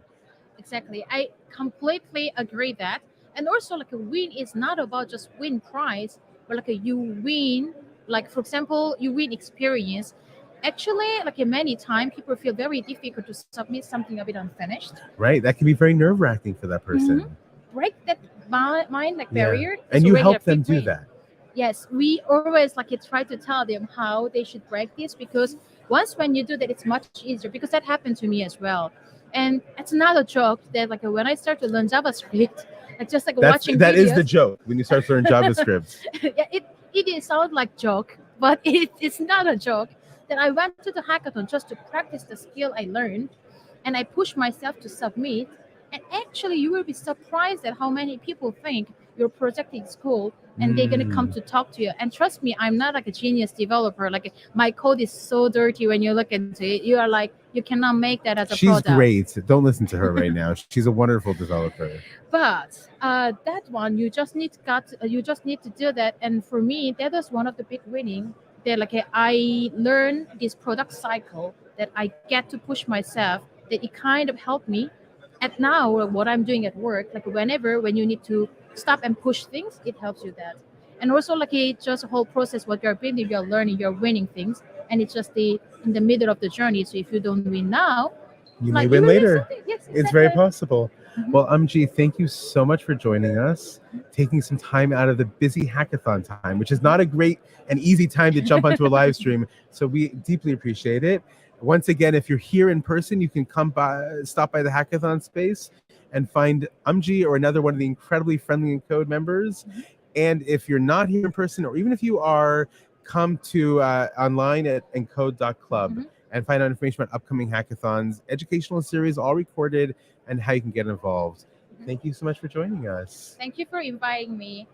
Exactly. I completely agree that. And also like a win is not about just win prize, but like you win, like for example, you win experience. Actually, like many times people feel very difficult to submit something a bit unfinished. Right. That can be very nerve-wracking for that person. Break that mind like barrier. And is you already help a them big do win. that. Yes, we always like try to tell them how they should practice, because once when you do that, it's much easier, because that happened to me as well. And it's another joke that like when I start to learn JavaScript, like just like watching that is videos, the joke when you start to learn JavaScript. yeah, it did sound like joke, but it's not a joke. That I went to the hackathon just to practice the skill I learned, and I pushed myself to submit. And actually, you will be surprised at how many people think your project is cool, and they're gonna come to talk to you. And trust me, I'm not like a genius developer. Like my code is so dirty when you look into it. You are like, you cannot make that as a She's product. great. Don't listen to her right now. She's a wonderful developer. But that one, you just need to do that. And for me, that was one of the big winning. That like I learned this product cycle, that I get to push myself. That it kind of helped me. And now what I'm doing at work, like when you need to stop and push things, it helps you that. And also like it's just a whole process. What you're building, you're learning, you're winning things, and it's just in the middle of the journey. So if you don't win now, You like, may win will win later. something. Yes, It's very exactly. possible. Well, thank you so much for joining us, taking some time out of the busy hackathon time, which is not a great and easy time to jump onto a live stream. So we deeply appreciate it. Once again, if you're here in person, you can stop by the hackathon space and find or another one of the incredibly friendly Encode members. And if you're not here in person, or even if you are, come to online at encode.club. And find out information about upcoming hackathons, educational series, all recorded, and how you can get involved. Thank you so much for joining us. Thank you for inviting me.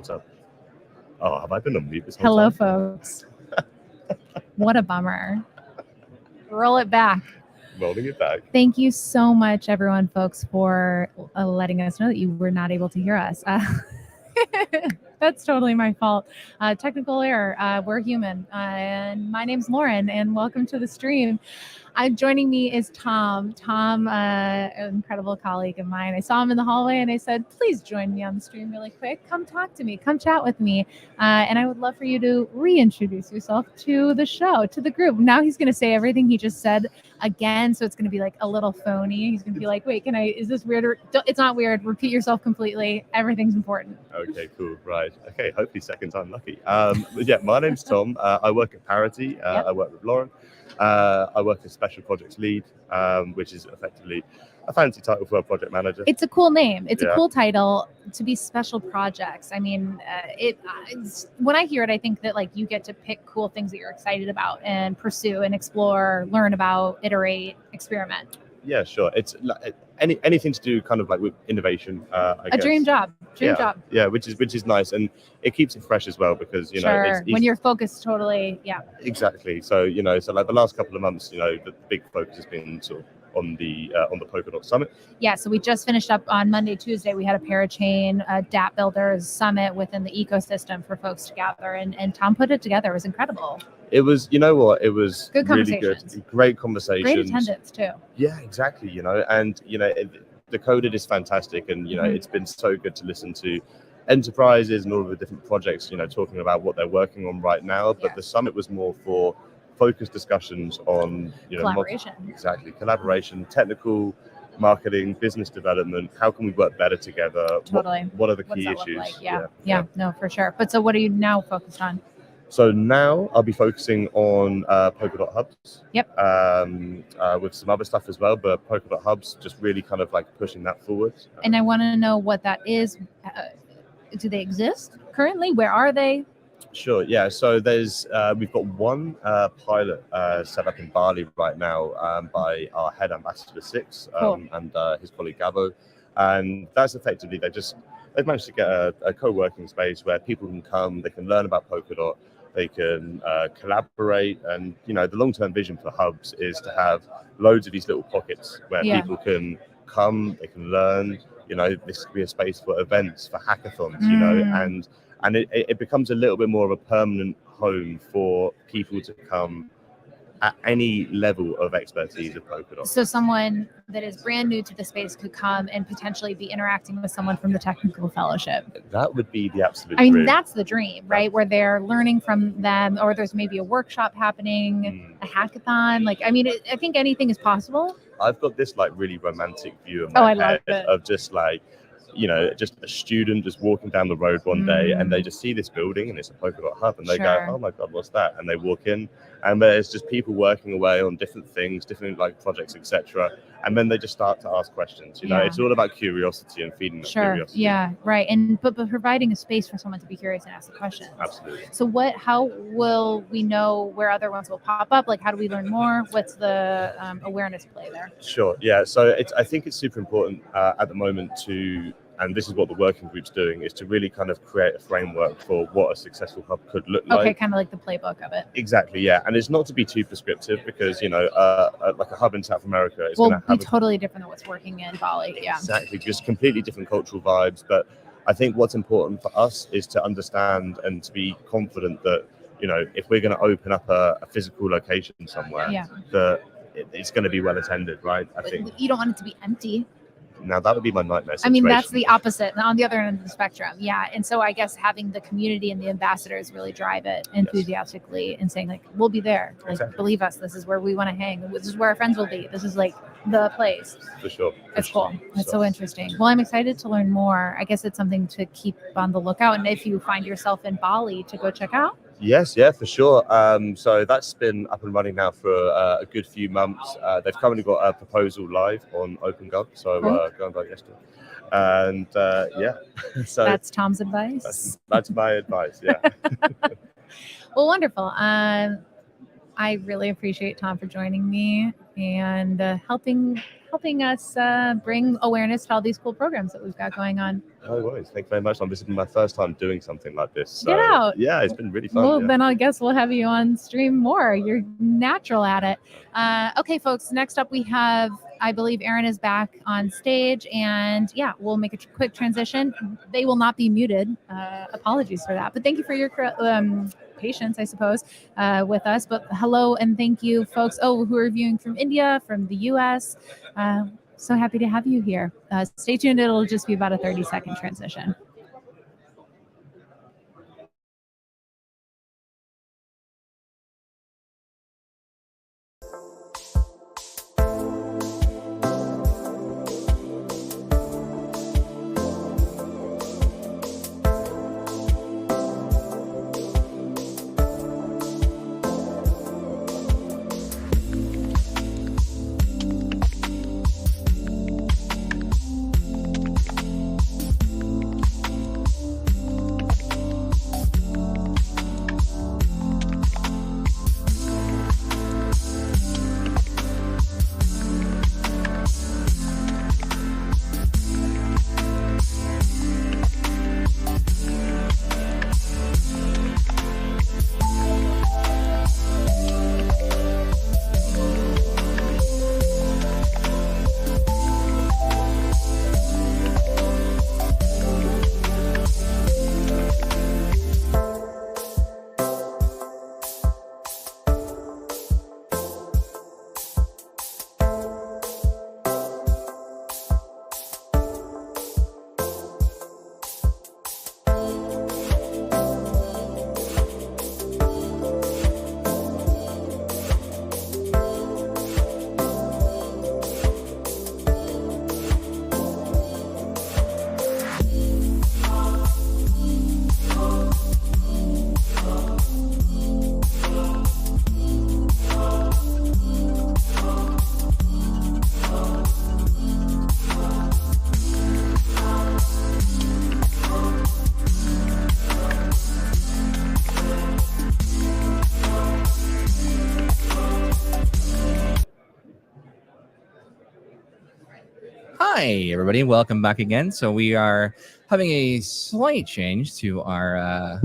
What's up? Oh, have I been on mute this whole Hello, time? folks. What a bummer. Roll it back. Rolling it back. Thank you so much, everyone, folks, for letting us know that you were not able to hear us. That's totally my fault. Technical error. We're human. And my name's Lauren, and welcome to the stream. Joining me is Tom. Tom, an incredible colleague of mine. I saw him in the hallway and I said, please join me on the stream really quick. Come talk to me. Come chat with me. And I would love for you to reintroduce yourself to the show, to the group. Now he's going to say everything he just said again. So it's going to be like a little phony. He's going to be like, wait, is this weird? It's not weird. Repeat yourself completely. Everything's important. Okay, cool. Right. Okay, hopefully second time lucky. Yeah, my name's Tom. I work at Parity. Yep. I work with Lauren. I work as Special Projects Lead, which is effectively a fancy title for a project manager. It's a cool name. It's a cool title to be Special Projects. I mean, when I hear it, I think that like you get to pick cool things that you're excited about and pursue and explore, learn about, iterate, experiment. Yeah, sure. anything to do kind of like with innovation. I guess. Dream job. Yeah, which is nice, and it keeps it fresh as well because you know it's when you're focused totally. Yeah. Exactly. So so like the last couple of months, the big focus has been sort of on the Polkadot Summit. Yeah, so we just finished up on Monday, Tuesday. We had a Parachain DApp Builders Summit within the ecosystem for folks to gather, and Tom put it together. It was incredible. It was, you know what, it was good really good. Great conversations. Great attendance too. Yeah, exactly. And Decoded is fantastic, and it's been so good to listen to enterprises and all of the different projects, talking about what they're working on right now. But the summit was more for focused discussions on collaboration. Exactly, collaboration, technical, marketing, business development. How can we work better together? Totally. What are the key issues? Like? Yeah, no, for sure. But so what are you now focused on? So now I'll be focusing on Polkadot hubs. Yep. With some other stuff as well, but Polkadot hubs, just really kind of like pushing that forward. And I want to know what that is. Do they exist currently? Where are they? Sure. Yeah. So we've got one pilot set up in Bali right now by our head ambassador Six and his colleague Gabo, and that's effectively they've managed to get a co-working space where people can come, they can learn about Polkadot, they can collaborate, and the long-term vision for hubs is to have loads of these little pockets where people can come, they can learn. This could be a space for events, for hackathons, and it becomes a little bit more of a permanent home for people to come at any level of expertise of Polkadot. So someone that is brand new to the space could come and potentially be interacting with someone from the technical fellowship. That would be the absolute dream. That's the dream, right? Where they're learning from them, or there's maybe a workshop happening, a hackathon. I think anything is possible. I've got this really romantic view in my head of just just a student just walking down the road one day and they just see this building and it's a Polkadot hub and they go, oh my God, what's that? And they walk in and there's just people working away on different things, different projects, etc. And then they just start to ask questions. It's all about curiosity and feeding that curiosity. Yeah, right. But providing a space for someone to be curious and ask the questions. Absolutely. So how will we know where other ones will pop up? How do we learn more? What's the awareness play there? Sure. Yeah. So I think it's super important at the moment and this is what the working group's doing, is to really kind of create a framework for what a successful hub could look like. Okay, kind of like the playbook of it. Exactly, yeah. And it's not to be too prescriptive because, like a hub in South America is going to be totally different than what's working in Bali. Yeah. Exactly, just completely different cultural vibes. But I think what's important for us is to understand and to be confident that, if we're going to open up a physical location somewhere, that it's going to be well attended, right? I think you don't want it to be empty. Now that would be my nightmare situation. That's the opposite, on the other end of the spectrum. Yeah, and so I guess having the community and the ambassadors really drive it enthusiastically and saying we'll be there. Exactly. Believe us, this is where we want to hang. This is where our friends will be. This is the place. For sure. It's cool. It's so interesting. Well, I'm excited to learn more. I guess it's something to keep on the lookout. And if you find yourself in Bali, to go check out. Yes, yeah, for sure. So that's been up and running now for a good few months. They've currently got a proposal live on OpenGov, so going back yesterday. And so that's Tom's advice. That's my advice. Yeah. Well, wonderful. I really appreciate Tom for joining me and helping us bring awareness to all these cool programs that we've got going on. No worries. Thank you very much. This is my first time doing something like this. So, get out. Yeah, it's been really fun. Well, then I guess we'll have you on stream more. You're natural at it. Okay, folks, next up we have, I believe Aaron is back on stage, and we'll make a quick transition. They will not be muted. Apologies for that, but thank you for your patience, I suppose, with us. But hello and thank you, folks. Who are viewing from India, from the US. So happy to have you here. Stay tuned. It'll just be about a 30-second transition. Hi, everybody. Welcome back again. So we are having a slight change to our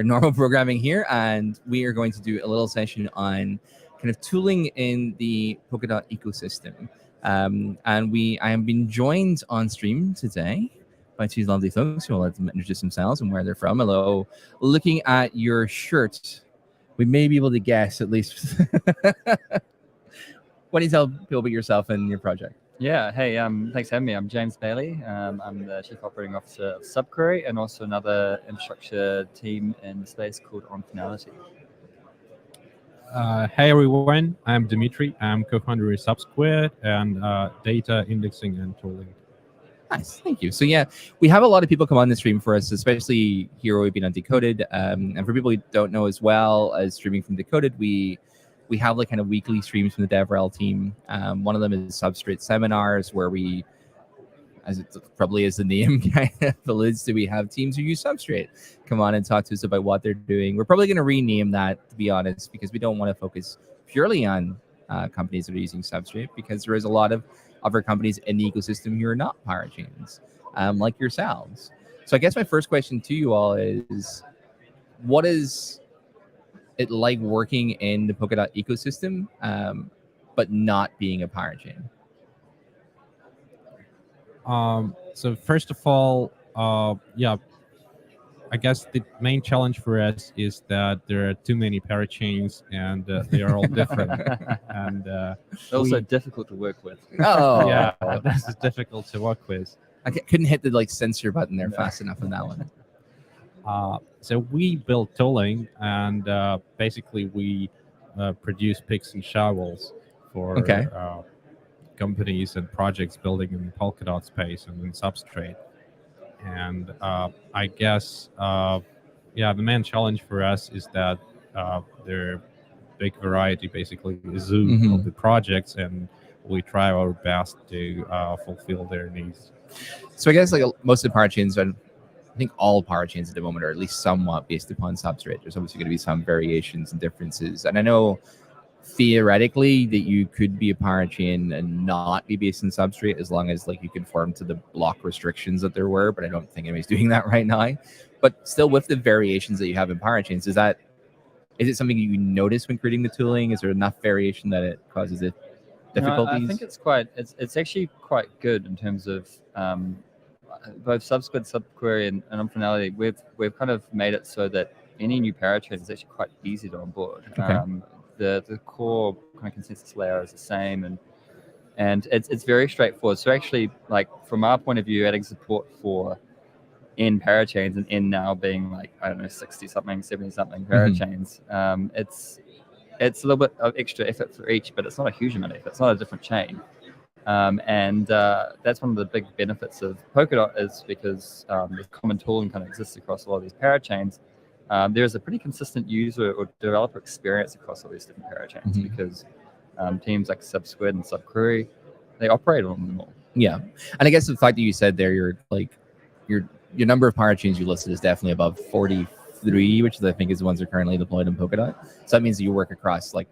normal programming here, and we are going to do a little session on kind of tooling in the Polkadot ecosystem. And I am being joined on stream today by two lovely folks who will let them introduce themselves and where they're from. Hello. Looking at your shirt, we may be able to guess at least. Why don't you tell people about yourself and your project? Yeah, hey, thanks for having me. I'm James Bailey. I'm the Chief Operating Officer of Subquery and also another infrastructure team in the space called Onfinality. Hey everyone, I'm Dimitri. I'm co-founder of Subsquared and data indexing and tooling. Nice, thank you. So yeah, we have a lot of people come on the stream for us, especially here we've been on Decoded. And for people who don't know as well as streaming from Decoded, we have like kind of weekly streams from the DevRel team. One of them is Substrate seminars where we, as it probably as the name kind of alludes to, we have teams who use Substrate come on and talk to us about what they're doing. We're probably going to rename that, to be honest, because we don't want to focus purely on companies that are using Substrate, because there is a lot of other companies in the ecosystem who are not parachains, like yourselves. So I guess my first question to you all is, what is it like working in the Polkadot ecosystem, but not being a parachain? So first of all, yeah, I guess the main challenge for us is that there are too many parachains and they are all different. And also difficult to work with. Oh, yeah, this is difficult to work with. I couldn't hit the like censor button there fast enough on that one. So we build tooling, and basically we produce picks and shovels for companies and projects building in the Polkadot space and in Substrate. And I guess, yeah, the main challenge for us is that there are big variety, basically, zoo of the projects, and we try our best to fulfill their needs. So I guess like most of the parachains, I think all parachains at the moment are at least somewhat based upon Substrate. There's obviously going to be some variations and differences. And I know theoretically that you could be a parachain and not be based on Substrate as long as like you conform to the block restrictions that there were, but I don't think anybody's doing that right now. But still, with the variations that you have in parachains, is it something you notice when creating the tooling? Is there enough variation that it causes it difficulties? No, I think it's actually quite good in terms of both Subquery and Onfinality. We've kind of made it so that any new parachain is actually quite easy to onboard. Okay. The core kind of consensus layer is the same, and it's very straightforward. So actually, like from our point of view, adding support for N parachains and N now being like, I don't know, 60-something, 70-something parachains, it's a little bit of extra effort for each, but it's not a huge amount of effort. It's not a different chain. And that's one of the big benefits of Polkadot, is because the common tooling kind of exists across a lot of these parachains. There's a pretty consistent user or developer experience across all these different parachains, because teams like Subsquared and Subquery, they operate on them all. Yeah, and I guess the fact that you said there, your number of parachains you listed is definitely above 43, which I think is the ones that are currently deployed in Polkadot. So that means that you work across like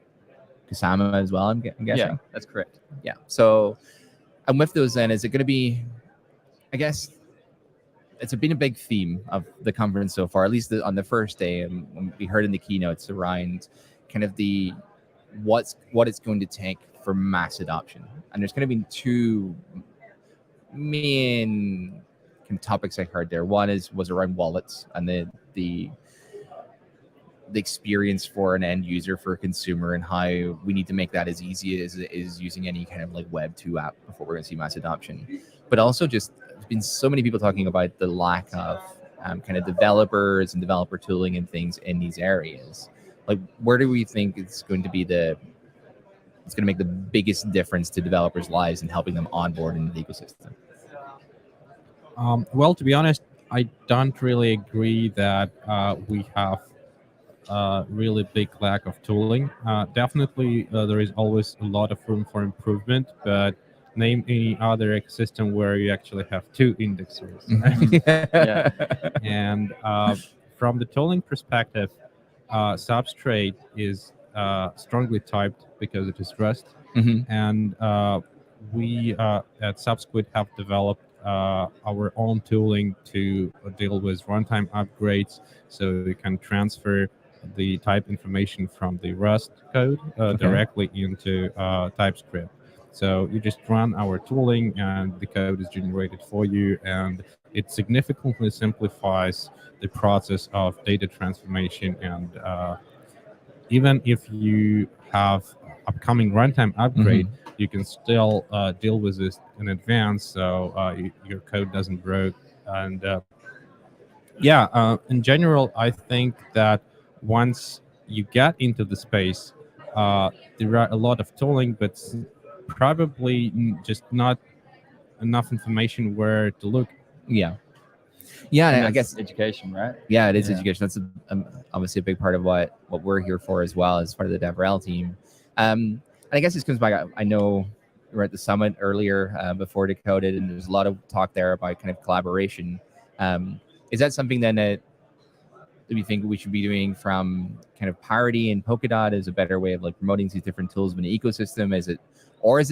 Kusama as well, I'm guessing? Yeah, that's correct. Yeah. So, and with those then, is it going to be, I guess, it's been a big theme of the conference so far, at least on the first day, and when we heard in the keynotes around kind of what it's going to take for mass adoption. And there's going to be two main kind of topics I heard there. One was around wallets and the experience for an end user, for a consumer, and how we need to make that as easy as it is using any kind of like Web 2 app before we're going to see mass adoption. But also just there's been so many people talking about the lack of kind of developers and developer tooling and things in these areas. Like, where do we think it's going to make the biggest difference to developers' lives and helping them onboard into the ecosystem? Well, to be honest, I don't really agree that we have really big lack of tooling. Definitely, there is always a lot of room for improvement, but name any other ecosystem where you actually have two indexers. Yeah. And from the tooling perspective, Substrate is strongly typed because it is Rust. And we at Subsquid have developed our own tooling to deal with runtime upgrades, so we can transfer the type information from the Rust code directly into TypeScript. So you just run our tooling and the code is generated for you, and it significantly simplifies the process of data transformation. And even if you have upcoming runtime upgrade, you can still deal with this in advance, so your code doesn't break. And in general, I think that once you get into the space, there are a lot of tooling, but probably just not enough information where to look. Yeah, And I guess education, right? Yeah, it is education. That's obviously a big part of what we're here for as well, as part of the DevRel team. And I guess this comes back. I know we were at the summit earlier before Decoded, and there's a lot of talk there about kind of collaboration. Is that something then that we think we should be doing from kind of parity and Polkadot as a better way of like promoting these different tools in the ecosystem? Is it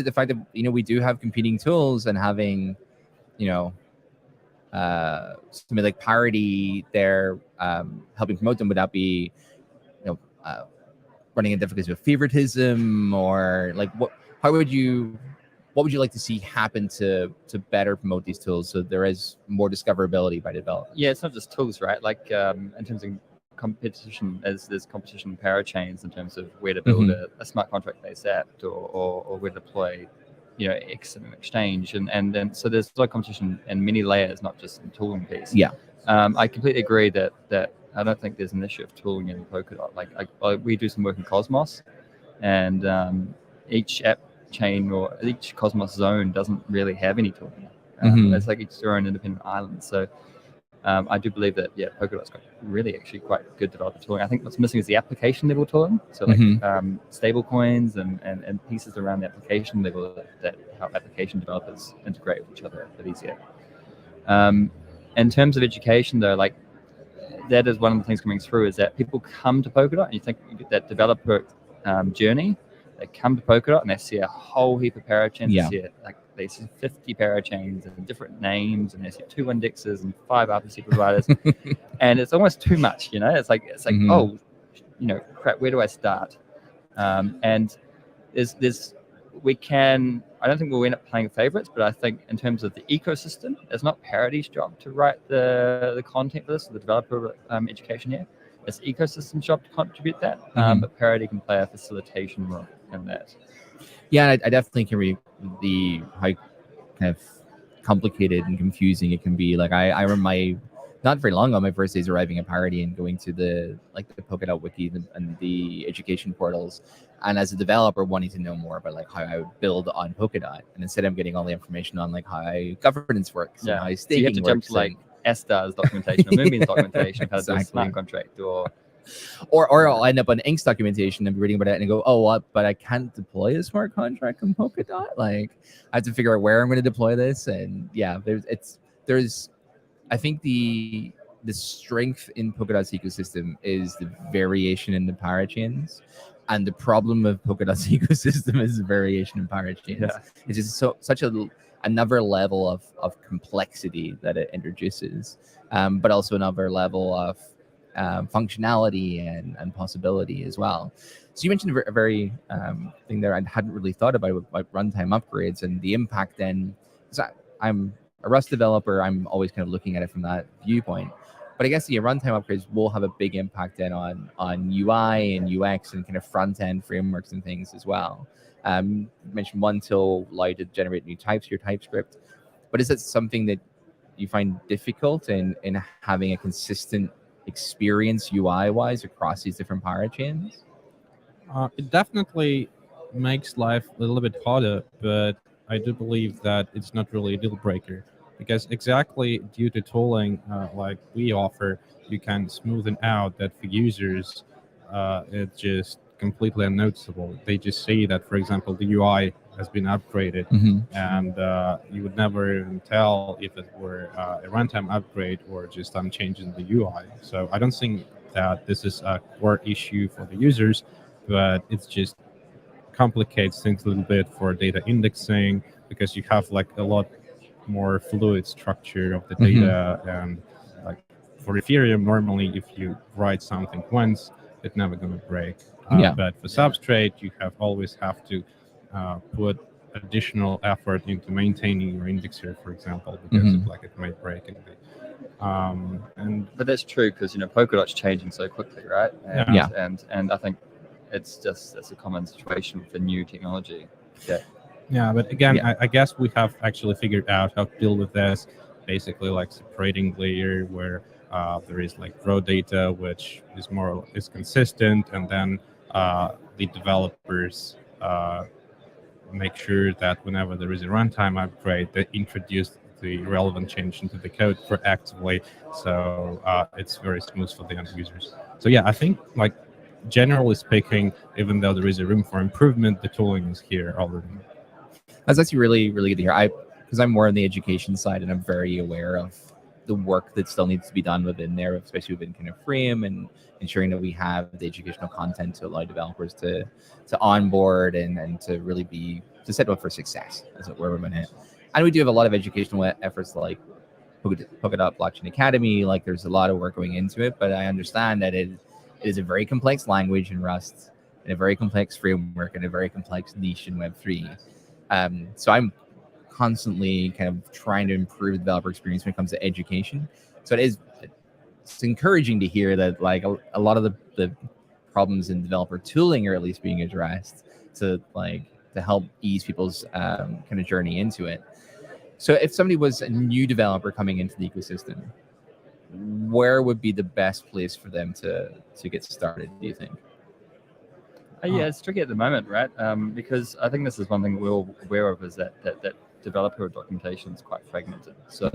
the fact that we do have competing tools and having something like parity there helping promote them without be running into difficulties with favoritism, or like what would you like to see happen to better promote these tools so there is more discoverability by developers? Yeah, it's not just tools, right? Like in terms of competition, as there's competition in parachains in terms of where to build a smart contract based app or where to deploy X in an exchange, and then so there's a lot of competition in many layers, not just in tooling piece. I completely agree that I don't think there's an issue of tooling in Polkadot. Like we do some work in Cosmos, and each app chain or each Cosmos zone doesn't really have any tooling. It's like each their own independent island. So I do believe that Polkadot's got really actually quite good developer tooling. I think what's missing is the application level tooling. So like stable coins and pieces around the application level that help application developers integrate with each other a bit easier. In terms of education though, like that is one of the things coming through, is that people come to Polkadot and you think you get that developer journey. They come to Polkadot and they see a whole heap of parachains. They see 50 parachains and different names, and they see 2 indexes and 5 RPC providers, and it's almost too much. It's like oh, crap, where do I start? And I don't think we'll end up playing favorites, but I think in terms of the ecosystem, it's not Parity's job to write the content for this, or the developer education here. It's the ecosystem's job to contribute that, but Parity can play a facilitation role in that. Yeah, I definitely can read how kind of complicated and confusing it can be. Like I remember not very long ago, my first days arriving at Parity and going to the Polkadot wiki and the education portals, and as a developer wanting to know more about like how I would build on Polkadot, and instead I'm getting all the information on like how governance works and how staking so you have to jump to like Estar's documentation or Moonbeam's documentation, how to do a smart contract, or I'll end up on Ink's documentation and be reading about it and go, oh, what? But I can't deploy a smart contract on Polkadot. Like I have to figure out where I'm going to deploy this, and there's I think the strength in Polkadot's ecosystem is the variation in the parachains, and the problem of Polkadot's ecosystem is the variation in parachains. It's just such another level of complexity that it introduces, but also another level of functionality and possibility as well. So you mentioned a very thing there I hadn't really thought about runtime upgrades and the impact then. I'm a Rust developer, I'm always kind of looking at it from that viewpoint. But I guess the runtime upgrades will have a big impact then on UI and UX and kind of front-end frameworks and things as well. You mentioned one tool allow you to generate new types, your TypeScript. But is that something that you find difficult in having a consistent experience UI-wise across these different parachains? It definitely makes life a little bit harder, but I do believe that it's not really a deal breaker, because exactly due to tooling like we offer, you can smoothen out that for users. It's just completely unnoticeable. They just see that, for example, the UI has been upgraded, and you would never even tell if it were a runtime upgrade or just some change in the UI. So I don't think that this is a core issue for the users, but it's just complicates things a little bit for data indexing, because you have like a lot more fluid structure of the data, and like for Ethereum, normally if you write something once, it's never going to break. But for Substrate, you always have to put additional effort into maintaining your indexer, for example, because it may break. But that's true because Polkadot's changing so quickly, right? And I think it's a common situation with the new technology. But again, I guess we have actually figured out how to deal with this. Basically, like separating layer where there is like raw data, which is consistent, and then the developers make sure that whenever there is a runtime upgrade, they introduce the relevant change into the code proactively, so it's very smooth for the end users. So yeah, I think like generally speaking, even though there is a room for improvement, the tooling is here already. That's actually really, really good to hear. Because I'm more on the education side, and I'm very aware of the work that still needs to be done within there, especially within kind of Frame, and ensuring that we have the educational content to allow developers to onboard and to really to set up for success, as it were, within it. And we do have a lot of educational efforts like Polkadot Blockchain Academy. Like there's a lot of work going into it, but I understand that it is a very complex language in Rust, and a very complex framework, and a very complex niche in Web3. So I'm constantly kind of trying to improve the developer experience when it comes to education. So it's encouraging to hear that like a lot of the problems in developer tooling are at least being addressed to help ease people's kind of journey into it. So if somebody was a new developer coming into the ecosystem, where would be the best place for them to get started, do you think? Yeah, it's tricky at the moment, right? Because I think this is one thing we're all aware of, is that developer documentation is quite fragmented. So,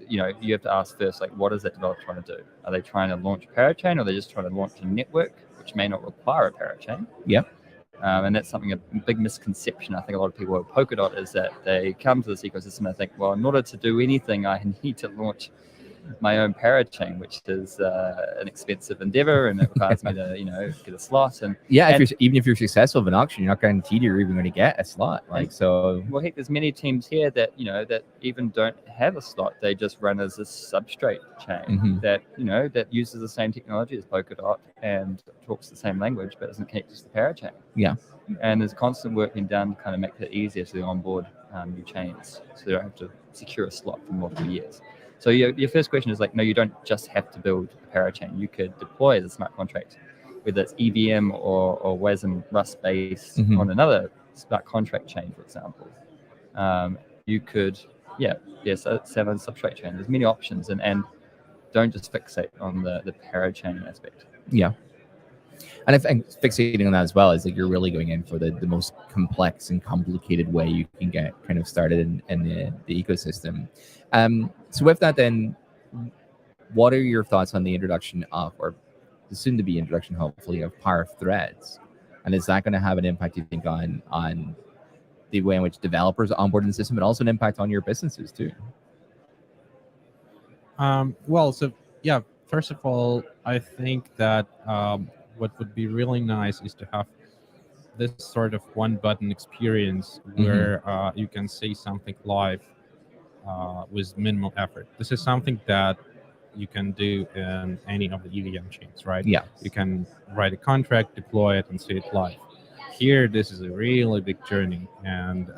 you have to ask first, like, what is that developer trying to do? Are they trying to launch a parachain, or are they just trying to launch a network, which may not require a parachain? Yep. And that's something, a big misconception I think a lot of people with Polkadot, is that they come to this ecosystem and think, well, in order to do anything, I need to launch my own parachain, which is an expensive endeavor, and it requires me to get a slot. And even if you're successful with an auction, you're not guaranteed you're even going to get a slot. Well, heck, there's many teams here that that even don't have a slot. They just run as a substrate chain that uses the same technology as Polkadot and talks the same language, but doesn't connect to the parachain. Yeah. And there's constant work being done to kind of make it easier to onboard new chains, so they don't have to secure a slot for multiple years. So your first question is like, no, you don't just have to build a parachain. You could deploy as a smart contract, whether it's EVM or WASM Rust based on another smart contract chain, for example. You could, set a substrate chain. There's many options, and don't just fixate on the parachain aspect. Yeah. And I think fixating on that as well is like you're really going in for the most complex and complicated way you can get kind of started in the ecosystem. So with that, then, what are your thoughts on the introduction of, or the soon-to-be introduction, hopefully, of Power Threads? And is that going to have an impact, you think, on the way in which developers onboard in the system, and also an impact on your businesses too? First of all, I think that what would be really nice is to have this sort of one-button experience where you can see something live with minimal effort. This is something that you can do in any of the EVM chains, right? Yeah. You can write a contract, deploy it, and see it live. Here, this is a really big journey, and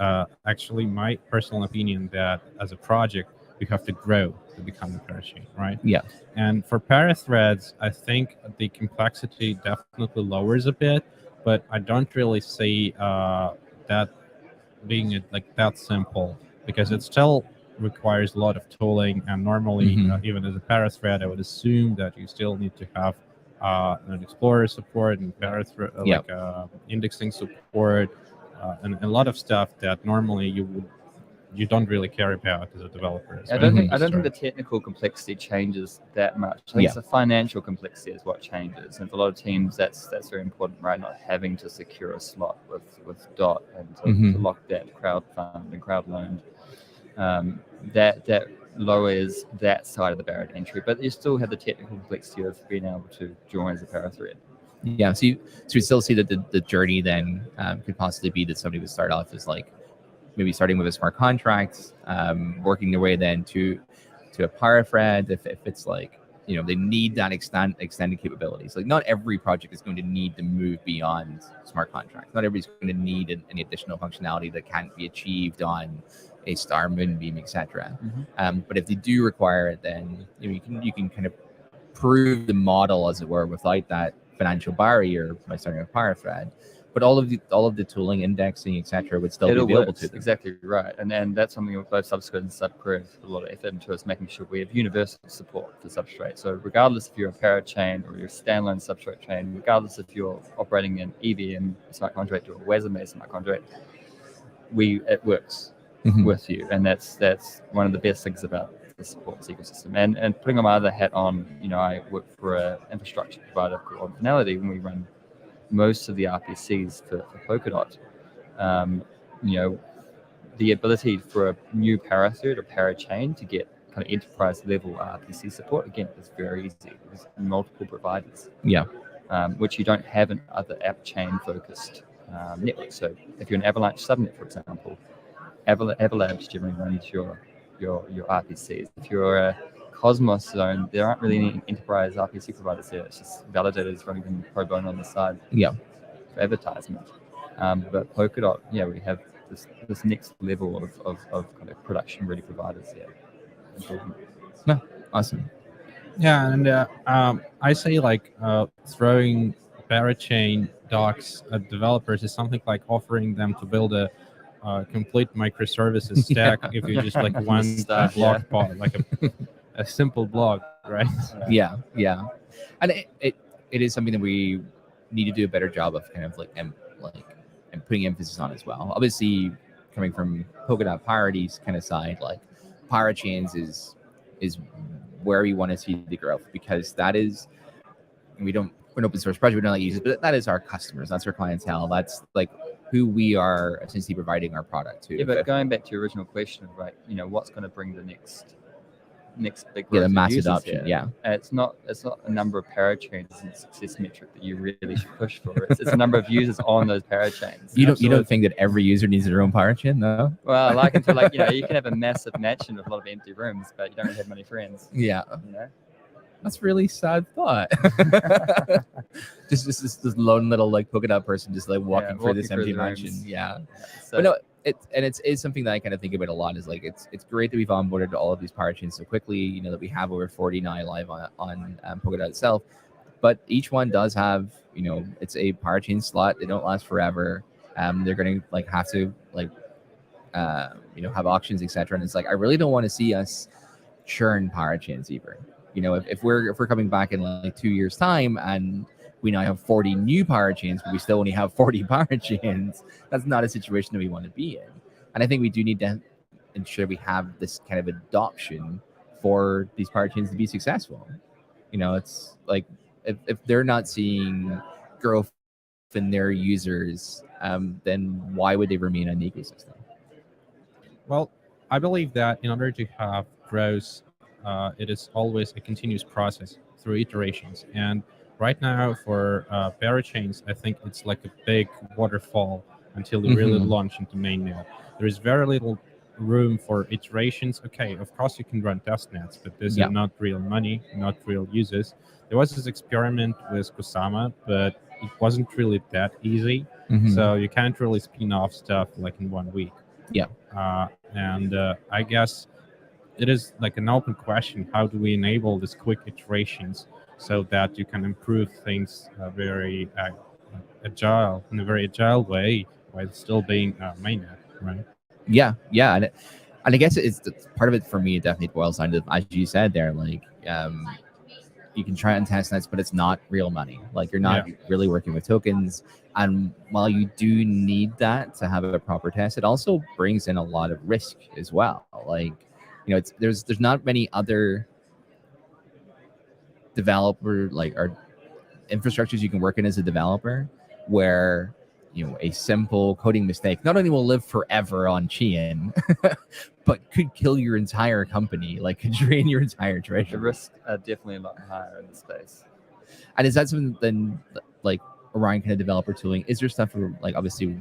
actually, my personal opinion that as a project, you have to grow to become a parachain, right? Yeah. And for Parathreads, I think the complexity definitely lowers a bit, but I don't really see that being that simple, because it still requires a lot of tooling, and normally even as a Parathread, I would assume that you still need to have an Explorer support and indexing support and a lot of stuff that normally you don't really care about as a developer. I don't think the technical complexity changes that much. I think it's the financial complexity is what changes, and for a lot of teams that's very important, right? Not having to secure a slot with DOT and to lock that crowd fund and crowd loan. That lowers that side of the barrier to entry, but you still have the technical complexity of being able to join as a Parathread. Yeah, so you still see that the journey then could possibly be that somebody would start off as like maybe starting with a smart contract, working their way then to a parafred if it's like, they need that extended capabilities. Like not every project is going to need to move beyond smart contracts. Not everybody's going to need any additional functionality that can't be achieved on a star, moonbeam, etc. But if they do require it, then you can kind of prove the model, as it were, without that financial barrier by starting a parafred. But all of the tooling, indexing, etc., would still be available to them. Exactly right, and that's something with both Substrate and Subcred put a lot of effort into, is making sure we have universal support for Substrate. So regardless if you're a parachain or you're a standalone Substrate chain, regardless if you're operating an EVM smart contract or a WASM smart contract, it works with you, and that's one of the best things about the support ecosystem. And putting my other hat on, I work for an infrastructure provider called Finality, when we run most of the RPCs for Polkadot. The ability for a new parathread or parachain to get kind of enterprise level RPC support, again, is very easy. There's multiple providers. Which you don't have in other app chain focused networks. So if you're an Avalanche subnet, for example, Avalanche generally runs your RPCs. If you're a Cosmos zone, there aren't really any enterprise RPC providers there. It's just validators running them pro bono on the side for advertisement. But Polkadot, we have this next level of kind of production ready providers there. No, awesome. Yeah, and I say like throwing parachain docs at developers is something like offering them to build a complete microservices stack if you just like one blog pod, like a simple blog, right? Yeah. And it is something that we need to do a better job of kind of and putting emphasis on as well. Obviously, coming from Polkadot Parity's kind of side, like parachains is where we want to see the growth, because that is, we're an open source project, we don't like use it, but that is our customers, that's our clientele, that's like who we are essentially providing our product to. Yeah, but going back to your original question, right? What's going to bring the next big the mass adoption? Yeah, it's not a number of parachains and success metric that you really should push for. It's a number of users on those parachains. You don't think that every user needs their own parachain, though? Well, you can have a massive mansion with a lot of empty rooms, but you don't really have many friends. Yeah. That's really sad thought. just this lone little like Polkadot person just like walking through this empty mansion. Yeah. So, but no, it's something that I kind of think about a lot, is like it's great that we've onboarded all of these parachains so quickly, that we have over 40 now live on Polkadot itself. But each one does have, it's a parachain slot. They don't last forever. They're going to have to have auctions, etc. And it's like, I really don't want to see us churn parachains either. If we're coming back in like 2 years time and we now have 40 new parachains, but we still only have 40 parachains, that's not a situation that we want to be in. And I think we do need to ensure we have this kind of adoption for these parachains to be successful. It's like if they're not seeing growth in their users, then why would they remain in the ecosystem? Well, I believe that in order to have growth, it is always a continuous process through iterations. And right now for parachains, I think it's like a big waterfall until we really launch into mainnet. There is very little room for iterations. Okay, of course you can run test nets, but this is not real money, not real users. There was this experiment with Kusama, but it wasn't really that easy. So you can't really spin off stuff like in 1 week. And I guess it is like an open question. How do we enable these quick iterations so that you can improve things very agile, in a very agile way, while still being mainnet, right? Yeah. And I guess it's part of it for me. It definitely boils down to, as you said there, like you can try on test nets, but it's not real money. Like you're not really working with tokens. And while you do need that to have a proper test, it also brings in a lot of risk as well. Like, there's not many other developer or infrastructures you can work in as a developer where a simple coding mistake not only will live forever on chain, but could kill your entire company, like could drain your entire treasure. The risks are definitely a lot higher in the space. And is that something then, like around kind of developer tooling? Is there stuff for, like, obviously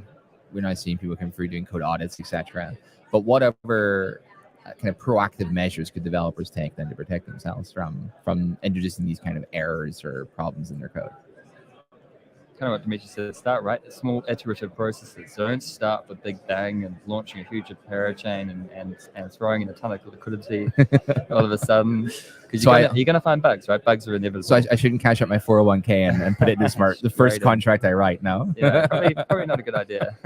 we're not seeing people come through doing code audits, etc. But whatever kind of proactive measures could developers take then to protect themselves from introducing these kind of errors or problems in their code? Kind of what Dimitri said at the start, right? Small iterative processes. So don't start with big bang and launching a huge parachain and throwing in a ton of liquidity all of a sudden. Because you're gonna find bugs, right? Bugs are inevitable. So I shouldn't cash up my 401k and put it into the first contract I write now. Yeah, probably not a good idea.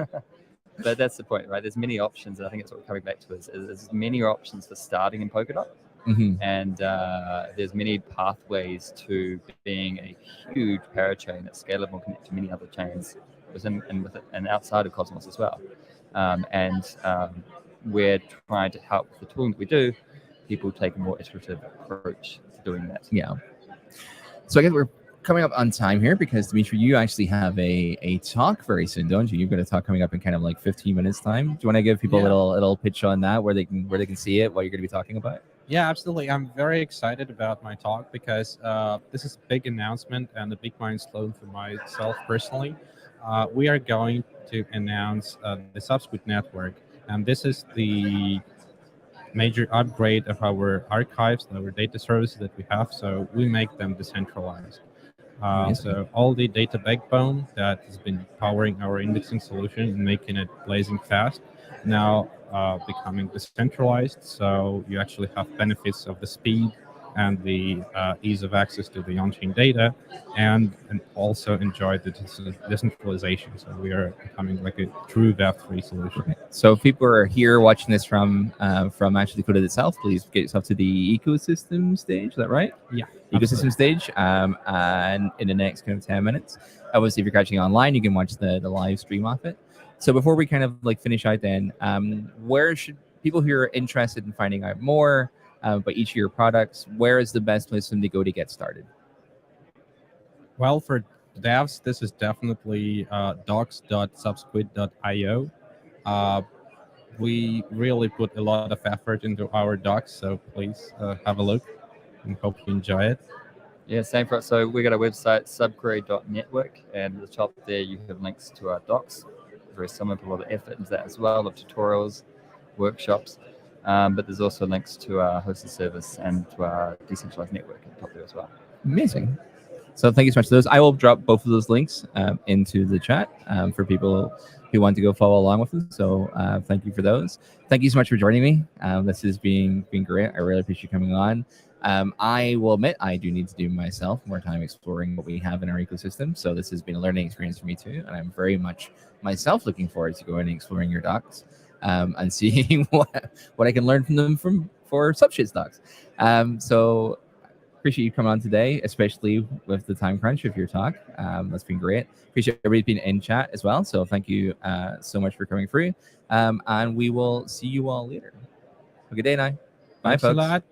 But that's the point, right? There's many options, and I think it's what we're coming back to is there's many options for starting in Polkadot. And there's many pathways to being a huge parachain that's scalable and connect to many other chains within and outside of Cosmos as well. We're trying to help with the tooling that we do, people take a more iterative approach to doing that. Yeah. So I guess we're coming up on time here because Dimitri, you actually have a talk very soon, don't you? You've got a talk coming up in kind of like 15 minutes time. Do you want to give people a little pitch on that, where they can see it, what you're going to be talking about? Yeah, absolutely. I'm very excited about my talk because this is a big announcement and a big milestone for myself personally. We are going to announce the Subsquid network, and this is the major upgrade of our archives, our data services that we have. So we make them decentralized. So all the data backbone that has been powering our indexing solution and making it blazing fast now becoming decentralized. So you actually have benefits of the speed and the ease of access to the on-chain data, and also enjoy the decentralization. So we are becoming like a true Web3 solution. Okay. So if people are here watching this from actually Decoded itself, please get yourself to the ecosystem stage. Is that right? Yeah. Ecosystem stage. And in the next kind of 10 minutes, obviously, if you're catching online, you can watch the live stream of it. So before we kind of like finish out, then where should people who are interested in finding out more about each of your products, where is the best place for them to go to get started? Well, for devs, this is definitely docs.subsquid.io. We really put a lot of effort into our docs, so please have a look and hope you enjoy it. Yeah, same for us. So we got a website, subquery.network, and at the top there you have links to our docs. Very similar, put a lot of effort into that as well, of tutorials, workshops. But there's also links to our hosted service and to our decentralized network at the top there as well. Amazing. So thank you so much for those. I will drop both of those links into the chat for people who want to go follow along with us. So thank you for those. Thank you so much for joining me. This has been great. I really appreciate you coming on. I will admit I do need to do myself more time exploring what we have in our ecosystem. So this has been a learning experience for me too. And I'm very much myself looking forward to going and exploring your docs and seeing what I can learn from them for Subshit docs. So appreciate you coming on today, especially with the time crunch of your talk. That's been great. Appreciate everybody being in chat as well. So thank you so much for coming through. And we will see you all later. Have a good day now. Bye, Thanks folks. a lot.